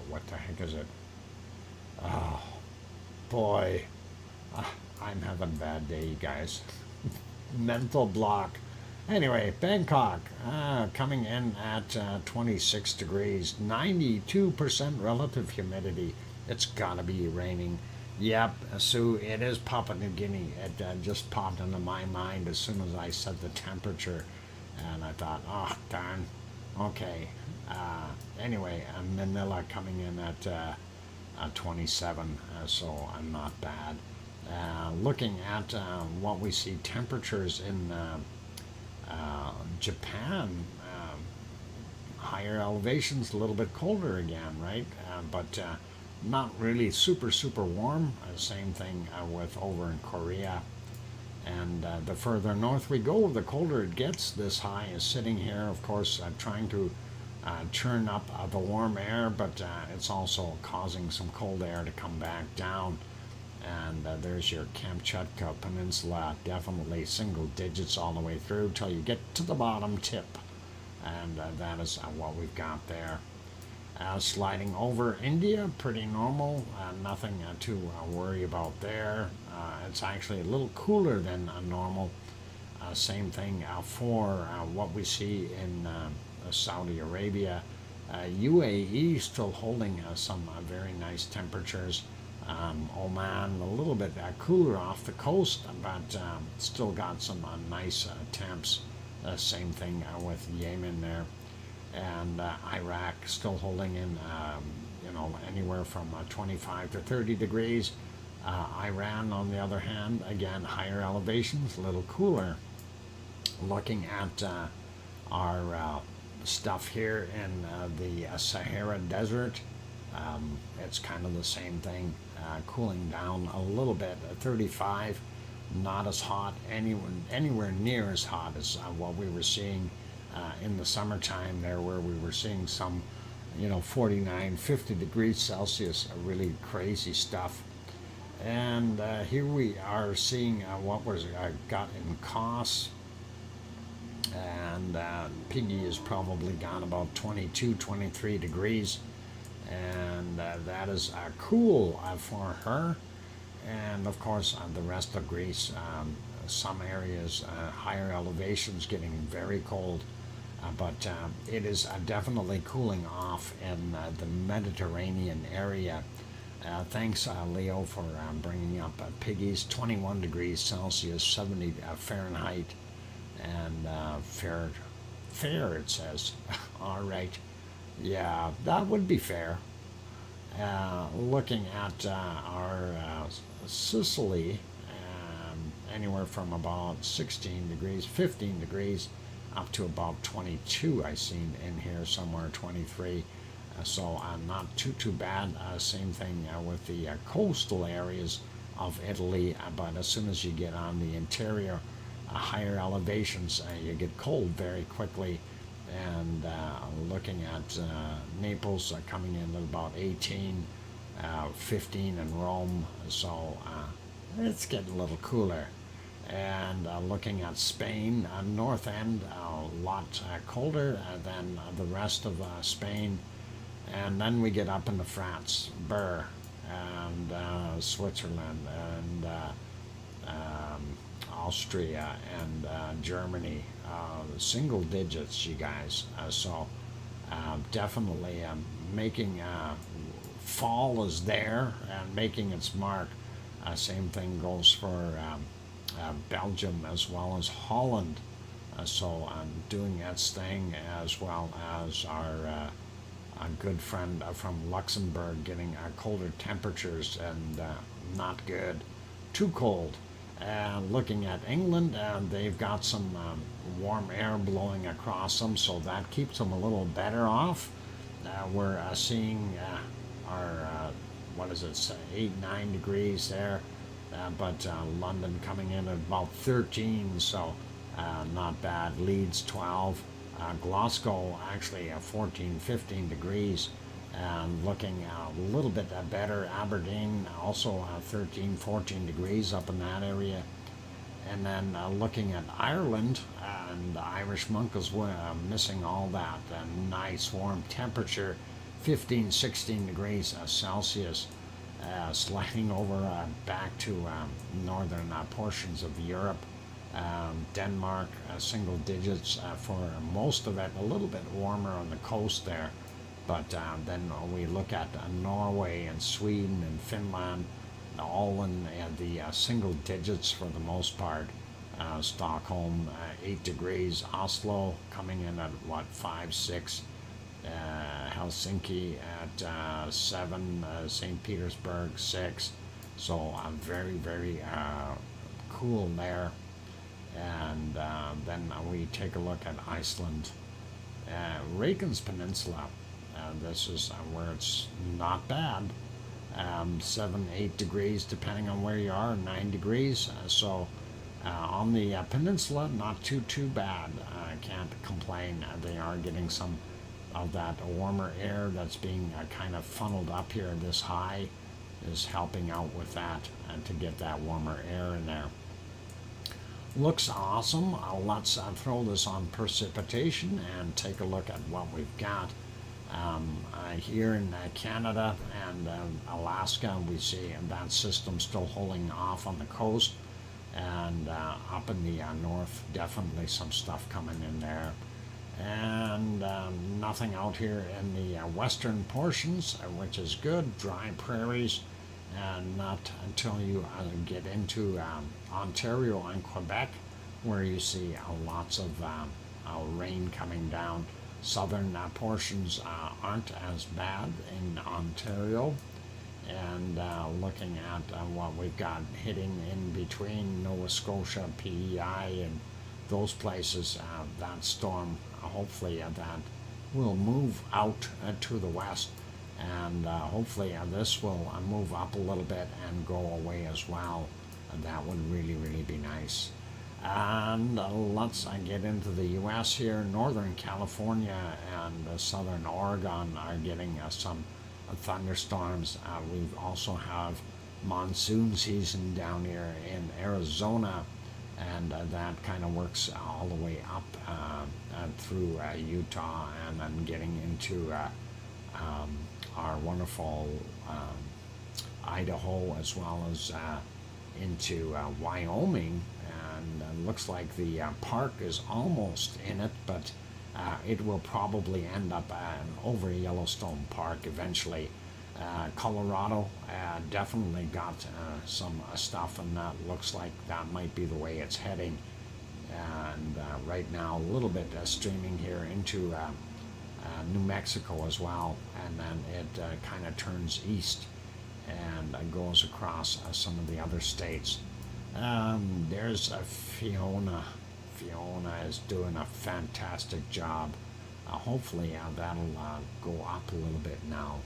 what the heck is it? Oh boy, I'm having a bad day, you guys. Mental block. Anyway, Bangkok coming in at 26 degrees, 92% relative humidity. It's gotta be raining. Yep, Sue, it is Papua New Guinea. It just popped into my mind as soon as I said the temperature, and I thought, oh darn, okay. Anyway, Manila coming in at 27, so I'm not bad. Looking at what we see temperatures in Japan, higher elevations, a little bit colder again, right? But not really super warm. Same thing with over in Korea. And the further north we go, the colder it gets. This high is sitting here, of course, trying to churn up the warm air, but it's also causing some cold air to come back down. And there's your Kamchatka Peninsula, definitely single digits all the way through till you get to the bottom tip. And that is what we've got there. Sliding over India, pretty normal, nothing to worry about there. It's actually a little cooler than normal. Same thing for what we see in Saudi Arabia. UAE still holding some very nice temperatures. Oman a little bit cooler off the coast, but still got some nice temps. Same thing with Yemen there. And Iraq still holding in, anywhere from 25 to 30 degrees. Iran, on the other hand, again, higher elevations, a little cooler. Looking at our stuff here in the Sahara Desert, it's kind of the same thing, cooling down a little bit. 35, not as hot, anywhere near as hot as what we were seeing in the summertime there, where we were seeing some 49, 50 degrees Celsius, really crazy stuff. And here we are seeing what was got in Kos, and Piggy has probably gone about 22, 23 degrees, and that is cool for her. And of course the rest of Greece, some areas, higher elevations, getting very cold. But it is definitely cooling off in the Mediterranean area. Thanks, Leo, for bringing up Piggy's 21 degrees Celsius, 70 Fahrenheit. and fair it says. All right, yeah, that would be fair. Looking at our Sicily, anywhere from about 16 degrees, 15 degrees, up to about 22. I seen in here somewhere 23. So not too bad. Same thing with the coastal areas of Italy, but as soon as you get on the interior, higher elevations, you get cold very quickly. And looking at Naples coming in at about 18, 15 in Rome, so it's getting a little cooler. And looking at Spain, north end, a lot colder than the rest of Spain. And then we get up into France, Burr, and Switzerland, and Austria, and Germany. Single digits, you guys. So definitely making fall is there and making its mark. Same thing goes for Belgium as well as Holland. So doing its thing, as well as our a good friend from Luxembourg getting colder temperatures and not good, too cold. Looking at England, they've got some warm air blowing across them, so that keeps them a little better off. We're seeing our, what does it say, 8, 9 degrees there, but London coming in at about 13, so not bad. Leeds 12. Glasgow actually 14, 15 degrees, and looking a little bit better. Aberdeen also 13, 14 degrees up in that area. And then looking at Ireland, and the Irish monk is missing all that. A nice warm temperature, 15, 16 degrees Celsius, sliding over back to northern portions of Europe. Denmark, single digits for most of it, a little bit warmer on the coast there. But then we look at Norway and Sweden and Finland, all in the single digits for the most part. Stockholm, 8 degrees. Oslo coming in at what, 5, 6. Helsinki at 7. St. Petersburg, 6. So very, very cool there. And then we take a look at Iceland, Reykjanes Peninsula. This is where it's not bad. 7, 8 degrees depending on where you are, 9 degrees. So on the peninsula, not too bad. I can't complain. They are getting some of that warmer air that's being kind of funneled up here. This high is helping out with that, and to get that warmer air in there. Looks awesome. Let's throw this on precipitation and take a look at what we've got. Here in Canada and Alaska, we see that system still holding off on the coast, and up in the north, definitely some stuff coming in there. And nothing out here in the western portions, which is good. Dry prairies. And not until you get into Ontario and Quebec, where you see lots of rain coming down. Southern portions aren't as bad in Ontario. And looking at what we've got hitting in between Nova Scotia, PEI, and those places, that storm, hopefully that will move out to the west. And hopefully this will move up a little bit and go away as well. That would really be nice. And let's get into the U.S. here. Northern California and southern Oregon are getting some thunderstorms. We also have monsoon season down here in Arizona, and that kind of works all the way up through Utah, and then getting into our wonderful Idaho, as well as into Wyoming. And looks like the park is almost in it, but it will probably end up over Yellowstone Park eventually. Colorado definitely got some stuff, and that looks like that might be the way it's heading. and right now a little bit streaming here into New Mexico as well, and then it kind of turns east and goes across some of the other states. There's Fiona. Fiona is doing a fantastic job. Hopefully that'll go up a little bit now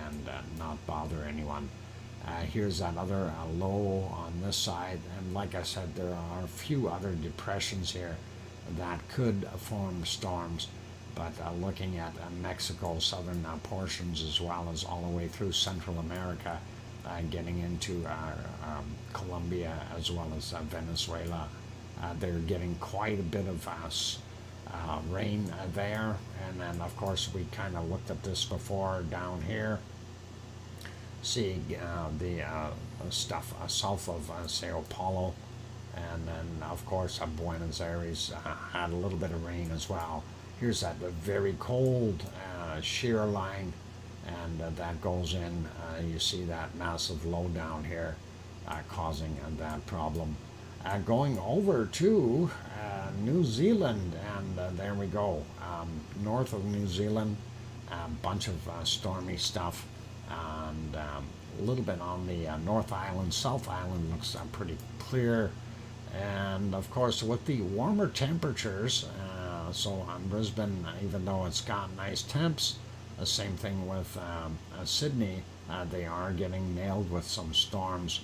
and not bother anyone. Here's that other low on this side, and like I said, there are a few other depressions here that could form storms, but looking at Mexico, southern portions, as well as all the way through Central America, getting into Colombia as well as Venezuela, they're getting quite a bit of rain there. And then of course we kind of looked at this before down here, see the stuff south of Sao Paulo, and then of course Buenos Aires had a little bit of rain as well. Here's that very cold shear line, and that goes in. You see that massive low down here causing that problem. Going over to New Zealand, and there we go. North of New Zealand, a bunch of stormy stuff, and a little bit on the North Island. South Island looks pretty clear, and of course with the warmer temperatures, so on Brisbane, even though it's got nice temps, the same thing with Sydney, they are getting nailed with some storms.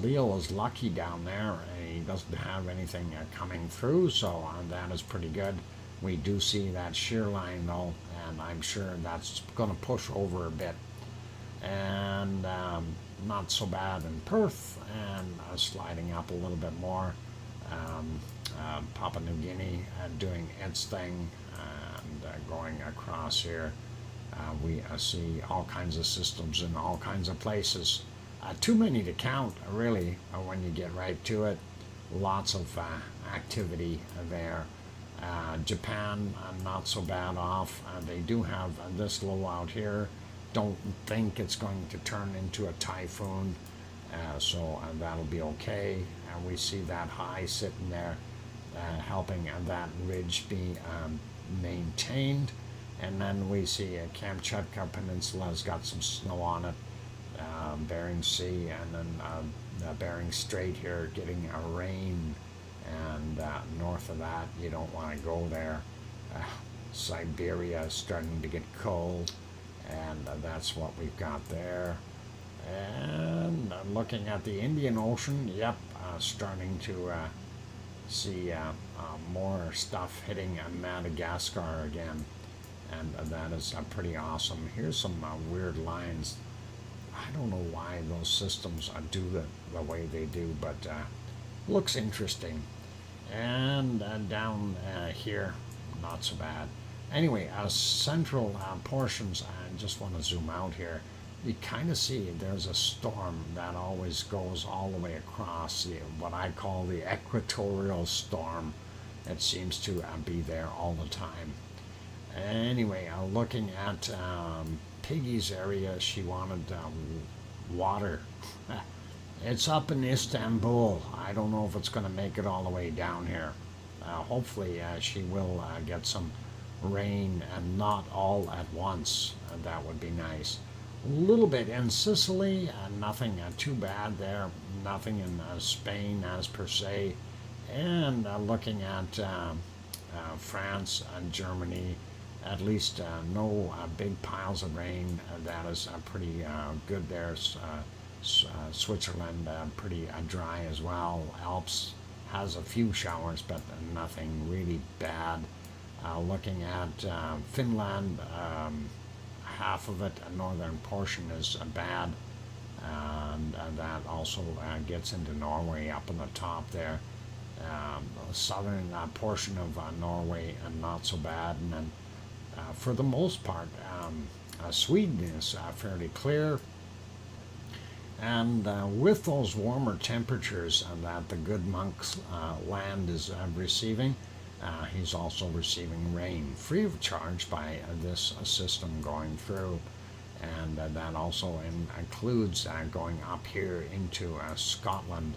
Leo is lucky down there. He doesn't have anything coming through, so that is pretty good. We do see that shear line though, and I'm sure that's going to push over a bit. And not so bad in Perth, and sliding up a little bit more. Papua New Guinea doing its thing, and going across here. We see all kinds of systems in all kinds of places. Too many to count, really, when you get right to it. Lots of activity there. Japan, not so bad off. They do have this low out here. Don't think it's going to turn into a typhoon, so that'll be okay. We see that high sitting there, helping that ridge be maintained. And then we see Kamchatka Peninsula has got some snow on it. Bering Sea, and then Bering Strait here getting a rain, and north of that you don't want to go there. Siberia is starting to get cold, and that's what we've got there. And looking at the Indian Ocean, yep, starting to see more stuff hitting Madagascar again, and that is pretty awesome. Here's some weird lines. I don't know why those systems do the way they do, but looks interesting. And down here, not so bad. Anyway, central portions, I just want to zoom out here. You kind of see there's a storm that always goes all the way across, what I call the equatorial storm. It seems to be there all the time. Anyway, looking at Piggy's area, she wanted water. It's up in Istanbul. I don't know if it's going to make it all the way down here. Hopefully she will get some rain, and not all at once. That would be nice. A little bit in Sicily, nothing too bad there. Nothing in Spain as per se. And looking at France and Germany, at least no big piles of rain. That is pretty good there. Switzerland pretty dry as well. Alps has a few showers, but nothing really bad. Looking at Finland, half of it, a northern portion is bad, and that also gets into Norway up on the top there. Southern portion of Norway, not so bad, and then for the most part, Sweden is fairly clear. And with those warmer temperatures that the good monk's land is receiving, he's also receiving rain free of charge by this system going through. And that also includes going up here into Scotland.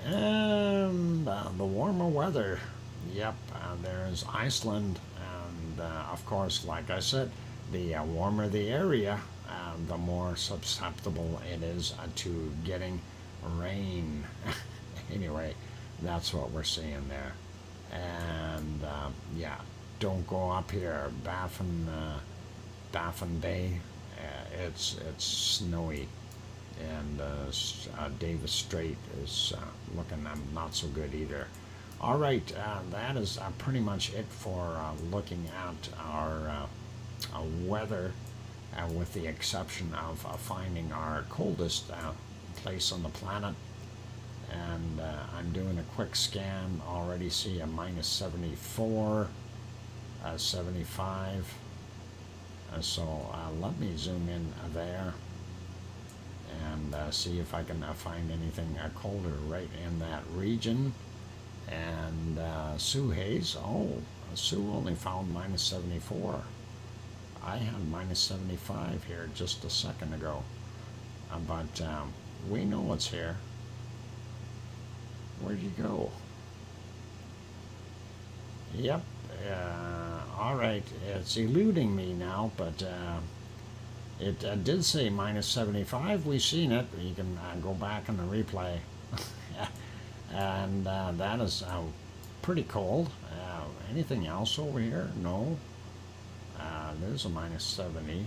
And the warmer weather. Yep, there's Iceland, and of course, like I said, the warmer the area, the more susceptible it is to getting rain. Anyway, that's what we're seeing there. And yeah, don't go up here, Baffin Bay. It's snowy, and Davis Strait is looking not so good either. All right, that is pretty much it for looking at our weather, with the exception of finding our coldest place on the planet. And I'm doing a quick scan. Already see a minus 74, 75. So let me zoom in there and see if I can find anything colder right in that region. And Sue Hayes, oh, Sue only found minus 74. I had minus 75 here just a second ago. But we know it's here. Where'd you go? Yep. All right. It's eluding me now, but it did say minus 75. We've seen it. You can go back in the replay. And that is pretty cold. Anything else over here? No. There's a minus 70. And,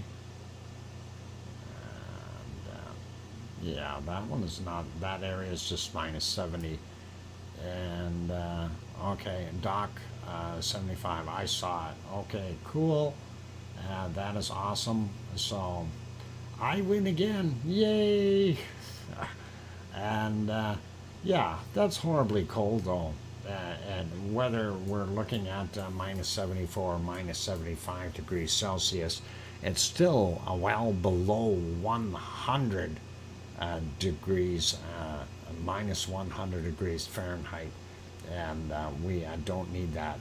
yeah, that one is not, that area is just minus 70. And okay, Doc 75, I saw it. Okay, cool. That is awesome. So I win again. Yay! And yeah, that's horribly cold though. And whether we're looking at minus 74 or minus 75 degrees Celsius, it's still well below 100 degrees, minus 100 degrees Fahrenheit, and we don't need that.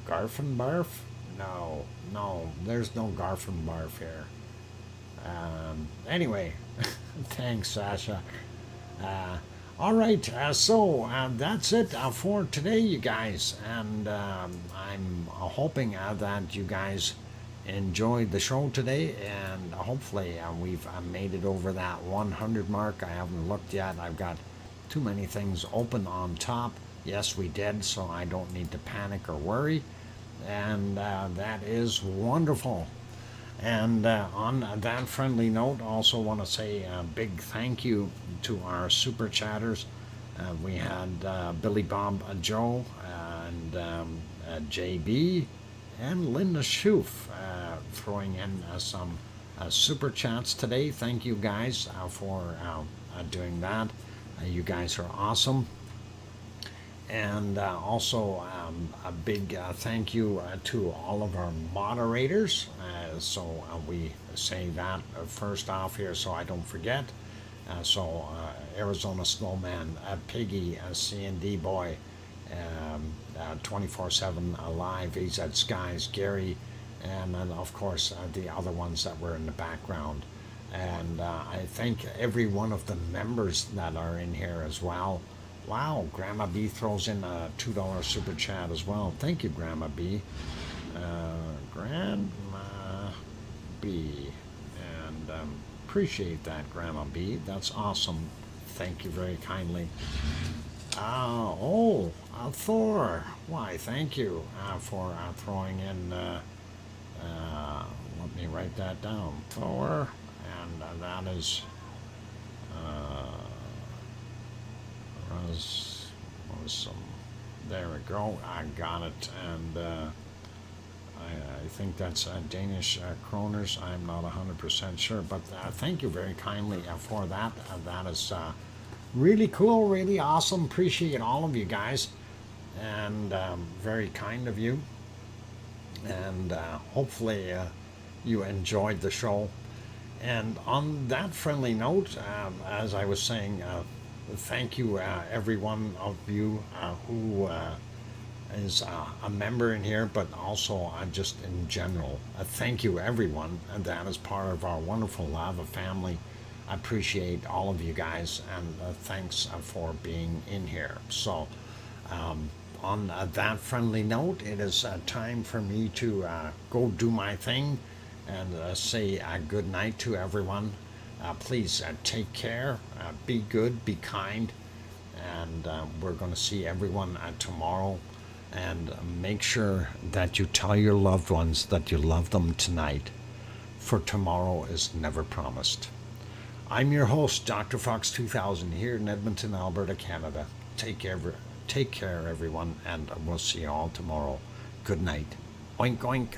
Garfenbarf? No, no, there's no Garfenbarf here. Anyway, thanks, Sasha. All right, so that's it for today, you guys, and I'm hoping that you guys enjoyed the show today, and hopefully we've made it over that 100 mark. I haven't looked yet. I've got too many things open on top. Yes, we did, so I don't need to panic or worry, and that is wonderful. And on that friendly note, also want to say a big thank you to our super chatters. We had Billy Bob Joe and JB and Linda Schoof throwing in some super chats today. Thank you guys for doing that. You guys are awesome. And also a big thank you to all of our moderators. So we say that first off here so I don't forget. So Arizona Snowman, Piggy, C&D Boy, 24/7 Alive, AZ Skies, Gary, and then of course the other ones that were in the background. And I thank every one of the members that are in here as well. Wow, Grandma B throws in a $2 super chat as well. Thank you, Grandma B. Grandma B. And appreciate that, Grandma B. That's awesome. Thank you very kindly. Thor. Why, thank you for throwing in, let me write that down. Thor. And that is... was some, there we go, I got it. And I think that's Danish kroners. I'm not 100% sure, but thank you very kindly for that. That is really cool, really awesome. Appreciate all of you guys, and very kind of you. And hopefully you enjoyed the show. And on that friendly note, as I was saying, thank you, every one of you who is a member in here, but also just in general. Thank you, everyone, and that is part of our wonderful Lava family. I appreciate all of you guys, and thanks for being in here. So, on that friendly note, it is time for me to go do my thing and say good night to everyone. Please take care, be good, be kind, and we're going to see everyone tomorrow. And make sure that you tell your loved ones that you love them tonight, for tomorrow is never promised. I'm your host, DrFox2000, here in Edmonton, Alberta, Canada. Take care, everyone, and we'll see you all tomorrow. Good night. Oink, oink.